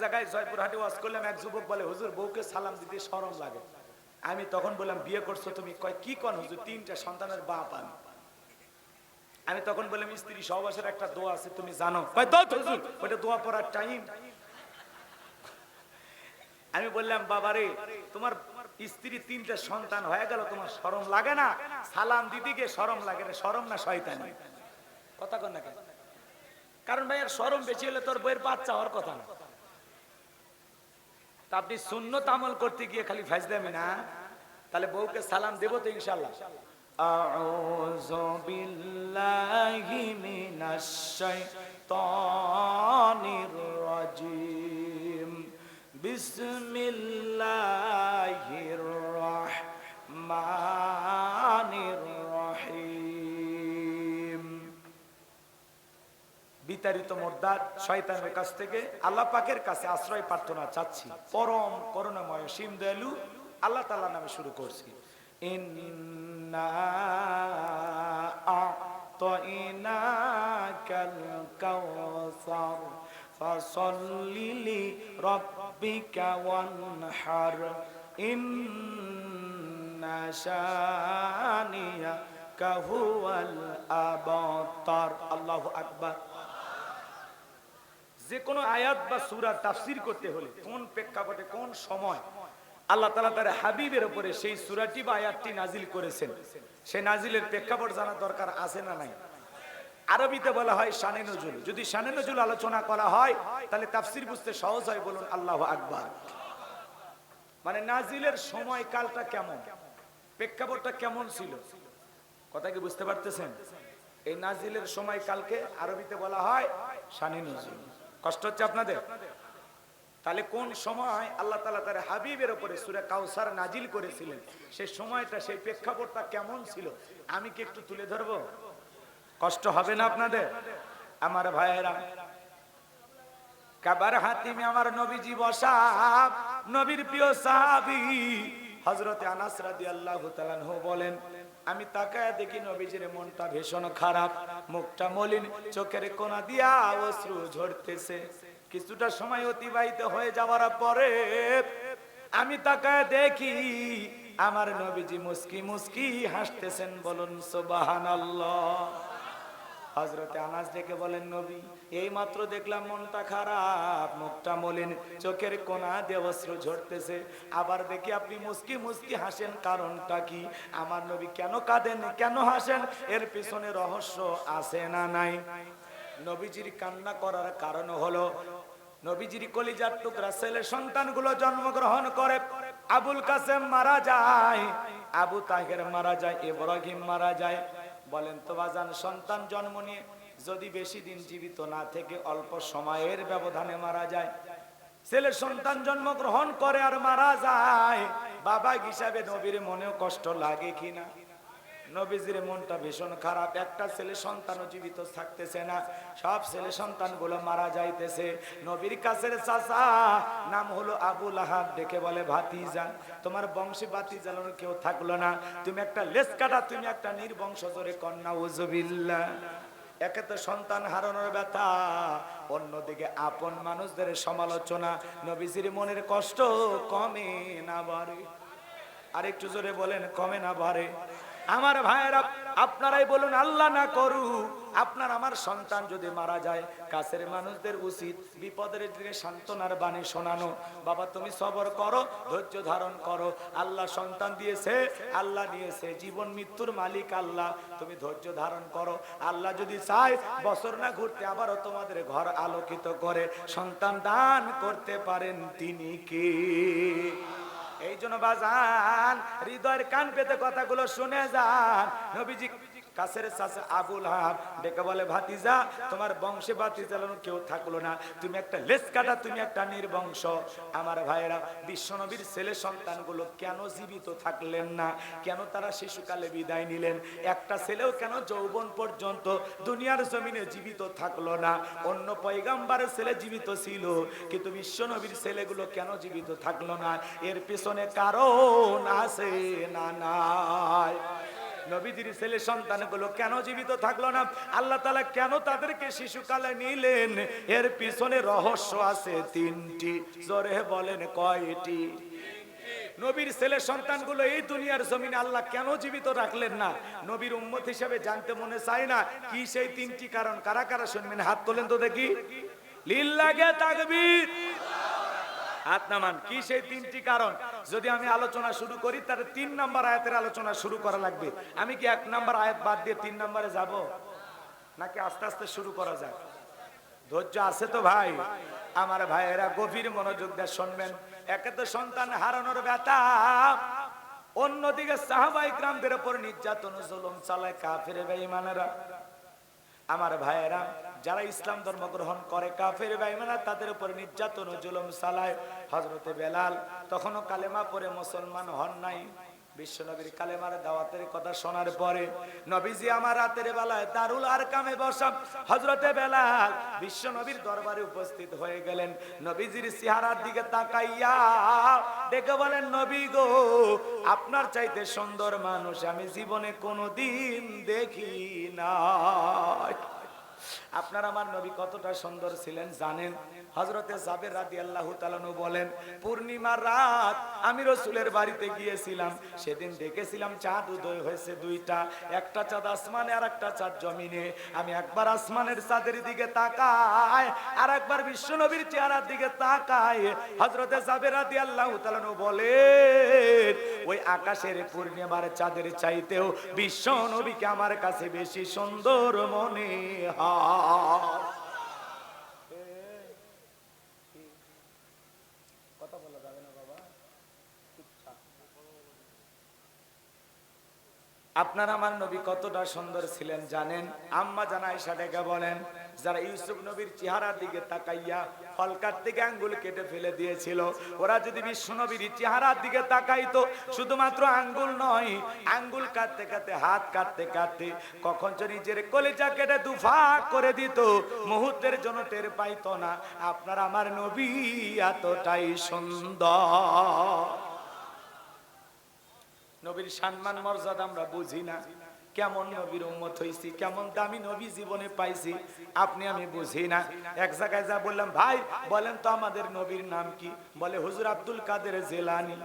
জায়গায় জয়পুরহাটে ওয়াজ করলাম, এক যুবক বলে হুজুর বউকে সালাম দিতে শরম লাগে। আমি তখন বললাম বিয়ে করছো তুমি? কয় কি কোন হুজুর, 3টা সন্তানের বাপ আমি। আমি তখন বললাম স্ত্রী সহবাসের একটা দোয়া আছে তুমি জানো? কয় দাও তো হুজুর, ওটা দোয়া পড়ার টাইম। আমি বললাম বাবারে, তোমার স্ত্রী 3টা সন্তান হয়ে গেল, তোমার শরম লাগে না? সালাম দিদি কে শরম লাগে না? শরম না শয়তানি? কথা কন না কেন? কারণ ভাই আর শরম বেশি হলে তোর বইয়ের বাচ্চা হওয়ার কথা না। তা আপনি সুন্নত আমল করতে গিয়ে খালি ফাজলামি না? তাহলে বউকে সালাম দেব তো ইনশাআল্লাহ। আউযু বিল্লাহি মিনাশ শাইতানির রাজিম। বিসমিল্লাহির রহমানির রহিম। বিতাড়িত মোরদাদ শয়তানের কাছ থেকে আল্লাহ পাকের কাছে আশ্রয় প্রার্থনা চাচ্ছি। পরম করুণাময় অসীম দয়ালু আল্লাহ তাআলার নামে শুরু করছি। ইন্না আ'তাইনাকাল কাউসার ফাসাল্লি লিরাব্বিকা ওয়ানহার ইন্না শানিয়াকা হুয়াল আবতার। আল্লাহু আকবার। যে কোনো আয়াত বা সূরা তাফসীর করতে হলে কোন প্রেক্ষাপটে কোন সময় আল্লাহ তাআলা তার হাবিবের উপরে সেই সূরাটি বা আয়াতটি নাজিল করেছেন, সেই নাজিলের প্রেক্ষাপট জানা দরকার আছে না নাই? আরবিতে বলা হয় শানে নজুল। যদি শানে নজুল আলোচনা করা হয় তাহলে তাফসীর বুঝতে সহজ হয়। বলুন আল্লাহু আকবার। মানে নাজিলের সময় কালটা কেমন, প্রেক্ষাপটটা কেমন ছিল, কথা কি বুঝতে পারতেছেন? এই নাজিলের সময় কালকে আরবিতে বলা হয় শানে নজুল। কষ্ট হচ্ছে আপনাদের? তাহলে কোন সময় আল্লাহ তাআলা তার হাবিবের উপরে সূরা কাউসার নাজিল করেছিলেন, সেই সময়টা সেই প্রেক্ষাপটটা কেমন ছিল আমি কি একটু তুলে ধরবো? কষ্ট হবে না আপনাদের? আমার ভাইয়েরা, কাবার হাতিমে আমার নবীজি বসা, নবীর প্রিয় সাহাবী হযরতে আনাস রাদিয়াল্লাহু তাআলা আনহু বলেন, আমি তাকায় দেখি নবীজির মনটা ভীষণ খারাপ, মুখটা মলিন, চোখের কোনা দিয়া অশ্রু ঝরতেছে। কিছুটা সময় অতিবাহিত হয়ে যাওয়ার পরে আমি তাকায় দেখি আমার নবীজি মুস্কি মুস্কি হাসতেছেন। বলুন সুবহানাল্লাহ। হযরতে আনাস ডেকে বলেন, নবী এই মাত্র দেখলাম মনটা খারাপ, মুখটা মলিন, চোখের কোনা দিয়ে অশ্রু ঝরতেছে, আবার দেখি আপনি মুস্কি মুস্কি হাসেন, কারণটা কি? আমার নবী কেন কাঁদেন, কেন হাসেন? এর পিছনে রহস্য আছে না নাই? নবীজির কান্না করার কারণ হলো নবীজির কলিজার টুকরা ছেলে সন্তানগুলো জন্মগ্রহণ করে। আবুল কাসেম মারা যায়, আবু তাহের মারা যায়, ইব্রাহিম মারা যায়। বলেন তো বাজান, সন্তান জন্ম নিয়ে যদি বেশি দিন জীবিত না থেকে অল্প সময়ের ব্যবধানে মারা যায়, ছেলে সন্তান জন্মগ্রহণ করে আর মারা যায়, বাবা হিসাবে নবীর মনেও কষ্ট লাগে কিনা? নবীজির মনটা ভীষণ খারাপ। একটা ছেলে সন্তানও জীবিত থাকতেছে না, সব ছেলে সন্তানগুলো মারা যাইতেছে। নবীর কাছের চাচা নাম হলো আবু লাহাব ডেকে বলে, ভাতিজা তোমার বংশে ভাতিজানোর কেউ থাকলো না, তুমি একটা লেজ কাটা, তুমি একটা নির্বংশ, জোরে কন্যা উযুবিল্লাহ। একে তো সন্তান হারানোর ব্যথা, অন্যদিকে আপন মানুষদের সমালোচনা। নবীজির মনের কষ্ট কমে না বাড়ে? আর একটু জোরে বলেন, কমে না বাড়ে? আমার ভাইয়েরা, আপনারাই বলুন, আল্লাহ না করুক আপনার আমার সন্তান যদি মারা যায়, কাছের মানুষদের উচিত বিপদের দিকে সান্ত্বনার বাণী শোনানো। বাবা তুমি সবর করো, ধৈর্য ধারণ করো, আল্লাহ সন্তান দিয়েছে, আল্লাহ নিয়েছে, জীবন মৃত্যুর মালিক আল্লাহ, তুমি ধৈর্য ধারণ করো। আল্লাহ যদি চায় বছর না ঘুরতে আবারও তোমাদের ঘর আলোকিত করে সন্তান দান করতে পারেন তিনি কে? এই জন্য বাজান হৃদয়ের কান পেতে কথাগুলো শুনে যান। নবীজি কাছের চাচা আবু লাহাব ডেকে বলে, ভাতিজা তোমার বংশে ভাতিজানো কেউ থাকলো না, তুমি একটা লেজ কাটা, তুমি একটা নির্বংশ। আমার ভাইয়েরা, বিশ্বনবীর ছেলে সন্তানগুলো কেন জীবিত থাকলেন না? কেন তারা শিশুকালে বিদায় নিলেন? একটা ছেলেও কেন যৌবন পর্যন্ত দুনিয়ার জমিনে জীবিত থাকলো না? অন্য পয়গাম্বরের ছেলে জীবিত ছিল, কিন্তু বিশ্বনবীর ছেলেগুলো কেন জীবিত থাকলো না? এর পিছনে কারণ আছে না নাই? নবীজির ছেলে সন্তানগুলো কেন জীবিত থাকলো না? আল্লাহ তাআলা কেন তাদেরকে শিশুকালে নিলেন? এর পিছনে রহস্য আছে তিনটি। জোরে বলেন কয়টি? নবীর ছেলে সন্তানগুলো এই দুনিয়ার জমিনে আল্লাহ কেন জীবিত রাখলেন না? নবীর উম্মত হিসেবে জানতে মনে চায় না কি সেই তিনটি কারণ? কারা কারা শুনবেন হাত তোলেন তো দেখি। লিল্লাহে তাকবীর, হাত নামান। কি সেই তিনটি কারণ? যদি আমি আলোচনা শুরু করি তাহলে 3 নাম্বার আয়াতের আলোচনা শুরু করা লাগবে। আমি কি 1 নাম্বার আয়াত বাদ দিয়ে 3 নাম্বারে যাব, নাকি আস্তে আস্তে শুরু করা যায়? ধৈর্য আছে তো ভাই? আমার ভাইয়েরা গভীর মনোযোগ দিয়ে শুনবেন। একে তো সন্তান হারানোর ব্যথা, অন্যদিকে সাহাবায়ে কিরামদের উপর নির্যাতন জুলুম চালায় কাফের বেঈমানেরা। আমার ভাইয়েরা, যারা ইসলাম ধর্ম গ্রহণ করে কাফের বেঈমানরা তাদের উপর নির্যাতন ও জুলুম চালায়। হযরতে বেলাল তখনও কালেমা পড়ে মুসলমান হন নাই। বিশ্বনবীর কালেমার দাওয়াতের কথা শোনার পরে নবীজি আমার রাতের বেলায় দারুল আরকামে বসা হযরতে বেলাল বিশ্বনবীর দরবারে উপস্থিত হয়ে গেলেন। নবীজির চেহারার দিকে তাকাইয়া ডেকে বলেন, নবী গো, আপনার চাইতে সুন্দর মানুষ আমি জীবনে কোনোদিন দেখি নাই। আপনার আমার নবী কতটা সুন্দর ছিলেন জানেন? হযরতে জাবের রাদিয়াল্লাহু তাআলা আনহু বলেন, পূর্ণিমার রাত আমি রাসূলের বাড়িতে গিয়েছিলাম। সেদিন দেখেছিলাম চাঁদ উদয় হয়েছে 2টা, একটা চাঁদ আসমানে আর একটা চাঁদ জমিনে। আমি একবার আসমানের চাঁদের দিকে তাকাই আর একবার বিশ্বনবীর চেহারার দিকে তাকাই। হযরতে জাবের রাদিয়াল্লাহু তাআলা আনহু বলেন, ওই আকাশের পূর্ণিমার চাঁদের চাইতেও বিশ্বনবীকে আমার কাছে বেশি সুন্দর মনে হয়। কথা বলা যাবে না বাবা। আপনার আমার নবী কতটা সুন্দর ছিলেন জানেন? আম্মা জান আয়েশা ডেকে বলেন, যারা ইউসুফ নবীর চেহারার দিকে তাকাইয়া ফল কাটতে গিয়ে আঙ্গুল কেটে ফেলে দিয়েছিল, ওরা যদি বিশ্ব নবীর চেহারার দিকে তাকাইতো, শুধুমাত্র আঙ্গুল নয়, আঙ্গুল কাটতে কাটতে হাত কাটতে কাটতে কখন যে নিজের কলিজা কেটে দুফাক করে দিত, মুহূর্তের জন্য টের পাইতো না। আপনার আমার নবী এতটাই সুন্দর। নবীর সম্মান মর্যাদা আমরা বুঝি না। কেমন নবীর উম্মত হইছি, কেমন দামি নবী জীবনে পাইছি, আপনি আমি বুঝি না। এক জায়গায় যা বললাম, ভাই বলেন তো আমাদের নবীর নাম কি? বলে হুজুর আব্দুল কাদের জিলানী।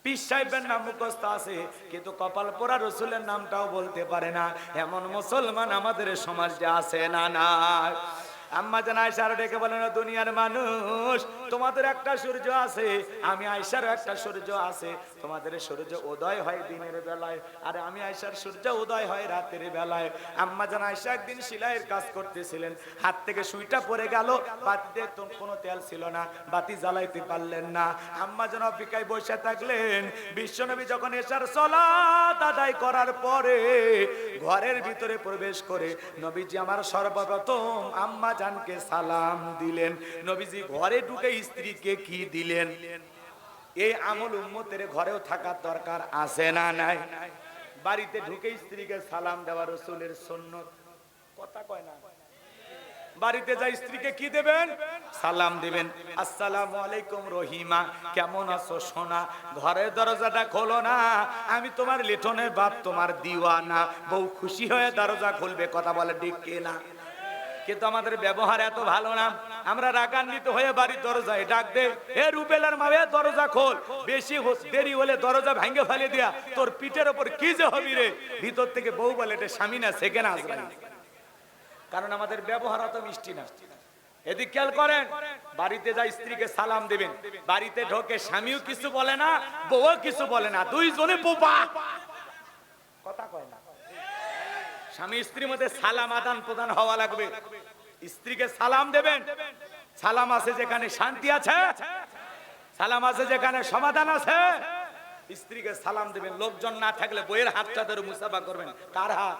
পীর সাহেবের নাম মুখস্থ আছে, কিন্তু কপাল পোড়া রসুলের নামটাও বলতে পারে না। এমন মুসলমান আমাদের সমাজে আছে না? না। আম্মা জান আয়েশা ডেকে বলেন, দুনিয়ার মানুষ, তোমাদের একটা সূর্য আছে, আমি আয়েশার একটা সূর্য আছে। তোমাদের সূর্য উদয় হয় দিনের বেলায়, আর আমি আয়েশার সূর্য উদয় হয় রাতের বেলায়। আম্মা জান আয়েশা একদিন সেলাইয়ের কাজ করতেছিলেন, হাত থেকে সুইটা পড়ে গেল, বাতিতে কোনো তেল ছিল না, বাতি জ্বালাইতে পারলেন না। আম্মা জান অপেক্ষায় বসে থাকলেন। বিশ্বনবী যখন এশার সালাত আদায় করার পরে ঘরের ভিতরে প্রবেশ করে নবীজি আমার সর্বপ্রথম আম্মা জানকে সালাম দিলেন। নবীজি ঘরে ঢুকে স্ত্রীকে কি দিলেন? এই আমল উম্মতের ঘরেও থাকার দরকার আছে না নাই? বাড়িতে ঢুকে স্ত্রীকে সালাম দেওয়া রাসূলের সুন্নাত। কথা কয় না? বাড়িতে যাই স্ত্রীকে কি দেবেন? সালাম দিবেন। আসসালামু আলাইকুম রহিমা, কেমন আছো সোনা? ঘরের দরজাটা খোলো না, আমি তোমার লিটনের বাপ, তোমার দিওয়ানা। বউ খুশি হয়ে দরজা খুলবে। কথা বলে ঠিক কিনা? কিন্তু আমাদের ব্যবহার এত ভালো না। আমরা রাগান্বিত হয়ে বাড়ির দরজায় ডাক দে, এ রুবেলার মা, দরজা খোল। বেশি দেরি হলে দরজা ভেঙে ফেলে দিয়া তোর পিঠের উপর কি যে হবি রে। ভিতর থেকে বউ বলে, এটা স্বামী না, সেকেন্ড হাজবেন্ড। কারণ আমাদের ব্যবহার অত মিষ্টি না। এদিক খেয়াল করেন, বাড়িতে যাই স্ত্রীকে সালাম দিবেন, বাড়িতে ঢোকে স্বামীও কিছু বলে না, বউও কিছু বলে না, দুইজনে বোবা। কথা কয় না? স্বামী স্ত্রীর মধ্যে সালাম আদান প্রদান হওয়া লাগবে। স্ত্রীকে সালাম দেবেন। সালাম আছে যেখানে শান্তি আছে, সালাম আছে যেখানে সমাধান আছে। স্ত্রীকে সালাম দেবেন। লোকজন না থাকলে বইয়ের হাতটা ধরে মুসাফা করবেন। কার হাত?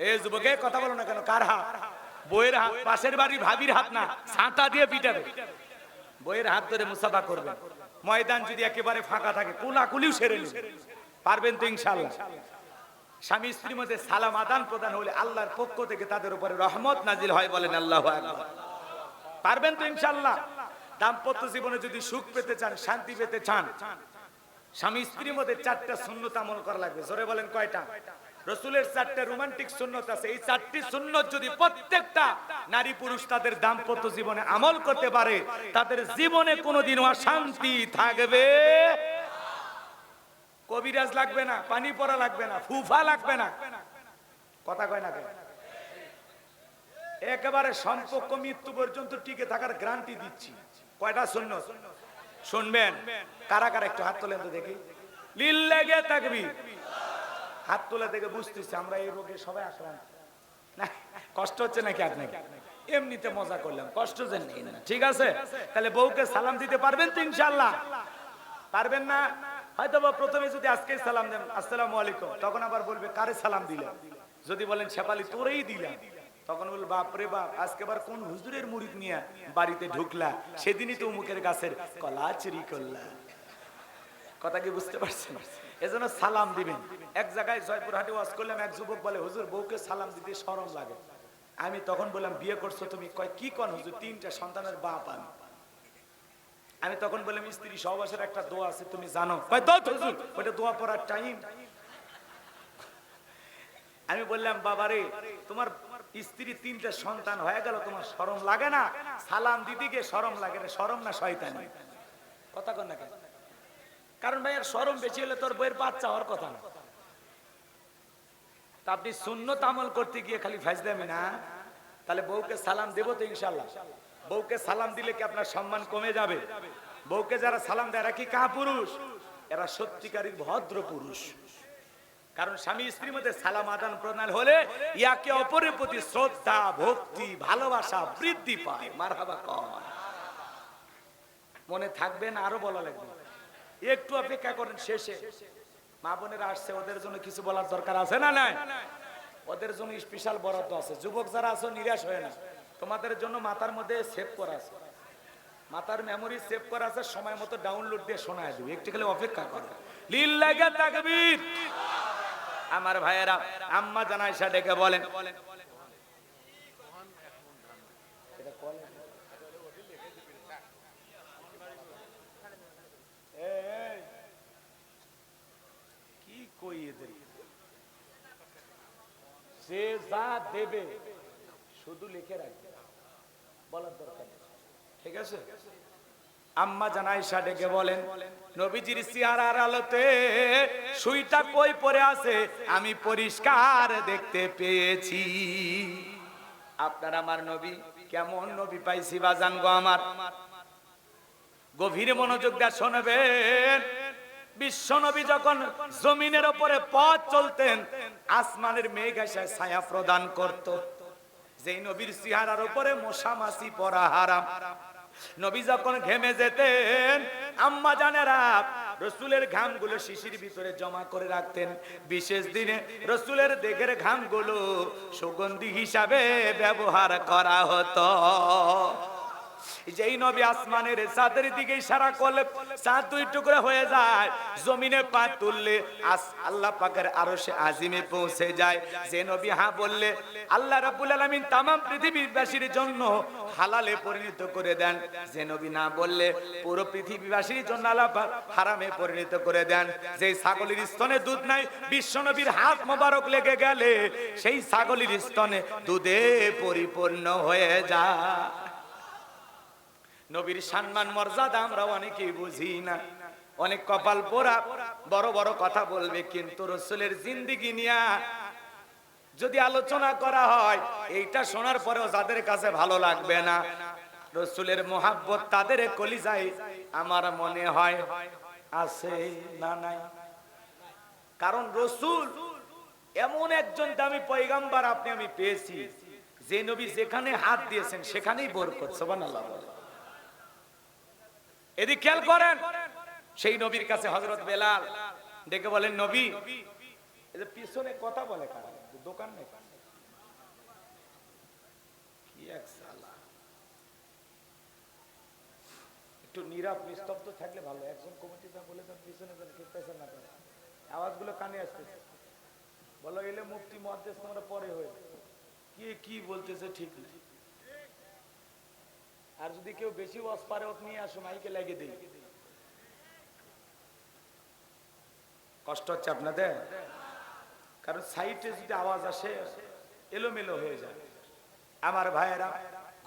এই যুবকে কথা বলো না কেন? কার হাত? বইয়ের হাত। পাশের বাড়ির ভাবির হাত না, ছাতা দিয়ে পিটাবে। বইয়ের হাত ধরে মুসাফা করবেন। ময়দান যদি একেবারে ফাঁকা থাকে, কুলাকুলিও সেরে নেবেন। পারবেন তো ইনশাআল্লাহ? স্বামী স্ত্রীর মধ্যে সালাম আদান প্রদান হলে আল্লাহর পক্ষ থেকে তাদের উপরে রহমত নাজিল হয়। বলেন আল্লাহু আকবার। পারবেন তো ইনশাআল্লাহ? দাম্পত্য জীবনে যদি সুখ পেতে চান, শান্তি পেতে চান, স্বামী স্ত্রীর মধ্যে 4টা সুন্নত আমল করা লাগবে। জোরে বলেন কয়টা? রাসূলের 4টা রোমান্টিক সুন্নত আছে। এই 4টি সুন্নত যদি প্রত্যেকটা নারী পুরুষ তাদের দাম্পত্য জীবনে আমল করতে পারে, তাদের জীবনে কোনোদিন অশান্তি থাকবে। কবিরাজ লাগবে না, পানি পড়া লাগবে না, ফুফা লাগবে না। কথা কয় না কেন? একেবারে সম্পর্ক মৃত্যু পর্যন্ত টিকে থাকার গ্যারান্টি দিচ্ছি। কয়টা সুন্নত শুনবেন? কারা কারা একটু হাত তোলেন তো দেখি। লিল্লাহি তাকবীর। হাত তোলা থেকে বুঝতেছি আমরা এই রোগে সবাই আক্রান্ত। না কষ্ট হচ্ছে নাকি আপনাকে? এমনিতে মজা করলাম, কষ্ট যেন নেই না, ঠিক আছে? তাহলে বউকে সালাম দিতে পারবেন তো ইনশাআল্লাহ? পারবেন না? হয়তো বা প্রথমে যদি আজকে সালাম দেন আসসালামু আলাইকুম, তখন আবার বলবে কারে সালাম দিলাম। যদি বলেন শেফালি তোরেই দিলাম, তখন বলবে বাপ রে বাপ, আজকে আবার কোন হুজুরের মুরিদ নিয়ে বাড়িতে ঢুকলা, সেদিনই তো মুখের গাছের কলা চুরি করলা। কথা কি বুঝতে পারছেন? এজন্য সালাম দিবেন। এক জায়গায় জয়পুরহাটে ওয়াজ করলাম, এক যুবক বলে হুজুর বউকে সালাম দিতে শরম লাগে। আমি তখন বললাম বিয়ে করছো তুমি? কয় কি কোন হুজুর, 3টা সন্তানের বাপ আমি। আমি তখন বললাম স্ত্রী সহবাসের একটা দোয়া আছে তুমি জানো? কয় দাও তো হুজুর, ওটা দোয়া পড়ার টাইম। আমি বললাম বাবারে, তোমার স্ত্রী 3টা সন্তান হয়ে গেল, তোমার শরম লাগে না? সালাম দিতে গিয়ে শরম লাগে না? শরম না শয়তানি? কথা কন না কেন? কারণ ভাই আর শরম বেশি হলে তোর বইয়ের বাচ্চা হওয়ার কথা না। তা আপনি সুন্নত আমল করতে গিয়ে খালি ফাজলামি না। তাহলে বউকে সালাম দেবো তো ইনশাআল্লাহ? বউকে সালাম দিলে কি আপনার সম্মান কমে যাবে? বউকে যারা সালাম দেয় এরা কি কাপুরুষ? এরা সত্যিকারী ভদ্র পুরুষ। কারণ স্বামী স্ত্রীর মধ্যে সালাম আদান প্রদান হলে ইয়াকে অপরের প্রতি শ্রদ্ধা, ভক্তি, ভালোবাসা বৃদ্ধি পায়। মারহাবা কয়। মনে থাকবে না? আরো বলা লাগবে। একটু অপেক্ষা করেন, শেষে মা বোনেরা আসছে, ওদের জন্য কিছু বলার দরকার আছে না নাই? ওদের জন্য স্পেশাল বরাদ্দ আছে। যুবক যারা আছো নিরাশ হয় না, তোমাদের জন্য মাথার মধ্যে সেভ করা আছে, মাথার মেমোরি সেভ করা আছে, সময় মতো ডাউনলোড দিয়ে শোনায় দিবে। একটু খালি অপেক্ষা করো। লিল্লাহি তাকবীর। আমার ভাইয়েরা, আম্মা জান আয়েশা ডেকে বলেন, কি কই এদের, সে যা দেবে শুধু লিখে রাখবে, বলার দরকার নেই, ঠিক আছে? আম্মা জান আয়েশা ডেকে বলেন, নবীজির চেহারার আলোতে সুইটা কই পড়ে আছে আমি পরিষ্কার দেখতে পেয়েছি। আপনার আমার নবী কেমন নবী পাইছি বাজান গো আমার। গভীর মনোযোগ দিয়ে শুনবেন। বিশ্ব নবী যখন জমিনের উপরে পথ চলতেন, আসমানের মেঘ এসে ছায়া প্রদান করত। যেই নবীর চেহারার উপরে মশা মাছি পড়া হারাম। নবী যখন ঘেমে যেতেন, আম্মা জানেরা রসুলের ঘামগুলো শিশির ভিতরে জমা করে রাখতেন। বিশেষ দিনে রসুলের দেহের ঘামগুলো সুগন্ধি হিসাবে ব্যবহার করা হতো। যেই নবী আসমানের চাঁদের দিকে ইশারা করলে চাঁদ 2 টুকরা হয়ে যায়, জমিনে পা তুললে আল্লাহ পাকের আরশে আজিমে পৌঁছে যায়। যে নবী হ্যাঁ বললে আল্লাহ রাব্বুল আলামিন तमाम পৃথিবীবাসীর জন্য হালালে পরিণত করে দেন। যে নবী না বললে পুরো পৃথিবীবাসীর জন্য আল্লাহ হারামে পরিণত করে দেন। যেই ছাগলের স্তনে দুধ নাই, বিশ্ব নবীর হাত মোবারক লেগে গেলে সেই ছাগলের স্তনে দুধে পরিপূর্ণ হয়ে যায়। নবীর সম্মান মর্যাদা আমরা অনেকেই বুঝি না। অনেক কপাল পোড়া বড় বড় কথা বলবে, কিন্তু রাসূলের জিন্দেগি নিয়ে যদি আলোচনা করা হয়, এইটা শোনার পরেও যাদের কাছে ভালো লাগবে না, রাসূলের মোহাব্বত তাদের কলিজায় আমার মনে হয় আছে না নাই? কারণ রাসূল এমন একজন দামি পয়গম্বর আপনি আমি পেয়েছি, যে নবী যেখানে হাত দিয়েছেন সেখানেই বরকত। সুবহানাল্লাহ। এদিকে খেয়াল করেন, সেই নবীর কাছে হযরত বেলাল ডেকে বলেন, নবী এই যে পিছনে কথা বলে কারা, দোকান নেই কি এক সালা, একটু নীরব নিস্তব্ধ থাকলে ভালো। একজন কমিটিতে বলে দেন পিছনে যেন কেউ পেছন না করে, আওয়াজগুলো কানে আসতেছে। বলো এলে মুফতি মুহাদ্দিস তোমরা পরে হয়ে কি কি বলতেছে ঠিক না। আর যদি কেউ বেশি ওয়াজ পারে ওকে নিয়ে আসো, মাইকে লাগিয়ে দেই। কষ্ট হচ্ছে আপনাদের? কারণ সাইটে যদি আওয়াজ আসে এলোমেলো হয়ে যায়। আমার ভাইয়েরা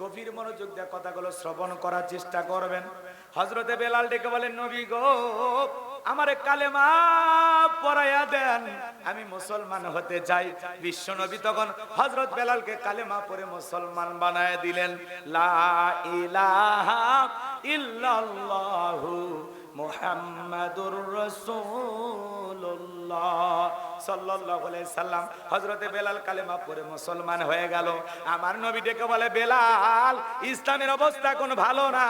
গভীর মনোযোগ দিয়ে কথাগুলো শ্রবণ করার চেষ্টা করবেন। হযরতে বেলাল ডেকে বলেন, নবী গো, আমারে কালেমা পড়াইয়া দেন, আমি মুসলমান হতে চাই। বিশ্ব নবী তখন হযরত বেলালকে কালেমা পড়ে মুসলমান বানায় দিলেন। লা ইলাহা ইল্লাল্লাহু মুহাম্মাদুর রাসূলুল্লাহ সাল্লাল্লাহু আলাইহি সাল্লাম। হযরতে বেলাল কালেমা পড়ে মুসলমান হয়ে গেল। আমার নবী ডেকে বলে, বেলাল, ইসলামের অবস্থা কোন ভালো না,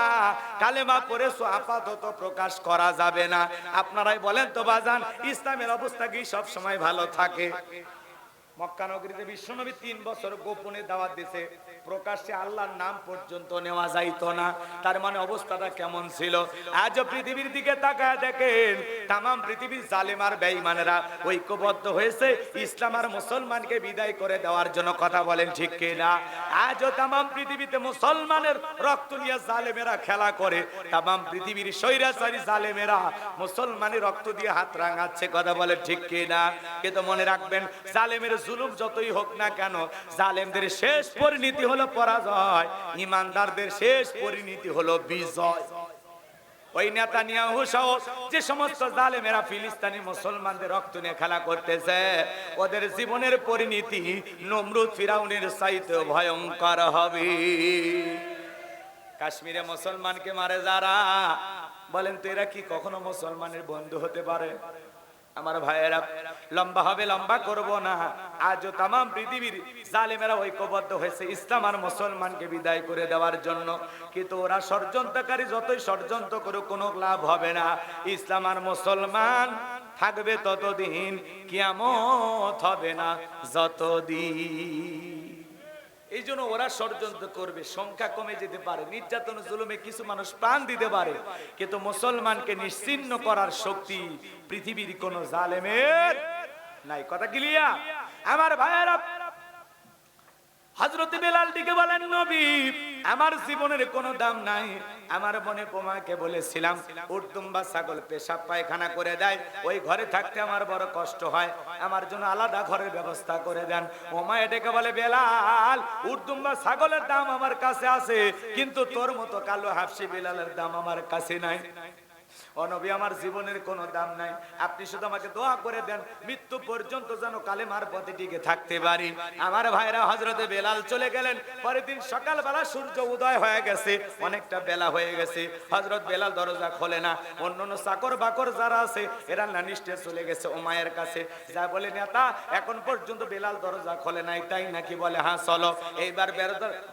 কালেমা পড়ে আপাতত প্রকাশ করা যাবে না। আপনারাই বলেন তো বাজান, ইসলামের অবস্থা কি সব সময় ভালো থাকে? মক্কা নগরীতে বিশ্বনবী 3 বছর গোপনে দাওয়াত দিয়েছে, প্রকাশ্যে আল্লাহর নাম পর্যন্ত নেওয়া যাইতো না। তার মানে অবস্থাটা কেমন ছিল? আজ পৃথিবীর দিকে তাকায় দেখেন, তামাম পৃথিবীর জালেম আর বেঈমানেরা ঐক্যবদ্ধ হয়েছে ইসলাম আর মুসলমানকে বিদায় করে দেওয়ার জন্য। কথা বলেন ঠিক কি না? আজও তামাম পৃথিবীতে মুসলমানের রক্ত নিয়ে জালেমেরা খেলা করে, তামাম পৃথিবীর স্বৈরাচারী জালেমেরা মুসলমানের রক্ত দিয়ে হাত রাঙাচ্ছে। কথা বলেন ঠিক কি না? কিন্তু মনে রাখবেন, জালেমের জুলুম যতই হোক না কেন, জালেমদের শেষ পরিণতি হলো পরাজয়, ইমানদারদের শেষ পরিণতি হলো বিজয়। ওই নেতানিয়াহু সহ যে সমস্ত জালেমেরা ফিলিস্তিনি মুসলমানদের রক্ত নিয়ে খেলা করতেছে, ওদের জীবনের পরিণতি নমরুদ ফিরাউনের চাইতে ভয়ঙ্কর হবে। কাশ্মীরে মুসলমানকে মারে যারা, বলেন তো এরা কি কখনো মুসলমানের বন্ধু হতে পারে? আমার ভাইয়েরা, লম্বা হবে, লম্বা করব না। আজও তামাম পৃথিবীর জালেমেরা ঐক্যবদ্ধ হয়েছে ইসলাম আর মুসলমানকে বিদায় করে দেওয়ার জন্য। কিন্তু ওরা ষড়যন্ত্রকারী যতই ষড়যন্ত্র করুক, কোনো লাভ হবে না। ইসলাম আর মুসলমান থাকবে ততদিন, কিয়ামত হবে না যতদিন। এই জন্য ওরা ষড়যন্ত্র করবে, সংখ্যা কমে যেতে পারে, নির্যাতন জুলুমে কিছু মানুষ প্রাণ দিতে পারে, কিন্তু মুসলমানকে নিশ্চিহ্ন করার শক্তি পৃথিবীর কোন জালেমের নাই। কথা ক্লিয়ার? আমার ভাইয়েরা, হযরত বেলাল ডেকে বলেন, নবী, আমার জীবনের কোনো দাম নাই। আমার মনে তোমাকে বলেছিলাম, উর্দুম্বা ছাগল পেশাব পায়খানা করে দেয়, ওই ঘরে থাকতে আমার বড় কষ্ট হয়, আমার জন্য আলাদা ঘরের ব্যবস্থা করে দেন। ওমায় ডেকে বলে, বেলাল, উর্দুম্বা ছাগলের দাম আমার কাছে আছে, কিন্তু তোর মতো কালো হাফসি বেলালের দাম আমার কাছে নাই। ও নবী, আমার জীবনের কোনো দাম নাই, আপনি শুধু আমাকে দোয়া করে দেন, মৃত্যু পর্যন্ত যেন কালেমার পথে টিকে থাকতে পারি। আমার ভাইরা, হযরতে বেলাল চলে গেলেন। পরের দিন সকালবেলা সূর্য উদয় হয়ে গেছে, অনেকটা বেলা হয়ে গেছে। হযরত বেলাল দরজা খোলে না। অন্যান্য চাকর বাকর যারা আছে এরা নানিষ্ঠে চলে গেছে উমাইয়ের কাছে, যা বলে, নেতা, এখন পর্যন্ত বেলাল দরজা খোলে নাই, তাই নাকি? বলে, হ্যাঁ চলো। এইবার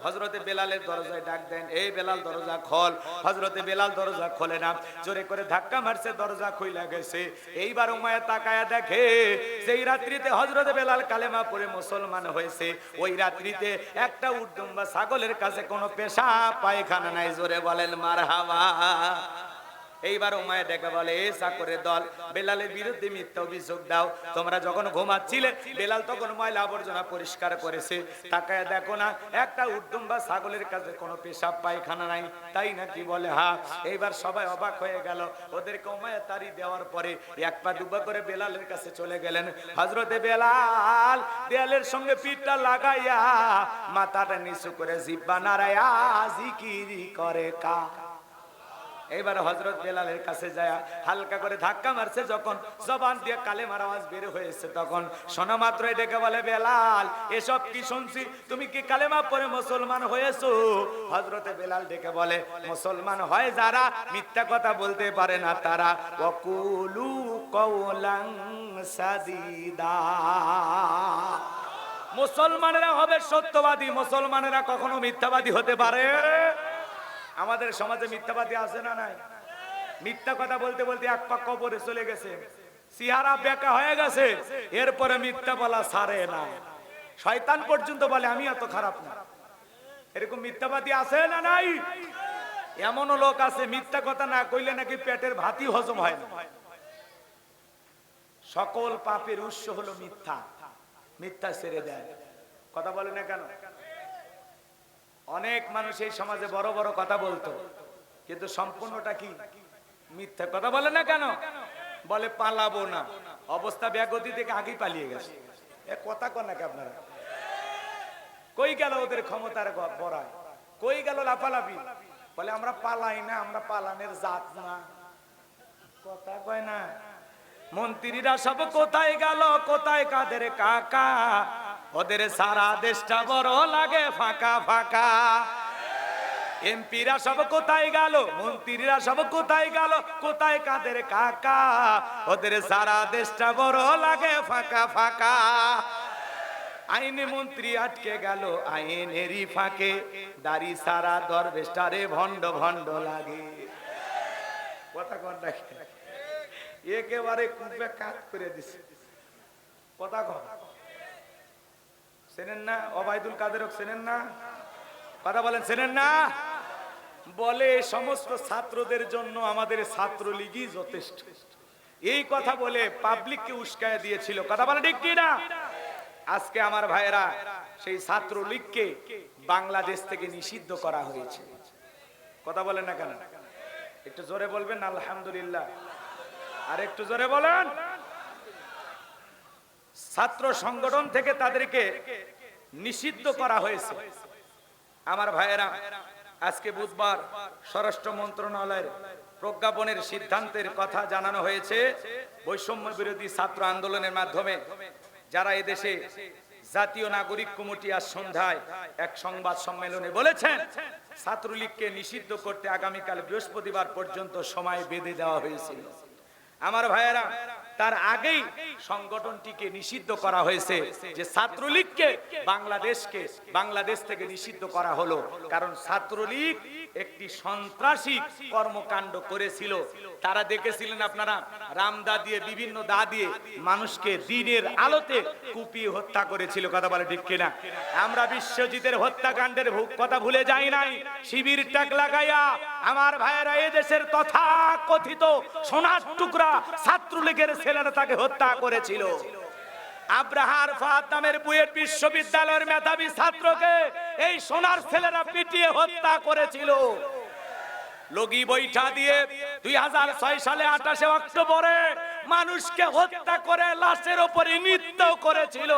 হযরতে বেলালের দরজায় ডাক দেন, এই বেলাল দরজা খোল। হযরতে বেলাল দরজা খোলে না, জোরে করে ধাক্কা মারছে, দরজা খুইলা গেছে। এইবার উমাইয়া তাকায়া দেখে, সেই রাত্রিতে হযরত বেলাল কালেমা পড়ে মুসলমান হয়েছে, ওই রাত্রিতে একটা উর্দুম্বা ছাগলের কাছে কোনো পেশাব পায়খানা নাই। জোরে বলেন মারহাবা। এইবার উমাইয়া ডেকে বলে, এ চাকরের দল, বেলালের বিরুদ্ধে মিথ্যা অভিযোগ দাও। তোমরা যখন ঘুমাচ্ছিলে, বেলাল তখন ময়লা আবর্জনা পরিষ্কার করেছে, তাকায়া দেখো না একটা উর্দুম্বা ছাগলের কাছে কোনো পেশাব পায়খানা নাই, তাই নাকি? বলে, হ্যাঁ। এইবার সবাই অবাক হয়ে গেল। ওদেরকে উমাইয়া তাড়ি দেওয়ার পরে এক পা দুপা করে বেলালের কাছে চলে গেলেন। হযরতে বেলাল দেয়ালের সঙ্গে পিঠটা লাগাইয়া মাথাটা নিচু করে জিহ্বা নাড়াইয়া জিকির করে কা। এইবার হযরত বেলালের কাছে যায়, হালকা করে ধাক্কা মারছে, যখন জবান দিয়ে কালেমার আওয়াজ বের হয়েছে, তখন শোনা মাত্রই ডেকে বলে, বেলাল, এসব কি শুনছি, তুমি কি কালেমা পড়ে মুসলমান হয়েছো? হযরতে বেলাল ডেকে বলে, মুসলমান হয় যারা মিথ্যা কথা বলতে পারে না তারা, ওয়াকুলু কওলান সাদীদা। মুসলমানেরা হবে সত্যবাদী, মুসলমানেরা কখনো মিথ্যাবাদী হতে পারে। আমাদের সমাজে মিথ্যাবাদী আছে না নাই? মিথ্যা কথা বলতে বলতে এক পা কবরে চলে গেছে, চেহারা বেঁকা হয়ে গেছে, এরপরে মিথ্যা বলা ছাড়ে না। শয়তান পর্যন্ত বলে আমি এত খারাপ না। এরকম মিথ্যাবাদী আছে না নাই? এমনও লোক আছে মিথ্যা কথা না কইলে নাকি পেটের ভাতই হজম হয় না। সকল পাপের উৎস হলো মিথ্যা, মিথ্যা ছেড়ে দেয়। কথা বলে না কেন? অনেক মানুষ এই সমাজে বড় বড় কথা বলতো, কিন্তু সম্পূর্ণটা কি? মিথ্যা। কথা বলে না কেন? বলে পালাবো না, অবস্থা ব্যাগতি থেকে আগেই পালিয়ে গেছে। এ কথা কন নাকি আপনারা? কই গেল ওদের ক্ষমতার বড়ায়? কই গেল লাফালাফি? বলে আমরা পালাই না, আমরা পালানের জাত না। কথা কয় না। মন্ত্রীরা সব কোথায় গেল? কোথায় কাদের কাকা? ওদের সারা দেশটা বড় লাগে ফাঁকা ফাঁকা। এমপিরা সব কোথায় গেল? মন্ত্রীরা সব কোথায় গেল? কোথায় কাদের কাকা? ওদের সারা দেশটা বড় লাগে ফাঁকা ফাঁকা। আইনে মন্ত্রী আটকে গেল আইনেরই ফাঁকে, দাড়ি সারা দরবেশটারে ভণ্ড ভণ্ড লাগে। কথা কন নাকি? একেবারে কুপে কাট করে দিছে। কথা কন। চেনেন না ওবায়দুল কাদেরক? চেনেন না? কথা বলেন, চেনেন না? বলে সমস্ত ছাত্রদের জন্য আমাদের ছাত্রলীগই যথেষ্ট। এই কথা বলে পাবলিককে উস্কায় দিয়েছিল। কথা বলে ঠিক কি না? আজকে আমার ভাইয়েরা সেই ছাত্রলীগকে বাংলাদেশ থেকে নিষিদ্ধ করা হয়েছে। কথা বলেন না কেন? একটু জোরে বলবেন আলহামদুলিল্লাহ। আর একটু জোরে বলেন। ছাত্র সংগঠন থেকে তাদেরকে নিষিদ্ধ করা হয়েছে। আমার ভাইয়েরা আজকে বুধবার স্বরাষ্ট্র মন্ত্রণালয়ের প্রজ্ঞাপনের সিদ্ধান্তের কথা জানানো হয়েছে। বৈষম্য বিরোধী ছাত্র আন্দোলনের মাধ্যমে যারা এদেশে জাতীয় নাগরিক কমিটি আজ সন্ধ্যায় এক সংবাদ সম্মেলনে বলেছেন ছাত্রলীগকে নিষিদ্ধ করতে আগামীকাল বৃহস্পতিবার পর্যন্ত সময় বেঁধে দেওয়া হয়েছিল। আমার ভাইয়েরা তার আগেই সংগঠনটিকে নিষিদ্ধ করা হয়েছে, যে ছাত্রলীগকে বাংলাদেশ থেকে নিষিদ্ধ করা হলো। কারণ ছাত্রলীগ একটি সন্ত্রাসী কর্মকাণ্ড করেছিল। তারা দেখেছিলেন আপনারা, রামদা দিয়ে বিভিন্ন দা দিয়ে মানুষকে দিনের আলোতে কুপিয়ে হত্যা করেছিল। কথা বলে ঠিক কিনা? আমরা বিশ্বজিতের হত্যাকাণ্ডের কথা ভুলে যাই নাই। শিবির টাক লাগাইয়া আমার ভাইয়েরা এদেশের তথাকথিত সোনার টুকরা ছাত্রলীগের ছেলেরা তাকে হত্যা করেছিল। আব্রাহার ফাহাদ নামের বুয়েট বিশ্ববিদ্যালয়ের মেধাবী ছাত্রকে এই সোনার ছেলেরা পিটিয়ে হত্যা করেছিল। লগি বৈঠা দিয়ে 2006 সালে 28 অক্টোবরে মানুষকে হত্যা করে লাশের উপরে নৃত্য করেছিল।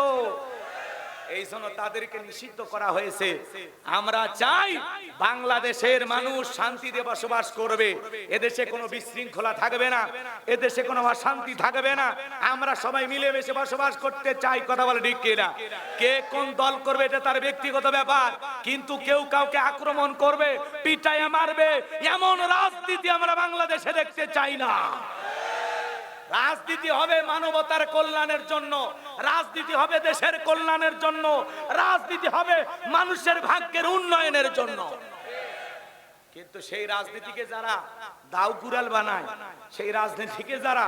এই জন্য তাদেরকে নিষিদ্ধ করা হয়েছে। আমরা চাই বাংলাদেশের মানুষ শান্তিতে বসবাস করবে। এদেশে কোনো বিশৃঙ্খলা থাকবে না, এদেশে কোনো অশান্তি থাকবে না। আমরা সবাই মিলেমিশে বসবাস করতে চাই। কথা বলে ঠিক কিনা? কে কোন দল করবে এটা তার ব্যক্তিগত ব্যাপার, কিন্তু কেউ কাউকে আক্রমণ করবে, পিটাইয়া মারবে, এমন রাজনীতি আমরা বাংলাদেশে দেখতে চাই না। রাজনীতি হবে মানবতার কল্যাণের জন্য, রাজনীতি হবে দেশের কল্যাণের জন্য, রাজনীতি হবে মানুষের ভাগ্যের উন্নয়নের জন্য। কিন্তু সেই রাজনীতিকে যারা দাউকুরাল বানায়, সেই রাজনীতিকে যারা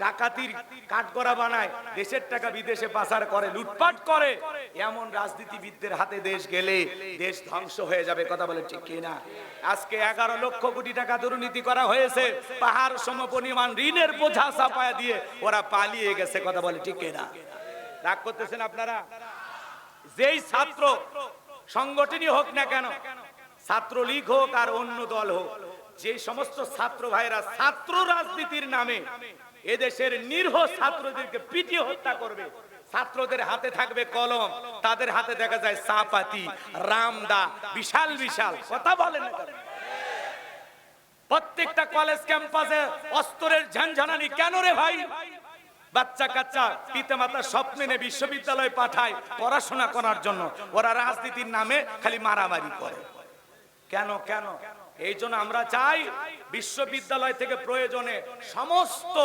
ডাকাতির কাঠগড়া বানায়, দেশের টাকা বিদেশে পাচার করে, লুটপাট করে, এমন রাজনীতিবিদদের হাতে দেশ গেলে দেশ ধ্বংস হয়ে যাবে। কথা বলে ঠিক কিনা? আজকে 11 লক্ষ কোটি টাকা দুর্নীতি করা হয়েছে, পাহাড় সমপরিমাণ ঋণের বোঝা চাপায়া দিয়ে ওরা পালিয়ে গেছে। কথা বলে ঠিক কিনা? রাগ করতেছেন আপনারা? যেই ছাত্র সংগঠনই হোক না কেন, ছাত্রলীগ হোক আর অন্য দল হোক, যে সমস্ত ছাত্র ভাইরা ছাত্র রাজনীতির নামে এদেশের নিরীহ ছাত্রদেরকে পিটিয়ে হত্যা করবে, ছাত্রদের হাতে থাকবে কলম, তাদের হাতে দেখা যায় চাপাতি, রামদা, বিশাল বিশাল। কথা বলেন না? প্রত্যেকটা কলেজ ক্যাম্পাসে অস্ত্রের ঝনঝনানি কেন রে ভাই? বাচ্চা কাচ্চা পিতামাতা স্বপ্ন নিয়ে বিশ্ববিদ্যালয়ে পাঠায় পড়াশোনা করার জন্য, ওরা রাজনীতির নামে খালি মারামারি করে। কেন কেন? এই জন্য আমরা চাই বিশ্ববিদ্যালয় থেকে প্রয়োজনে সমস্ত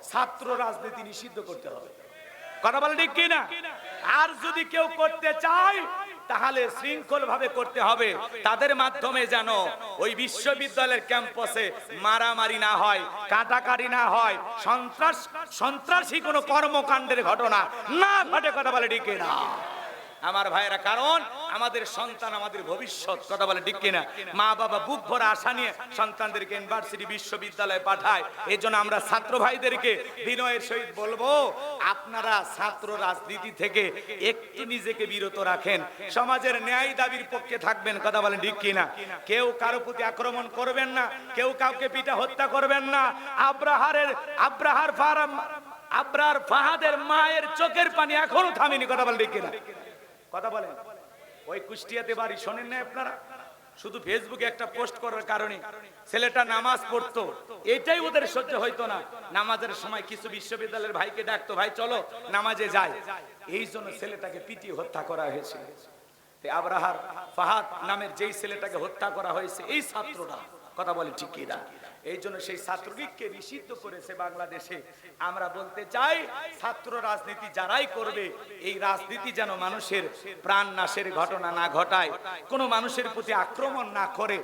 ছাত্র রাজনীতি নিষিদ্ধ করতে হবে। কথা বলে ঠিক কিনা? আর যদি কেউ করতে চায় তাহলে শৃঙ্খল ভাবে করতে হবে। তাদের মাধ্যমে যেন ওই বিশ্ববিদ্যালয়ের ক্যাম্পাসে মারামারি না হয়, কাটাকাটি না হয়, সন্ত্রাসী কোনো কর্মকাণ্ডের ঘটনা না ঘটে। কথা বলে ঠিক কিনা আমার ভাইয়েরা? কারণ আমাদের সন্তান আমাদের ভবিষ্যৎ। কথা বলে ঠিক কিনা? মা বাবা বুক ভরা আশা নিয়ে সন্তানদেরকে ইউনিভার্সিটি বিশ্ববিদ্যালয়ে পাঠায়। এই জন্য আমরা ছাত্র ভাইদেরকে বিনয়ের সহিত বলবো, আপনারা ছাত্র রাজনীতি থেকে একটু নিজেকে বিরত রাখেন, সমাজের ন্যায় দাবির পক্ষে থাকবেন। কথা বলেন ঠিক কিনা? কেউ কারো প্রতি আক্রমণ করবেন না, কেউ কাউকে পিটা হত্যা করবেন না। আব্রাহার ফার্ম আবরার ফাহাদের মায়ের চোখের পানি এখনো থামেনি। কথা বলেন ঠিক কিনা? কথা বলেন। ওই কুষ্টিয়াতে বাড়ি, শোনেন না আপনারা? শুধু ফেসবুকে একটা পোস্ট করার কারণে ছেলেটা নামাজ পড়তো, এটাই ওদের সহ্য হইতো না। নামাজের সময় কিছু বিশ্ববিদ্যালয়ের ভাইকে ডাকতো, ভাই চলো নামাজে যাই, এই জন্য ছেলেটাকে পিটিয়ে হত্যা করা হয়েছিল। আবরাহার ফাহাদ নামের যেই ছেলেটাকে হত্যা করা হয়েছে এই ছাত্রটা, কথা বলে ঠিক কিনা? এই জন্য সেই ছাত্রলীগকে নিষিদ্ধ করেছে বাংলাদেশে। আমরা বলতে চাই, ছাত্র রাজনীতি যারাই করবে, এই রাজনীতি যেন মানুষের প্রাণ নাশের ঘটনা না ঘটায়, কোনো মানুষের প্রতি আক্রমণ না করে,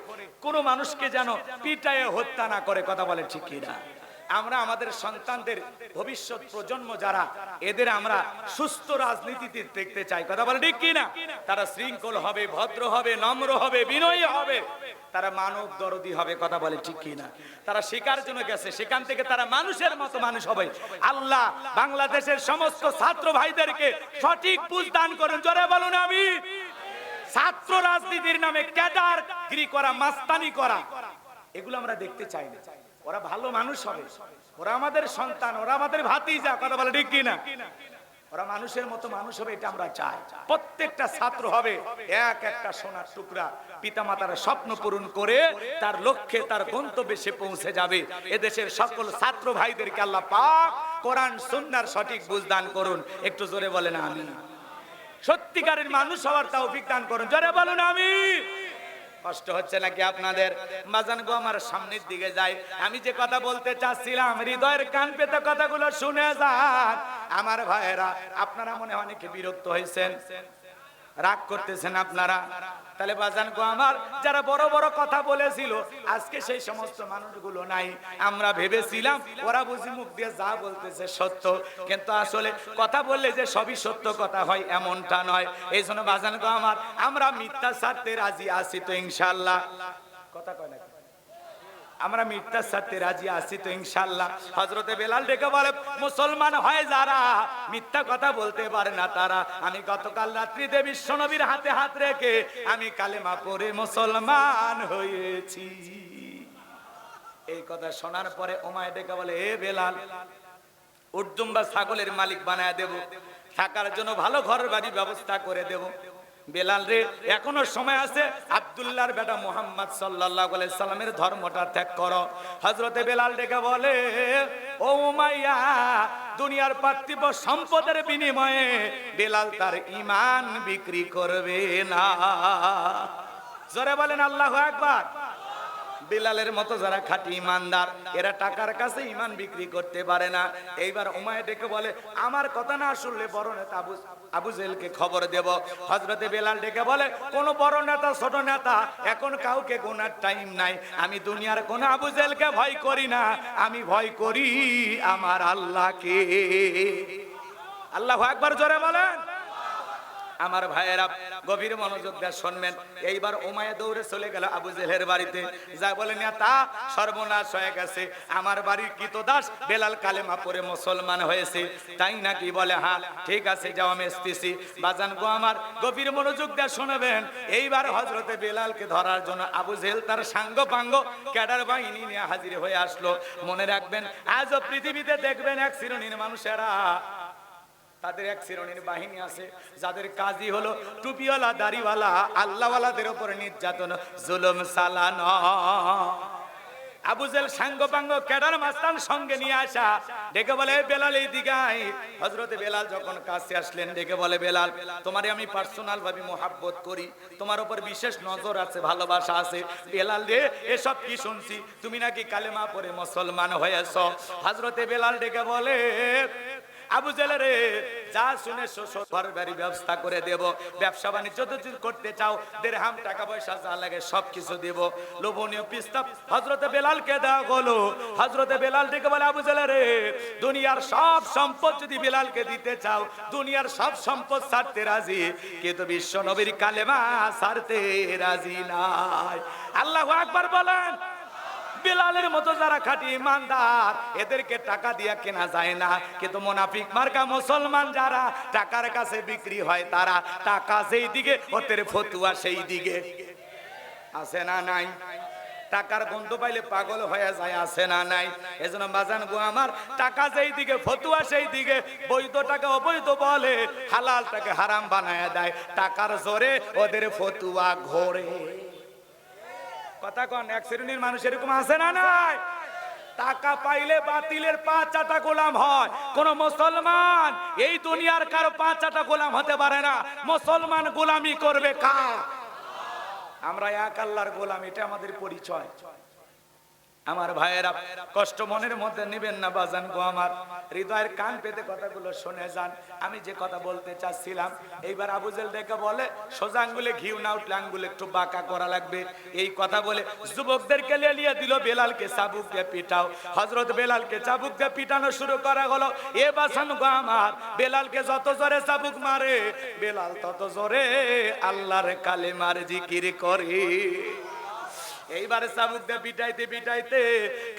কোনো মানুষকে যেন পিটায়ে হত্যা না করে। কথা বলে ঠিক কিনা? আমরা আমাদের সন্তানদের ভবিষ্যৎ প্রজন্ম যারা, এদের আমরা সুস্থ রাজনীতিতে দেখতে চাই। কথা বলে ঠিক কিনা? তারা শৃঙ্খল হবে, ভদ্র হবে, নম্র হবে, বিনয়ী হবে, তারা মানব দরদি হবে। কথা বলে ঠিক কিনা? তারা শেখার জন্য গেছে, সেখান থেকে তারা মানুষের মতো মানুষ হবে। আল্লাহ বাংলাদেশের সমস্ত ছাত্র ভাইদেরকে সঠিক বুঝ দান করেন। জোরে বলুন আমিন। ছাত্র রাজনীতির নামে ক্যাডারগিরি করা, মাস্তানি করা, এগুলো আমরা দেখতে চাই না। ওরা ভালো মানুষ হবে, ওরা আমাদের সন্তান, ওরা আমাদের ভাতিজা। কথা বলে ঠিক কিনা? ওরা মানুষের মতো মানুষ হবে, এটা আমরা চাই। প্রত্যেকটা ছাত্র হবে এক একটা সোনার টুকরা, পিতামাতার স্বপ্ন পূরণ করে তার লক্ষ্যে, তার গন্তব্যে সে পৌঁছে যাবে। এদেশের সকল ছাত্র ভাইদেরকে আল্লাহ পাক কোরআন সুন্নাহর সঠিক বুঝ দান করুন। একটু জোরে বলেন আমিন। সত্যিকারের মানুষ হওয়ার তৌফিক দান করুন। জোরে বলুন আমিন। কষ্ট হচ্ছে নাকি আপনাদের? মাজান গো, আমার সামনের দিকে যাই। আমি যে কথা বলতে চাচ্ছিলাম, হৃদয়ের কান পেতে কথাগুলো শুনে যান আমার ভাইয়েরা। আপনারা মনে অনেকে বিরক্ত হয়েছেন, রাগ করতেছেন আপনারা। তাহলে বাজান গো আমার, যারা বড় বড় কথা বলেছিল, আজকে সেই সমস্ত মানুষগুলো নাই। আমরা ভেবেছিলাম ওরা বুঝি মুখ দিয়ে যা বলতেছে সত্য, কিন্তু আসলে কথা বললে যে সবই সত্য কথা হয় এমনটা নয়। এই জন্য বাজান গো আমার, আমরা মিথ্যা ছাড়তে রাজি আছি তো ইনশাআল্লাহ। কথা কয় না? আমরা মিথ্যা ছাড়তে রাজি আছি তো ইনশাআল্লাহ। হযরতে বেলাল ডেকে বলে, মুসলমান হয় যারা মিথ্যা কথা বলতে পারে না তারা। আমি গতকাল রাত্রিতে বিশ্বনবীর হাতে হাত রেখে আমি কালেমা পড়ে মুসলমান হয়েছি। এই কথা শোনার পরে ওমায় ডেকে বলে, এ বেলাল, উর্দুম্বা ছাগলের মালিক বানায় দেব, থাকার জন্য ভালো ঘর বাড়ি ব্যবস্থা করে দেব। বেলাল রে, এখনো সময় আছে, আব্দুল্লাহর বেটা মুহাম্মদ সাল্লাল্লাহু আলাইহি সাল্লামের ধর্মটা ত্যাগ করো। হযরতে বেলাল ডেকে বলে, ও উমাইয়া, দুনিয়ার পার্থিব সম্পদের বিনিময়ে বেলাল তার ঈমান বিক্রি করবে না। জোরে বলেন আল্লাহু আকবার। বেলালের মতো যারা খাঁটি ইমানদার, এরা টাকার কাছে ঈমান বিক্রি করতে পারে না। এইবার উমাইয়া ডেকে বলে, আমার কথা না শুনলে বড় নেতা আবু জেহেলকে খবর দেব। হযরতে বেলাল ডেকে বলে, কোন বড় নেতা ছোট নেতা এখন কাউকে গোনার টাইম নাই। আমি দুনিয়ার কোন আবু জেহেলকে ভয় করি না, আমি ভয় করি আমার আল্লাহকে। আল্লাহু আকবার। জোরে বলেন। আমার ভাইয়েরা গভীর মনোযোগ দিয়ে শুনবেন। এইবার উমাইয়া দৌড়ে চলে গেল আবু জেহেলের বাড়িতে, যা বলে, নেতা সর্বনাশ হয়ে গেছে, আমার বাড়ির কৃতদাস বেলাল কালেমা পড়ে মুসলমান হয়েছে। তাই নাকি? বলে, হ্যাঁ ঠিক আছে, যাও আমি আসতেছি। বাজান গো আমার, গভীর মনোযোগ দিয়ে শুনবেন। এইবার হযরতে বেলালকে ধরার জন্য আবু জেহেল তার সাঙ্গ পাঙ্গ ক্যাডার বাহিনী নিয়ে হাজির হয়ে আসলো। মনে রাখবেন, আজও পৃথিবীতে দেখবেন এক শ্রেণীর মানুষেরা, তাদের এক শ্রেণীর বাহিনী আছে যাদের কাজই হলো টুপিওয়ালা, দাড়িওয়ালা, আল্লাহওয়ালাদের উপর নির্যাতন, জুলুম চালানো। আবু জেহেল সাঙ্গপাঙ্গ ক্যাডার মাস্তান সঙ্গে নিয়ে আসা, ডেকে বলে, বেলাল এই দিকে আয়। হযরতে বেলাল যখন কাছে আসলেন, ডেকে বলে, বেলাল, তোমারে আমি পার্সোনাল ভাবে মোহাব্বত করি, তোমার উপর বিশেষ নজর আছে, ভালোবাসা আছে। বেলাল রে, এসব কি শুনছি, তুমি নাকি কালেমা পড়ে মুসলমান হয়েছ। হযরতে বেলাল ডেকে বলে, আবু জেহেল রে, যা শুনেছো ঘর বাড়ি ব্যবস্থা করে দেব, ব্যবসা বাণিজ্য যদি করতে চাও, দিরহাম টাকা পয়সা যা লাগে সবকিছু দেব। লোভনীয় প্রস্তাব হযরতে বেলালকে দেওয়া হলো। হযরতে বেলাল ডেকে বলে, আবু জেহেল রে, দুনিয়ার সব সম্পদ যদি বেলালকে দিতে চাও, দুনিয়ার সব সম্পদ ছাড়তে রাজি, কিন্তু বিশ্ব নবীর কালেমা ছাড়তে রাজি নাই। আল্লাহু আকবার বলেন। বেলালের মতো যারা খাঁটি ইমানদার, এদেরকে টাকা দিয়ে কেনা যায় না, কিন্তু মুনাফিক মার্কা মুসলমান যারা টাকার কাছে বিক্রি হয়, তারা টাকা যেই দিকে ওদের ফতুয়া সেই দিকে। আছে না নাই? টাকার গন্ধ পাইলে পাগল হয়ে যায়, আছে না নাই? এজন্য বাজান গো আমার, টাকা যেই দিকে ফতুয়া সেই দিকে, বৈধ টাকা অবৈধ বলে, হালালটাকে হারাম বানায় দেয়, টাকার জোরে ওদের ফতুয়া ঘোরে। কথা কোন? এক শ্রেণীর মানুষ এরকম আছে না নাই? টাকা পাইলে বাতিলের 5 গোলাম হয়। কোন মুসলমান এই দুনিয়ার কারো 5 গোলাম হতে পারে না। মুসলমান গোলামি করবে কার? আমরা এক আল্লাহর গোলাম, এটা আমাদের পরিচয়। আমার ভাইয়েরা, কষ্ট মনের মধ্যে নেবেন না বাজান গো আমার, হৃদয়ের কান পেতে কথাগুলো শুনে যান। আমি যে কথা বলতে চাচ্ছিলাম, এইবার আবু জেল ডেকে বলে সোজা আঙ্গুলে ঘিউ না উঠলে আঙ্গুলে একটু বাঁকা করা লাগবে। এই কথা বলে যুবকদেরকে লেলিয়ে দিল, বেলালকে চাবুক দিয়ে পিটাও। হযরত বেলালকে চাবুক দিয়ে পিটানো শুরু করা হলো। এ বাজান গো আমার, বেলালকে যত জোরে চাবুক মারে, বেলাল তত জোরে আল্লাহর কালেমার জিকির করে। এইবারে চাবুক দিয়ে পিটাইতে পিটাইতে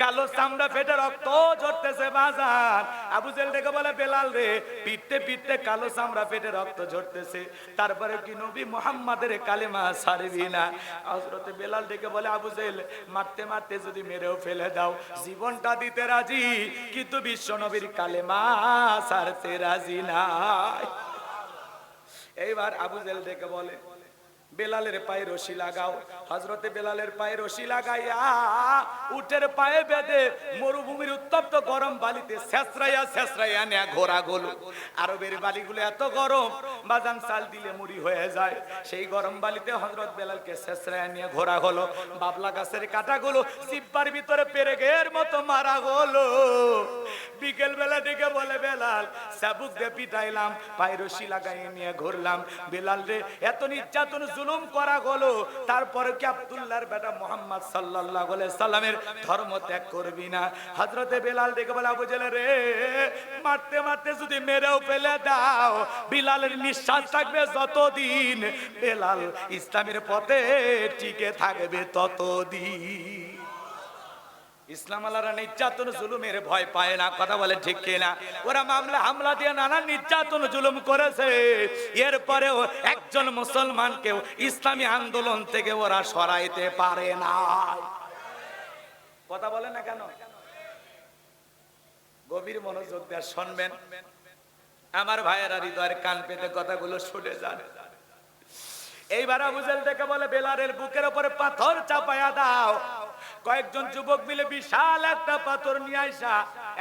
কালো চামড়া ফেটে রক্ত ঝরতেছে বাজার। আবু জেল ডেকে বলে বেলাল রে, পিটতে পিটতে কালো চামড়া ফেটে রক্ত ঝরতেছে, তারপরে কি নবী মুহাম্মাদের কালেমা ছাড়বি না? হযরত বেলাল ডেকে বলে আবু জেল, মারতে মারতে যদি মেরেও ফেলে দাও, জীবনটা দিতে রাজি, কিন্তু বিশ্ব নবীর কালেমা ছাড়তে রাজি নাই। এইবার আবু জেল ডেকে বলে বেলালের পায়ে রশি লাগাও। হযরতে বেলালের পায়ে রশি লাগাইয়া উটের পায়ে বেঁধে মরুভূমির উত্তপ্ত গরম বালিতে ছেঁচড়াইয়া ছেঁচড়াইয়া নেয়া ঘোড়া গলো। আরবের বালিগুলো এত গরম, বাজান চাল দিলে মুড়ি হয়ে যায়। সেই গরম বালিতে হযরত বেলালকে ছেঁচড়াইয়া নিয়ে ঘোড়া হলো। বাবলা গাছের কাঁটাগুলো জিহ্বার ভিতরে পেরেকের মতো মারা হলো। বিকেল বেলা ডেকে বলে বেলাল, চাবুক দিয়ে পিটাইলাম, পায়ে রশি লাগাইয়ে নিয়ে ঘুরলাম, বেলাল রে এত নির্যাতন জুলুম করা হলো, তারপরে কি আব্দুল্লাহর বেটা মুহাম্মদ সাল্লাল্লাহু আলাইহি সাল্লামের ধর্ম ত্যাগ করবি না? হযরতে বেলাল ডেকে বলে আবু জেল রে, মারতে মারতে যদি মেরেও ফেলে দাও, বিলালের নিঃশ্বাস থাকবে যতদিন, বেলাল ইসলামের পথে টিকে থাকবে ততদিন। ইসলাম আলারা নির্যাতন জুলুমের ভয় পায় না, কথা বলে ঠিক কিনা? ওরা মামলা হামলা দিয়ে নানা নির্যাতন জুলুম করেছে, এরপরেও একজন মুসলমানকেও ইসলামী আন্দোলন থেকে ওরা সরাইতে পারে না। কথা বলে না কেন? গভীর মনোযোগ দিয়ে শুনবেন আমার ভাইয়েরা, হৃদয়ের কান পেতে কথাগুলো শুনে যান। এইবার আবু জেল থেকে বলে বেলালের বুকের উপরে পাথর চাপায়া দাও। কয়েকজন যুবক মিলে বিশাল একটা পাথর নিয়ে আইসা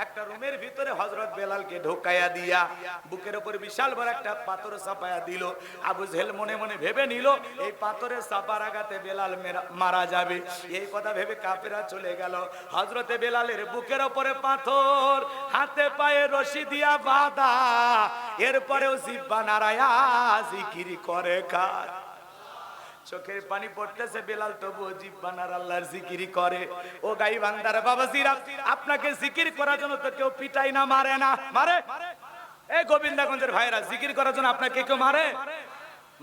একটা রুমের ভিতরে হযরত বেলালকে ঢোকায়া দিয়া বুকের উপরে বিশাল বড় একটা পাথর চাপায়া দিল। আবু জেহেল মনে মনে ভেবে নিল এই পাথরের চাপার আঘাতে বেলাল মারা যাবে। এই কথা ভেবে কাফেররা চলে গেল। হযরতে বেলালের বুকের উপরে পাথর, হাতে পায়ে রশি দিয়া বাঁধা, এরপরেও জিহ্বা নাড়ায়া জিকির করে কার। চোখের পানি পড়তেছে, বেলাল তবুও জিহ্বা নাড়া আল্লাহর জিকির করে। ও গাইবান্দার বাবাজিরা, আপনাকে জিকির করার জন্য তো কেউ পিটাই না, মারে না? মারে? এই গোবিন্দগঞ্জের ভাইরা, জিকির করার জন্য আপনাকে কেউ মারে?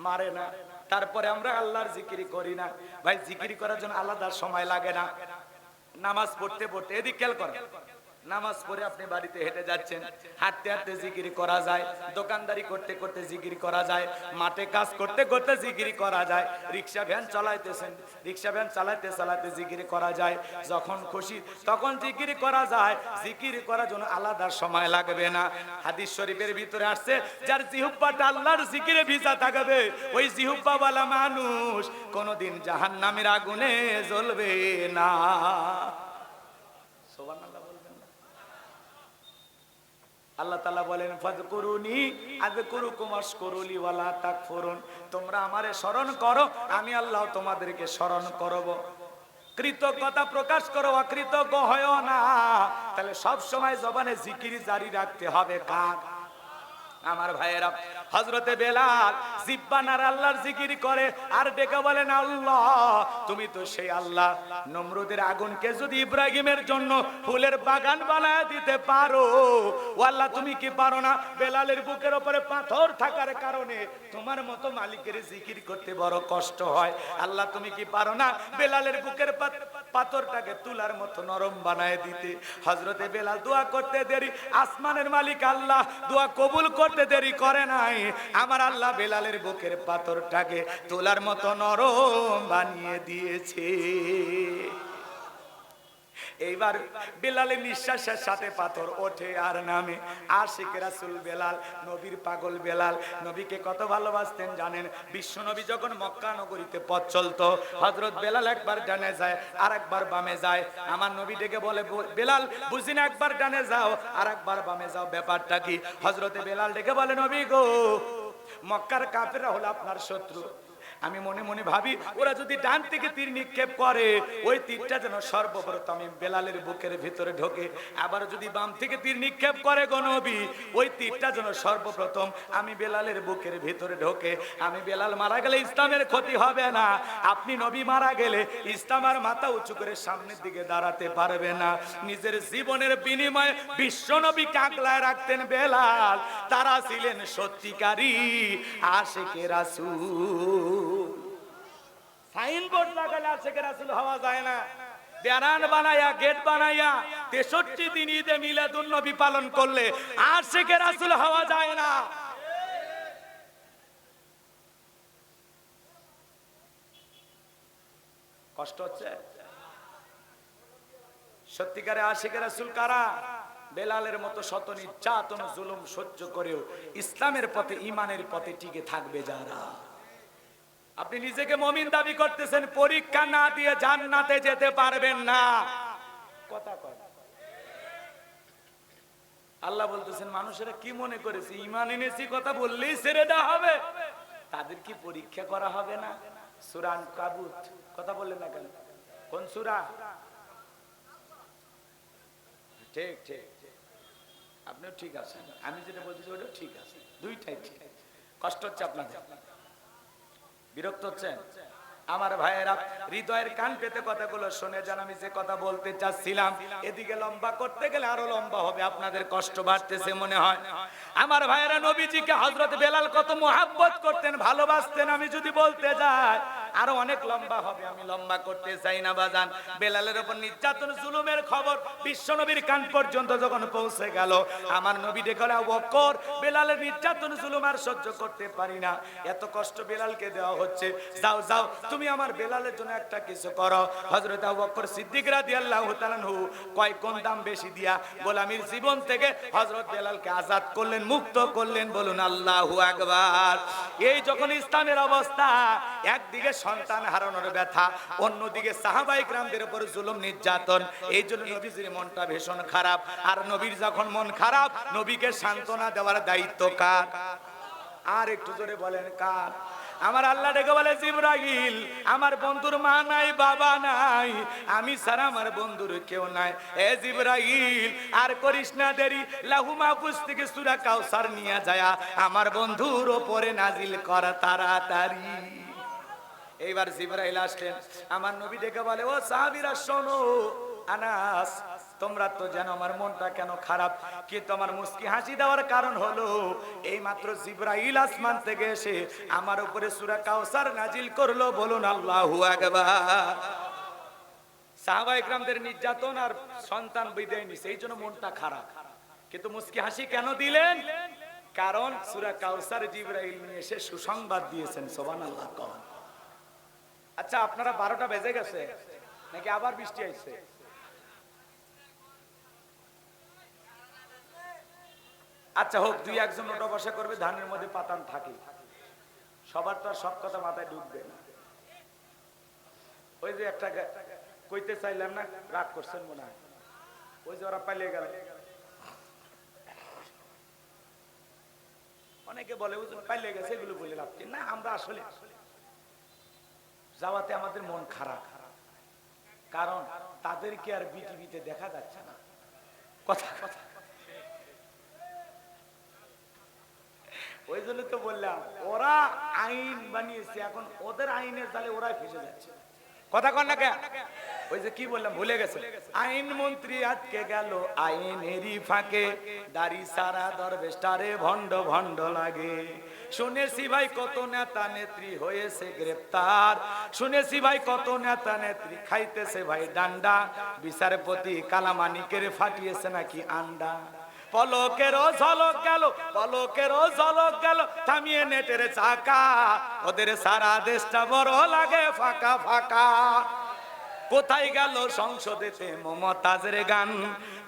মারে না। তারপরে আমরা আল্লাহর জিকির করি না। ভাই, জিকির করার জন্য আলাদা সময় লাগে না? নামাজ পড়তে পড়তে, এদিক খেয়াল করেন, নামাজ পড়ে আপনি বাড়িতে হেঁটে যাচ্ছেন, হাঁটতে হাঁটতে জিকির করা যায়, দোকানদারি করতে করতে জিকির করা যায়, মাঠে কাজ করতে করতে জিকির করা যায়, রিক্সা ভ্যান চালাইতেছেন, রিক্সা ভ্যান চালাতে চালাতে জিকির করা যায়, যখন খুশি তখন জিকির করা যায়। জিকির করার জন্য আলাদা সময় লাগবে না। হাদিস শরীফের ভিতরে আসছে, যার জিহ্বাটা আল্লাহর জিকিরে ভিজা থাকবে, ওই জিহ্বাওয়ালা মানুষ কোনোদিন জাহান্নামের আগুনে জ্বলবে না। সুবহানাল্লাহ। আল্লাহ তাআলা বলেন, ফাযকুরুনি আযকুরুকুম ওয়াশকুরুলি ওয়ালা তাকফুরুন। তোমরা আমারে স্মরণ করো, আমি আল্লাহ তোমাদেরকে স্মরণ করব। কৃতজ্ঞতা প্রকাশ করো, অকৃতজ্ঞ হয়ো না। তাহলে সব সময় জবানে জিকির জারি রাখতে হবে কার? আমার ভাইয়েরা, হযরতে বেলাল জিহ্বা নাড়া আল্লাহর জিকির করে আর ডেকে বলেন, আল্লাহ তুমি তো সেই আল্লাহ, নমরুদের আগুনকে যদি ইব্রাহিমের জন্য ফুলের বাগান বানায় দিতে পারো, ও আল্লাহ তুমি কি পারো না? বেলালের বুকের উপরে পাথর থাকার কারণে তোমার মতো মালিকের জিকির করতে বড় কষ্ট হয়। আল্লাহ তুমি কি পারো না বেলালের বুকের পাথরটাকে তুলার মতো নরম বানায় দিতে? হযরতে বেলাল দোয়া করতে দেরি, আসমানের মালিক আল্লাহ দোয়া কবুল করতে দেরি করে নাই। আমার আল্লাহ বেলালের বুকের পাথরটাকে তুলার মতো নরম বানিয়ে দিয়েছে। এইবার বেলালের নিঃশ্বাসের সাথে পাথর ওঠে আর নামে। আশিক রাসূল বেলাল, নবীর পাগল বেলাল, নবীকে কত ভালোবাসতেন জানেন? বিশ্ব নবী যখন মক্কা নগরীতে পথ চলতো, হযরত বেলাল একবার ডানে যায় আর একবার বামে যায়। আমার নবী ডেকে বলে, বেলাল বুঝি না, একবার ডানে যাও আর একবার বামে যাও, ব্যাপারটা কি? হযরতে বেলাল ডেকে বলে, নবী গো, মক্কার কাফেররা হলো আপনার শত্রু। আমি মনে মনে ভাবি, ওরা যদি ডান থেকে তীর নিক্ষেপ করে, ওই তীরটা যেন সর্বপ্রথম বেলালের বুকের ভিতরে ঢোকে। আবার যদি বাম থেকে তীর নিক্ষেপ করে গো নবী, ওই তীরটা যেন সর্বপ্রথম আমি বেলালের বুকের ভিতরে ঢোকে। আমি বেলাল মারা গেলে ইসলামের ক্ষতি হবে না, আপনি নবী মারা গেলে ইসলাম আর মাথা উঁচু করে সামনের দিকে দাঁড়াতে পারবে না। নিজের জীবনের বিনিময়ে বিশ্ব নবীকে আগলায় রাখতেন বেলাল। তারা ছিলেন সত্যিকারী আশিকে রাসূল। সাইনবোর্ড লাগালে আশিকে রাসূল হওয়া যায় না। ব্যানার বানায়া, গেট বানায়া 63 দিন ঈদে মিলাদুন নবী পালন করলে আশিকে রাসূল হওয়া যায় না। কষ্ট হচ্ছে? সত্যিকারে আশিকে রাসূল কারা? বেলালের মতো শত নির্যাতন জুলুম সহ্য করেও ইসলামের পথে, ঈমানের পথে টিকে থাকবে যারা। আপনি নিজেকে মুমিন দাবি করতেছেন, পরীক্ষা না দিয়ে জান্নাতে যেতে পারবেন না। কথা কয়। আল্লাহ বলতেছেন, মানুষেরা কি মনে করেছে ঈমান এনেছি কথা বললেই ছেড়ে দেওয়া হবে? তাদের কি পরীক্ষা করা হবে না? সূরা আনকাবুত, কথা বললেন না কেন? কোন সূরা? ঠিক ঠিক, আপনিও ঠিক আছেন, আমি যেটা বলতেছি ওটা ঠিক আছে, দুইটাই ঠিক। কষ্ট হচ্ছে আপনাদের? বিরক্ত হচ্ছেন? আমার ভাইয়েরা, হৃদয়ের কান পেতে কথাগুলো শুনে যান। আমি যে কথা বলতে চাচ্ছিলাম, এদিকে লম্বা করতে গেলে আরো লম্বা হবে, আপনাদের কষ্ট বাড়তেছে মনে হয়। আমার ভাইয়েরা, নবীজিকে হযরত বেলাল কত মুহাব্বত করতেন, ভালোবাসতেন। আমি যদি বলতে যাই আরো অনেক লম্বা হবে, আমি লম্বা করতে চাই না বাজান। বেলালের উপর নির্যাতন জুলুমের খবর বিশ্ব নবীর কান পর্যন্ত যখন পৌঁছে গেল, আমার নবী ডেকে বলে, আবু বকর, বেলালের নির্যাতন জুলুম আর সহ্য করতে পারি না, এত কষ্ট বেলালকে দেওয়া হচ্ছে, যাও যাও তুমি আমার বেলালের জন্য একটা কিছু করো। হযরত আবু বকর সিদ্দিক রাদিয়াল্লাহু তাআলা আনহু কয় কোন দাম বেশি দিয়া গোলামীর জীবন থেকে হযরত বেলালকে আজাদ করলেন, মুক্ত করলেন। বলুন আল্লাহু আকবার। এই যখন ইসলামের অবস্থা, একদিকে সন্তান হারানোর ব্যথা, অন্যদিকে সাহাবায়ে কেরামদের উপর জুলুম নির্যাতন, এই জন্য নবীজির মনটা ভীষণ খারাপ। আর নবীর যখন মন খারাপ, নবীকে সান্ত্বনা দেওয়ার দায়িত্ব কার? আর একটু জোরে বলেন কার? আমার আল্লাহ ডেকে বলে, জিবরাইল, আমার বন্ধুর মা নাই, বাবা নাই, আমি ছাড়া আমার বন্ধুর কেউ নাই। এ জিবরাইল, আর করিস না দেরি, লাহু মাহফুজ থেকে সূরা কাউসার নিয়ে যায় আমার বন্ধুর উপরে নাজিল কর তাড়াতাড়ি। এইবার জিবরাইল আসলেন, আমার নবী ডেকে বলে, ও সাহাবীরা শোনো, আনাস, তোমরা তো জানো আমার মনটা কেন খারাপ, কিন্তু আমার মুস্কি হাসি দেওয়ার কারণ হলো এই মাত্র জিবরাইল আসমান থেকে এসে আমার উপরে সূরা কাউসার নাজিল করলো। বলুন আল্লাহু আকবার। সাহাবায়ে কেরামদের নির্যাতন আর সন্তান বিদায় নিছে, এই জন্য মনটা খারাপ। কিন্তু মুস্কি হাসি কেন দিলেন? কারণ সূরা কাউসার জিবরাইল নিয়ে এসে সুসংবাদ দিয়েছেন। সুবহানাল্লাহ। আচ্ছা, আপনারা 12টা বেজে গেছে নাকি আবার বৃষ্টি আইছে? আচ্ছা হোক, দুই একজন ওটা বসা করবে, ধানের মধ্যে পাতান থাকে, সবার তো আর সব কথা মাথায় ঢুকবে না। ওই যে একটা কইতে চাইলাম না, রাগ করছেন মনে হয়, ওই যে ওরা পালিয়ে গেল। অনেকে বলে পালিয়ে গেছে, এগুলো বলে লাভ কি? না, আমরা আসলে যাওয়াতে আমাদের মন খারাপ, কারণ তাদেরকে আর বিটিভিতে দেখা যাচ্ছে না। কথা কথা, ওই জন্য তো বললাম, ওরা আইন বানিয়েছে, এখন ওদের আইনের জালে ওরাই ফেসে যাচ্ছে। কথা কন না কে? ওই যে কি বললাম, ভুলে গেছে। আইন মন্ত্রী আটকে গেল আইনেরই ফাঁকে, দাড়ি সারা দরবেশটারে ভণ্ড ভণ্ড লাগে। শুনেছি ভাই কত নেতা নেত্রী হয়েছে গ্রেপ্তার, শুনেছি ভাই কত নেতা নেত্রী খাইতেছে ভাই ডান্ডা, বিচারপতি কালামানিকের ফাটিয়েছে নাকি আন্ডা। পলকেরও ঝলক গেল, পলকেরও ঝলক গেল, থামিয়ে নেটের চাকা, ওদের সারা দেশটা বড় লাগে ফাঁকা ফাঁকা। কোথায় গেল সংসদেতে মমতাজের গান,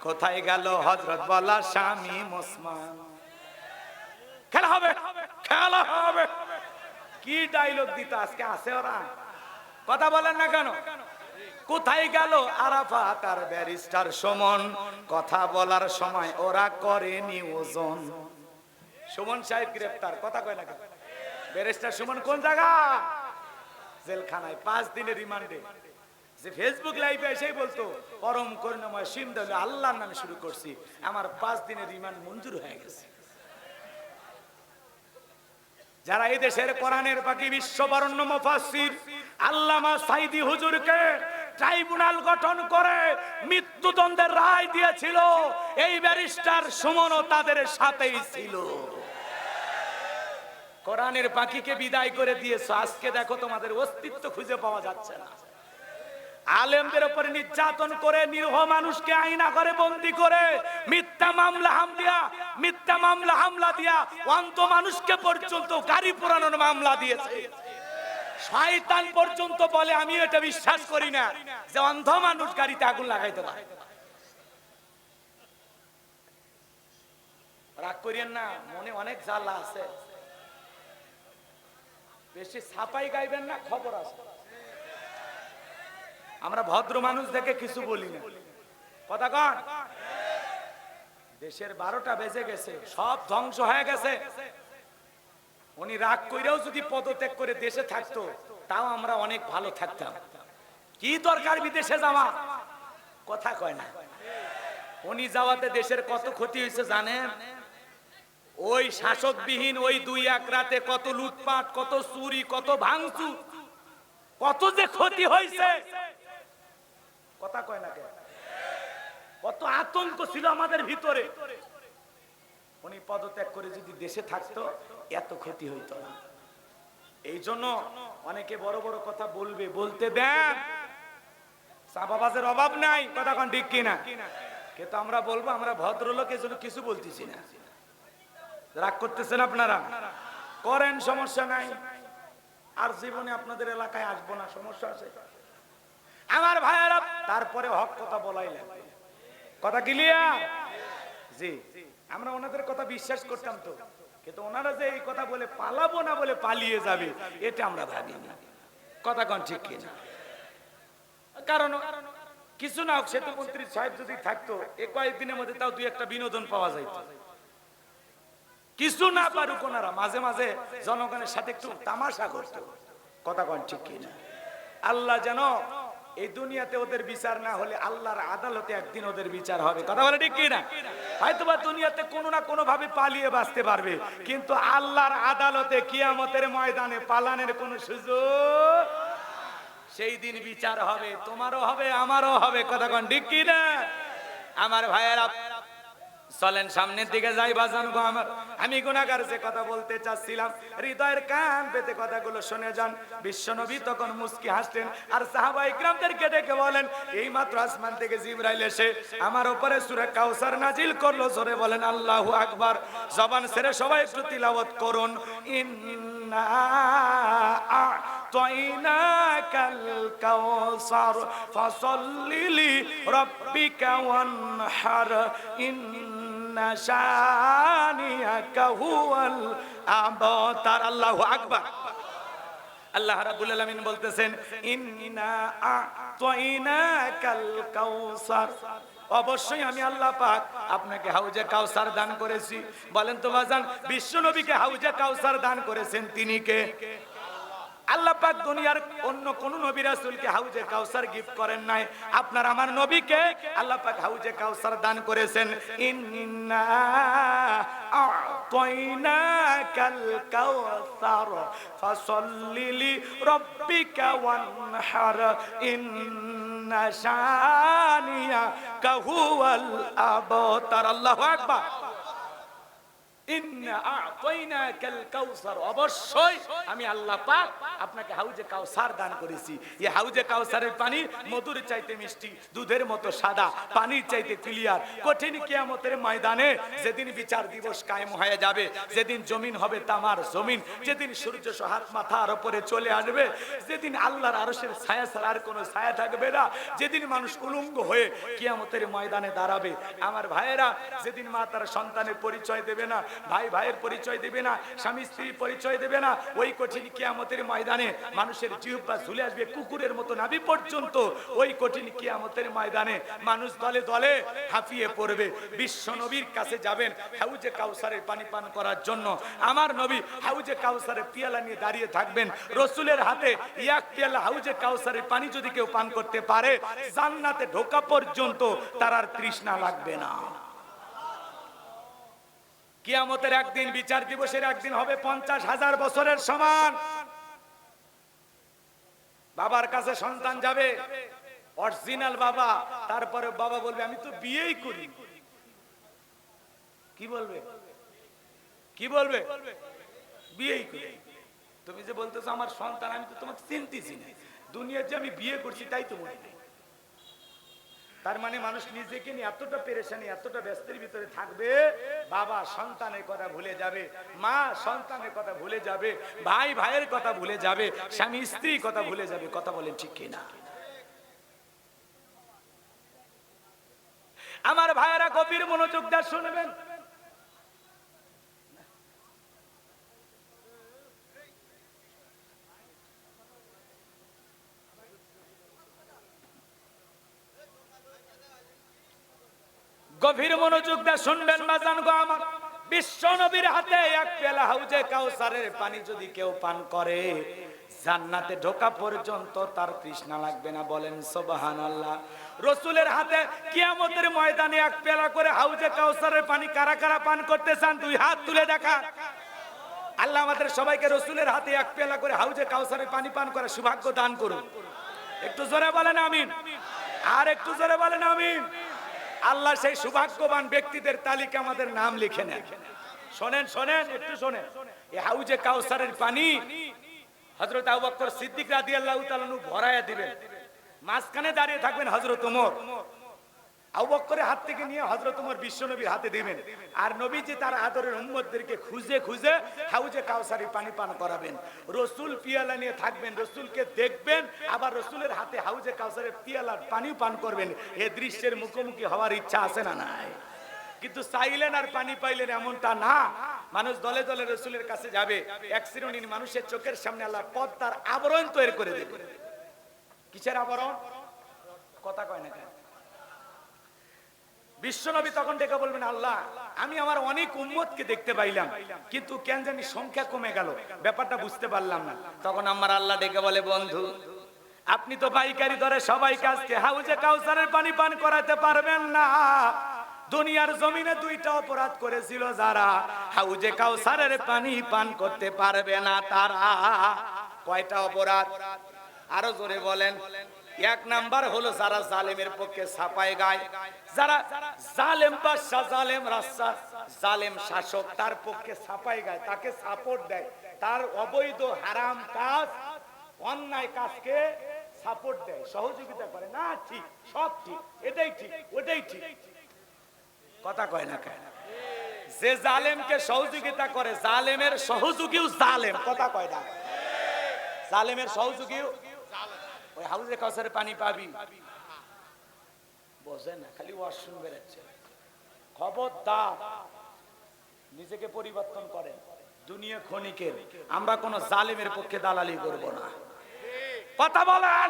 কোথায় গেল হযরত বলা স্বামী ওসমান। খেলা হবে, খেলা হবে। কি ডায়লগ দিত আজকে আছে ওরা, কথা বলেন না কেন? কোথায় গেল আরাফাত আর ব্যারিস্টার সুমন, কথা বলার সময় ওরা করেনি ওজন। সুমন সাহেব গ্রেফতার, কথা কয় না কেন? ব্যারিস্টার সুমন কোন জায়গা? জেলখানায় 5 দিনের রিমান্ডে। যে ফেসবুক লাইভে এসেই বলতো পরম করুণাময় সীম দলে আল্লাহর নামে শুরু করছি, আমার 5 দিনের রিমান্ড মঞ্জুর হয়ে গেছে। যারা এই দেশের কোরআনের পাখি বিশ্ববরণ্য মুফাসসির আল্লামা সাইদি হুজুরকে ট্রাইব্যুনাল গঠন করে মৃত্যুদণ্ডের রায় দিয়েছিল, এই ব্যারিস্টার সুমনও তাদের সাথেই ছিল। কোরআনের পাখিকে বিদায় করে দিয়েছে, আজকে দেখো তোমাদের অস্তিত্ব খুঁজে পাওয়া যাচ্ছে না। আলেমদের উপর নির্যাতন করে নিরীহ মানুষকে আইনা করে বন্দী করে মিথ্যা মামলা হামলা দিয়া অন্ধ মানুষকে পর্যন্ত গাড়ি পোড়ানোর মামলা দিয়েছে। শয়তান পর্যন্ত বলে আমি এটা বিশ্বাস করি না যে অন্ধ মানুষ গাড়িতে আগুন লাগাইতে পারে। রাগ করিয়েন না, মনে অনেক জ্বালা আছে, বেশি ছাপাই গাইবেন না, খবর আছে। আমরা ভদ্র মানুষ দেখে কিছু বলি না, কথা কন। দেশের 12টা বেজে গেছে, সব ধ্বংস হয়ে গেছে। উনি রাগ কইরাও যদি পদত্যাগ করে দেশে থাকতো তাও আমরা অনেক ভালো থাকতাম। কি দরকার বিদেশে যাওয়া, কথা কয় না। উনি যাওয়াতে দেশের কত ক্ষতি হয়েছে জানেন? ওই শাসকবিহীন ওই 2-1 রাতে কত লুটপাট, কত চুরি, কত ভাঙচুর, কত যে ক্ষতি হয়েছে, কথা কয় না কেন? কত আতঙ্ক ছিল আমাদের ভিতরে। উনি পদত্যাগ করে যদি দেশে থাকতো এত ক্ষতি হইতো না। এই জন্য অনেকে বড় বড় কথা বলবে, বলতে দেন, চাপাবাজের অভাব নাই, কথা কোন ঠিক কিনা? কিন্তু আমরা বলবো আমরা ভদ্রলোক, এজন্য কিছু বলতেছি না। রাগ করতেছেন আপনারা, করেন, সমস্যা নাই। আর জীবনে আপনাদের এলাকায় আসবো না, সমস্যা আছে আমার ভাইয়েরা। তারপরে হক কথা বলাই লাগবে, কথা ক্লিয়ার? জি, আমরা ওনাদের কথা বিশ্বাস করতাম তো, কিন্তু ওনারা যে এই কথা বলে পালাবো না বলে পালিয়ে যাবে এটা আমরা ভাবিনি, কথা কোন ঠিক কিনা? কারণ কিছু না হোক, সেতুমন্ত্রী সাহেব যদি থাকতো এই কয়েকদিনের মধ্যে তাও 2-1টা বিনোদন পাওয়া যাইত। কিছু না পারুক, ওনারা মাঝে মাঝে জনগণের সাথে একটু তামাশা করতো, কথা কোন ঠিক কিনা? আল্লাহ যেন এই দুনিয়াতে ওদের বিচার না হলে আল্লাহর আদালতে একদিন ওদের বিচার হবে, কথা বলে ঠিক কিনা? হয়তোবা দুনিয়াতে কোনো না কোনো ভাবে পালিয়ে বাঁচতে পারবে, কিন্তু আল্লাহর আদালতে কিয়ামতের ময়দানে পালানের কোনো সুযোগ। সেই দিন বিচার হবে, তোমারও হবে, আমারও হবে, কথা কোন ঠিক কিনা? আমার ভাইয়েরা চলেন সামনের দিকে যাই বাজান গো আমার। আমি গুনাহগার যে কথা বলতে চাচ্ছিলাম, হৃদয়ের কান পেতে কথাগুলো শুনে যান। বিশ্বনবী তখন মুস্কি হাসলেন আর সাহাবায়ে কিরামদেরকে ডেকে বলেন, এই মাত্র আসমান থেকে জিবরাইল এসে আমার উপরে সূরা কাউসার নাজিল করলো। জোরে বলেন আল্লাহু আকবার। জবান ছেড়ে সবাই একটু তিলাওয়াত করুন। ইন্না আ'তাইনাকাল কাউসার ফাসাল্লি লিরাব্বিকা ওয়ানহার ইন্না শানিয়াকা হুয়াল আবতার। আল্লাহু আকবার। আল্লাহ রাব্বুল আলামিন বলতেছেন, ইন্না আ'তাইনাকাল কাউসার, অবশ্যই আমি আল্লাহ পাক আপনাকে হাউজে কাউসার দান করেছি। বলেন তো বাজান, বিশ্বনবীকে হাউজে কাউসার দান করেছেন তিনি কে? আল্লাহ পাক দুনিয়ার অন্য কোন নবী রাসূলকে হাউজে কাউসার গিফট করেন নাই। আপনার আমার নবীকে আল্লাহ পাক হাউজে কাউসার দান করেছেন। ইন্না আ'তাইনাকাল কাউসার ফাসাল্লি লিরাব্বিকা ওয়ানহার ইন্না শানিয়াকা হুয়াল আবতার। আল্লাহু আকবার। ইন্না আ'তাইনাকাল কাউসার, অবশ্যই আমি আল্লাহ পাক আপনাকে হাউজে কাউসার দান করেছি। এই হাউজে কাউসারের পানি মধুর চাইতে মিষ্টি, দুধের মতো সাদা, পানির চাইতে ক্লিয়ার। কঠিন কিয়ামতের ময়দানে যেদিন বিচার দিবস কায়েম হয়ে যাবে, যেদিন জমিন হবে তামার জমিন, যেদিন সূর্য হাত মাথার উপরে চলে আসবে, যেদিন আল্লাহর আরশের ছায়া ছাড়া আর কোনো ছায়া থাকবে না, যেদিন মানুষ উলঙ্গ হয়ে কিয়ামতের ময়দানে দাঁড়াবে, আমার ভাইয়েরা, যেদিন মা তার সন্তানের পরিচয় দেবে না, ভাই ভাইয়ের পরিচয় দেবে না, স্বামী স্ত্রীর পরিচয় দেবে না, ওই কঠিন কিয়ামতের ময়দানে মানুষের জিহ্বা ঝুলে আসবে কুকুরের মতো নাভি পর্যন্ত। ওই কঠিন কিয়ামতের ময়দানে মানুষ দলে দলে হাঁফিয়ে পড়বে। বিশ্ব নবীর কাছে যাবেন হাউজে কাউসারের পানি পান করার জন্য। আমার নবী হাউজে কাউসারের পিয়ালা নিয়ে দাঁড়িয়ে থাকবেন। রসুলের হাতে এক পিয়ালা হাউজে কাউসারের পানি যদি কেউ পান করতে পারে, জান্নাতে ঢোকা পর্যন্ত তার আর তৃষ্ণা লাগবে না। কিয়ামতের একদিন, বিচার দিবসের একদিন হবে 50,000 বছরের সমান। বাবার কাছে সন্তান যাবে, অরিজিনাল বাবা, তারপরে বাবা বলবে আমি তো বিয়েই করি। কি বলবে? কি বলবে? বিয়েই করি। তুমি যে বলতেছো আমার সন্তান, আমি তো তোমাকে চিনতেছি না, দুনিয়ার যে আমি বিয়ে করছি তাই তো মনে নেই। তার মানে মানুষ নিজেকে নিয়ে এতটা পেরেশানি, এতটা ব্যস্তের ভিতরে থাকবে, বাবা সন্তানের কথা ভুলে যাবে, মা সন্তানের কথা ভুলে যাবে, ভাই ভাইয়ের কথা ভুলে যাবে, স্বামী স্ত্রীর কথা ভুলে যাবে। কথা বলেন ঠিক কিনা? আমার ভাইয়েরা গভীর মনোযোগ দিয়ে শুনবেন। গভীর মনোযোগ দিয়ে শুনবেন বাজান গো আমার। বিশ্ব নবীর হাতে এক পেয়ালা হাউজে কাউসারের পানি যদি কেউ পান করে, জান্নাতে ঢোকা পর্যন্ত তার তৃষ্ণা লাগবে না। বলেন সুবহানাল্লাহ। রসুলের হাতে কিয়ামতের ময়দানে এক পেয়ালা করে হাউজে কাউসারের পানি কারা কারা পান করতে চান? দুই হাত তুলে দেখা। আল্লাহ আমাদের সবাইকে রসুলের হাতে এক পেয়ালা করে হাউজে কাউসারের পানি পান করার সৌভাগ্য দান করুন। একটু জোরে বলেন আমিন। আর একটু জোরে বলেন আমিন। আল্লাহ সেই সৌভাগ্যবান ব্যক্তিদের তালিকা আমাদের নাম লিখে নেন। শোনেন শোনেন, একটু শোনেন। এই হাউজে কাউসারের পানি হযরত আবু বকর সিদ্দিক রাদিয়াল্লাহু তাআলা আনহু ভরায়া দিবেন। মাঝখানে দাঁড়িয়ে থাকবেন হযরত ওমর। আবু বকরের হাত থেকে নিয়ে হযরত ওমর বিশ্বনবীর হাতে দিবেন। আর নবীজি তার আদরের উম্মতদেরকে খুঁজে খুঁজে হাউজে কাউসারের পানি পান করাবেন। রাসূল পিয়ালা নিয়ে থাকবেন, রাসূলকে দেখবেন, আবার রাসূলের হাতে হাউজে কাউসারের পিয়ালার পানি পান করবেন। এই দৃশ্যের মুখোমুখি হওয়ার ইচ্ছা আছে না নাই? কিন্তু চাইলেন আর পানি পাইলেন এমনটা না। মানুষ দলে দলে রাসূলের কাছে যাবে। এক শ্রেণীর মানুষের চোখের সামনে আল্লাহ পর্দার আবরণ তৈরি করে দেবে। কিসের আবরণ? কথা কয় না কেন? বিশ্বনবী তখন ডেকে বলবেন, আল্লাহ আমি আমার অনেক উম্মতকে দেখতে পাইলাম, কিন্তু কেন জানি সংখ্যা কমে গেল, ব্যাপারটা বুঝতে পারলাম না। তখন আমার আল্লাহ ডেকে বলে, বন্ধু আপনি তো পাইকারি দরে সবাইকে আজকে হাউজে কাউসারের পানি পান করাতে পারবেন না। দুনিয়ার জমিনে দুইটা অপরাধ করেছিল যারা, হাউজে কাউসারের পানি পান করতে পারবে না তারা। কয়টা অপরাধ? আরো জোরে বলেন। এক নাম্বার হলো যারা জালেমের পক্ষে ছাপায় গায়, যারা জালেম বাদশা, জালেম রাজা, জালেম শাসক, তার পক্ষে ছাপায় গায়, তাকে সাপোর্ট দেয়, তার অবৈধ হারাম কাজ, অন্যায় কাজকে সাপোর্ট দেয়, সহযোগিতা করে। না ঠিক, সব ঠিক, এটাই ঠিক, ওটাই ঠিক। কথা কয় না কেন? যে জালেমকে সহযোগিতা করে, জালেমের সহযোগীও জালেম। কথা কয় না? জালেমের সহযোগীও ওই হাউজে কাউসারে পানি পাবি, বোঝে না, খালি ওয়াশরুম বেরোচ্ছে। খবরদার, নিজেকে পরিবর্তন করেন। দুনিয়া ক্ষণিকের, আমরা কোন জালেমের পক্ষে দালালি করব না। কথা বলেন।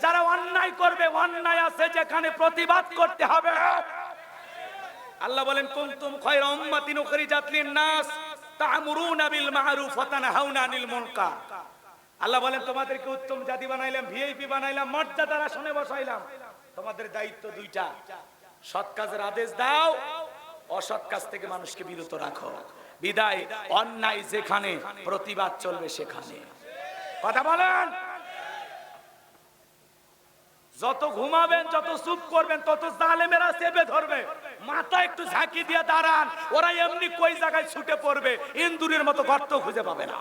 যারা অন্যায় করবে, অন্যায় আছে যেখানে প্রতিবাদ করতে হবে। আল্লাহ বলেন, কুনতুম খায়রা উম্মাতিন উখরিজাত লিন-নাস তা'মুরুনা বিল মা'রুফ ওয়া তানহাউনা আনিল মুনকার। আল্লাহ বলেন, তোমাদেরকে উত্তম জাতি বানাইলাম, ভিআইপি বানাইলাম, মর্যাদার আসনে বসাইলাম। তোমাদের দায়িত্ব দুইটা, সৎ কাজের আদেশ দাও, অসৎ কাজ থেকে মানুষকে বিরত রাখো। বিদায় অন্যায় যেখানে, প্রতিবাদ চলবে সেখানে। কথা বলেন। যত ঘুমাবেন, যত চুপ করবেন, তত জালেমেরা চেপে ধরবে। মাথা একটু ঝাঁকি দিয়ে দাঁড়ান, ওরা এমনি কই জায়গায় ছুটে পড়বে, ইন্দুরের মতো গর্ত খুঁজে পাবে না।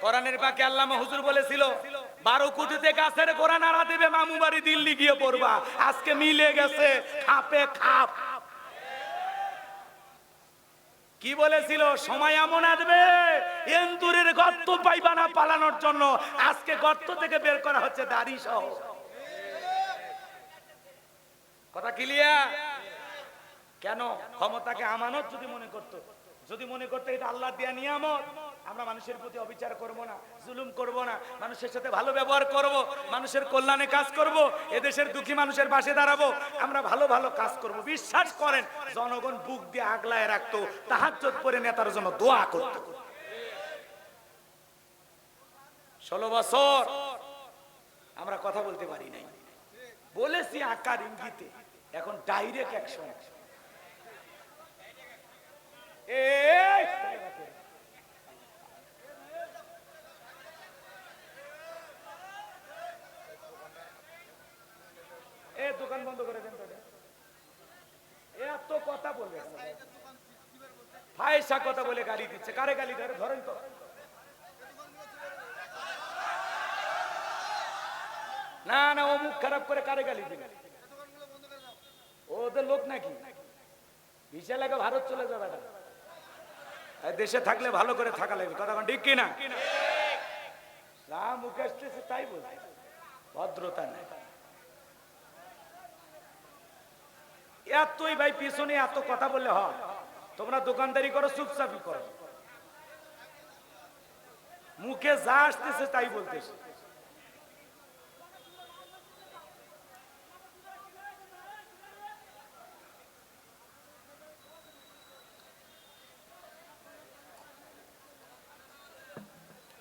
কোরআনের পাকে আল্লামা হুজুর বলেছিল, 12 কোটিতে গাছের গোড়া নাড়া দেবে, মামু বাড়ি দিল্লি গিয়ে পড়বা। আজকে মিলে গেছে খাপে খাপ। কি বলেছিল? সময় এমন আসবে ইন্দুরের গর্ত পাইবা না পালানোর জন্য। আজকে গর্ত থেকে বের করা হচ্ছে দাড়ি সহ। কথা ক্লিয়ার? কেন? ক্ষমতাকে আমানত যদি মনে করতো, এটা আল্লাহর দেয়া নিয়ামত, আমরা মানুষের প্রতি অবিচার করব না, জুলুম করব না, মানুষের সাথে ভালো ব্যবহার করব, মানুষের কল্যাণে কাজ করব, এদেশের দুঃখী মানুষের পাশে দাঁড়াবো, আমরা ভালো ভালো কাজ করব। বিশ্বাস করেন, জনগণ বুক দিয়ে আগলায় রাখতো, তাহাজ্জুদ পড়ে নেতার জন্য দোয়া করত। 16 বছর আমরা কথা বলতে পারি নাই, বলেছি আকার ইঙ্গিতে, এখন ডাইরেক্ট অ্যাকশন। দোকান বন্ধ করে দেন। এত কথা বলবে, ফায়সা কথা বলে গালি দিচ্ছে। কারে গালি ধরে? ধরেন তো। না না, ও মুখ খারাপ করে কারে গালি দিবে? ওদের লোক নাকি? ভিসা লাগে ভারত চলে যাবে না, দেশে থাকলে ভালো করে থাকা লাগবে। কথা ঠিক কিনা? যা মুখে আসতেছে তাই বলছে, ভদ্রতা নাই। এতই ভাই পিছনে এত কথা বললে হয়? তোমরা দোকানদারি করো, চুপচাপি করো, মুখে যা আসতেছে তাই বলতেছে।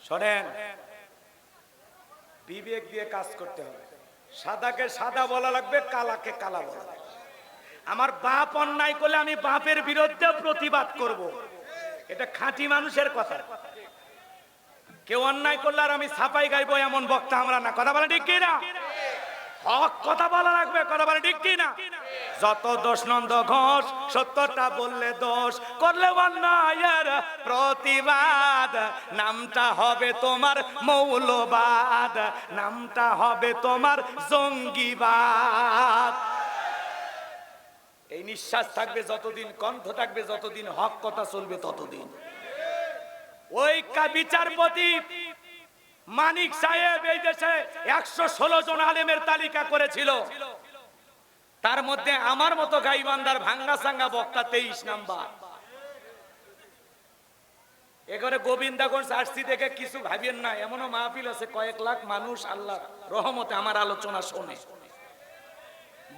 শোনেন, বিবেক দিয়ে কাজ করতে হবে। সাদাকে সাদা বলা লাগবে, কালাকে কালা বলা লাগবে। আমার বাপ অন্যায় করলে আমি বাপের বিরুদ্ধে প্রতিবাদ করব, এটা খাঁটি মানুষের কথা। কেউ অন্যায় করলে আর আমি ছাপাই গাইবো এমন বক্তা আমরা না। কথা বলে ঠিক কিনা? হক কথা বলা লাগবে। কথা বলে ঠিক কিনা? যত দোষ নন্দ ঘোষ, সত্যটা বললে দোষ, করলে অন্যায়ের প্রতিবাদ, নামটা হবে তোমার মৌলবাদ, নামটা হবে তোমার জঙ্গিবাদ। এই নিঃশ্বাস থাকবে যতদিন, কণ্ঠ থাকবে যতদিন, হক কথা চলবে ততদিন। ওই বিচারপতি মানিক সাহেব এই দেশে 116 জন আলেমের তালিকা করেছিল, তার মধ্যে আমার মতো গাইবান্দার ভাঙ্গা সাঙ্গা বক্তা 23 নাম্বার। এখানে গোবিন্দাগঞ্জ আসছি দেখে কিছু ভাবিয়েন না, এমনও মাহফিল আছে কয়েক লাখ মানুষ আল্লাহ রহমতে আমার আলোচনা শোনে।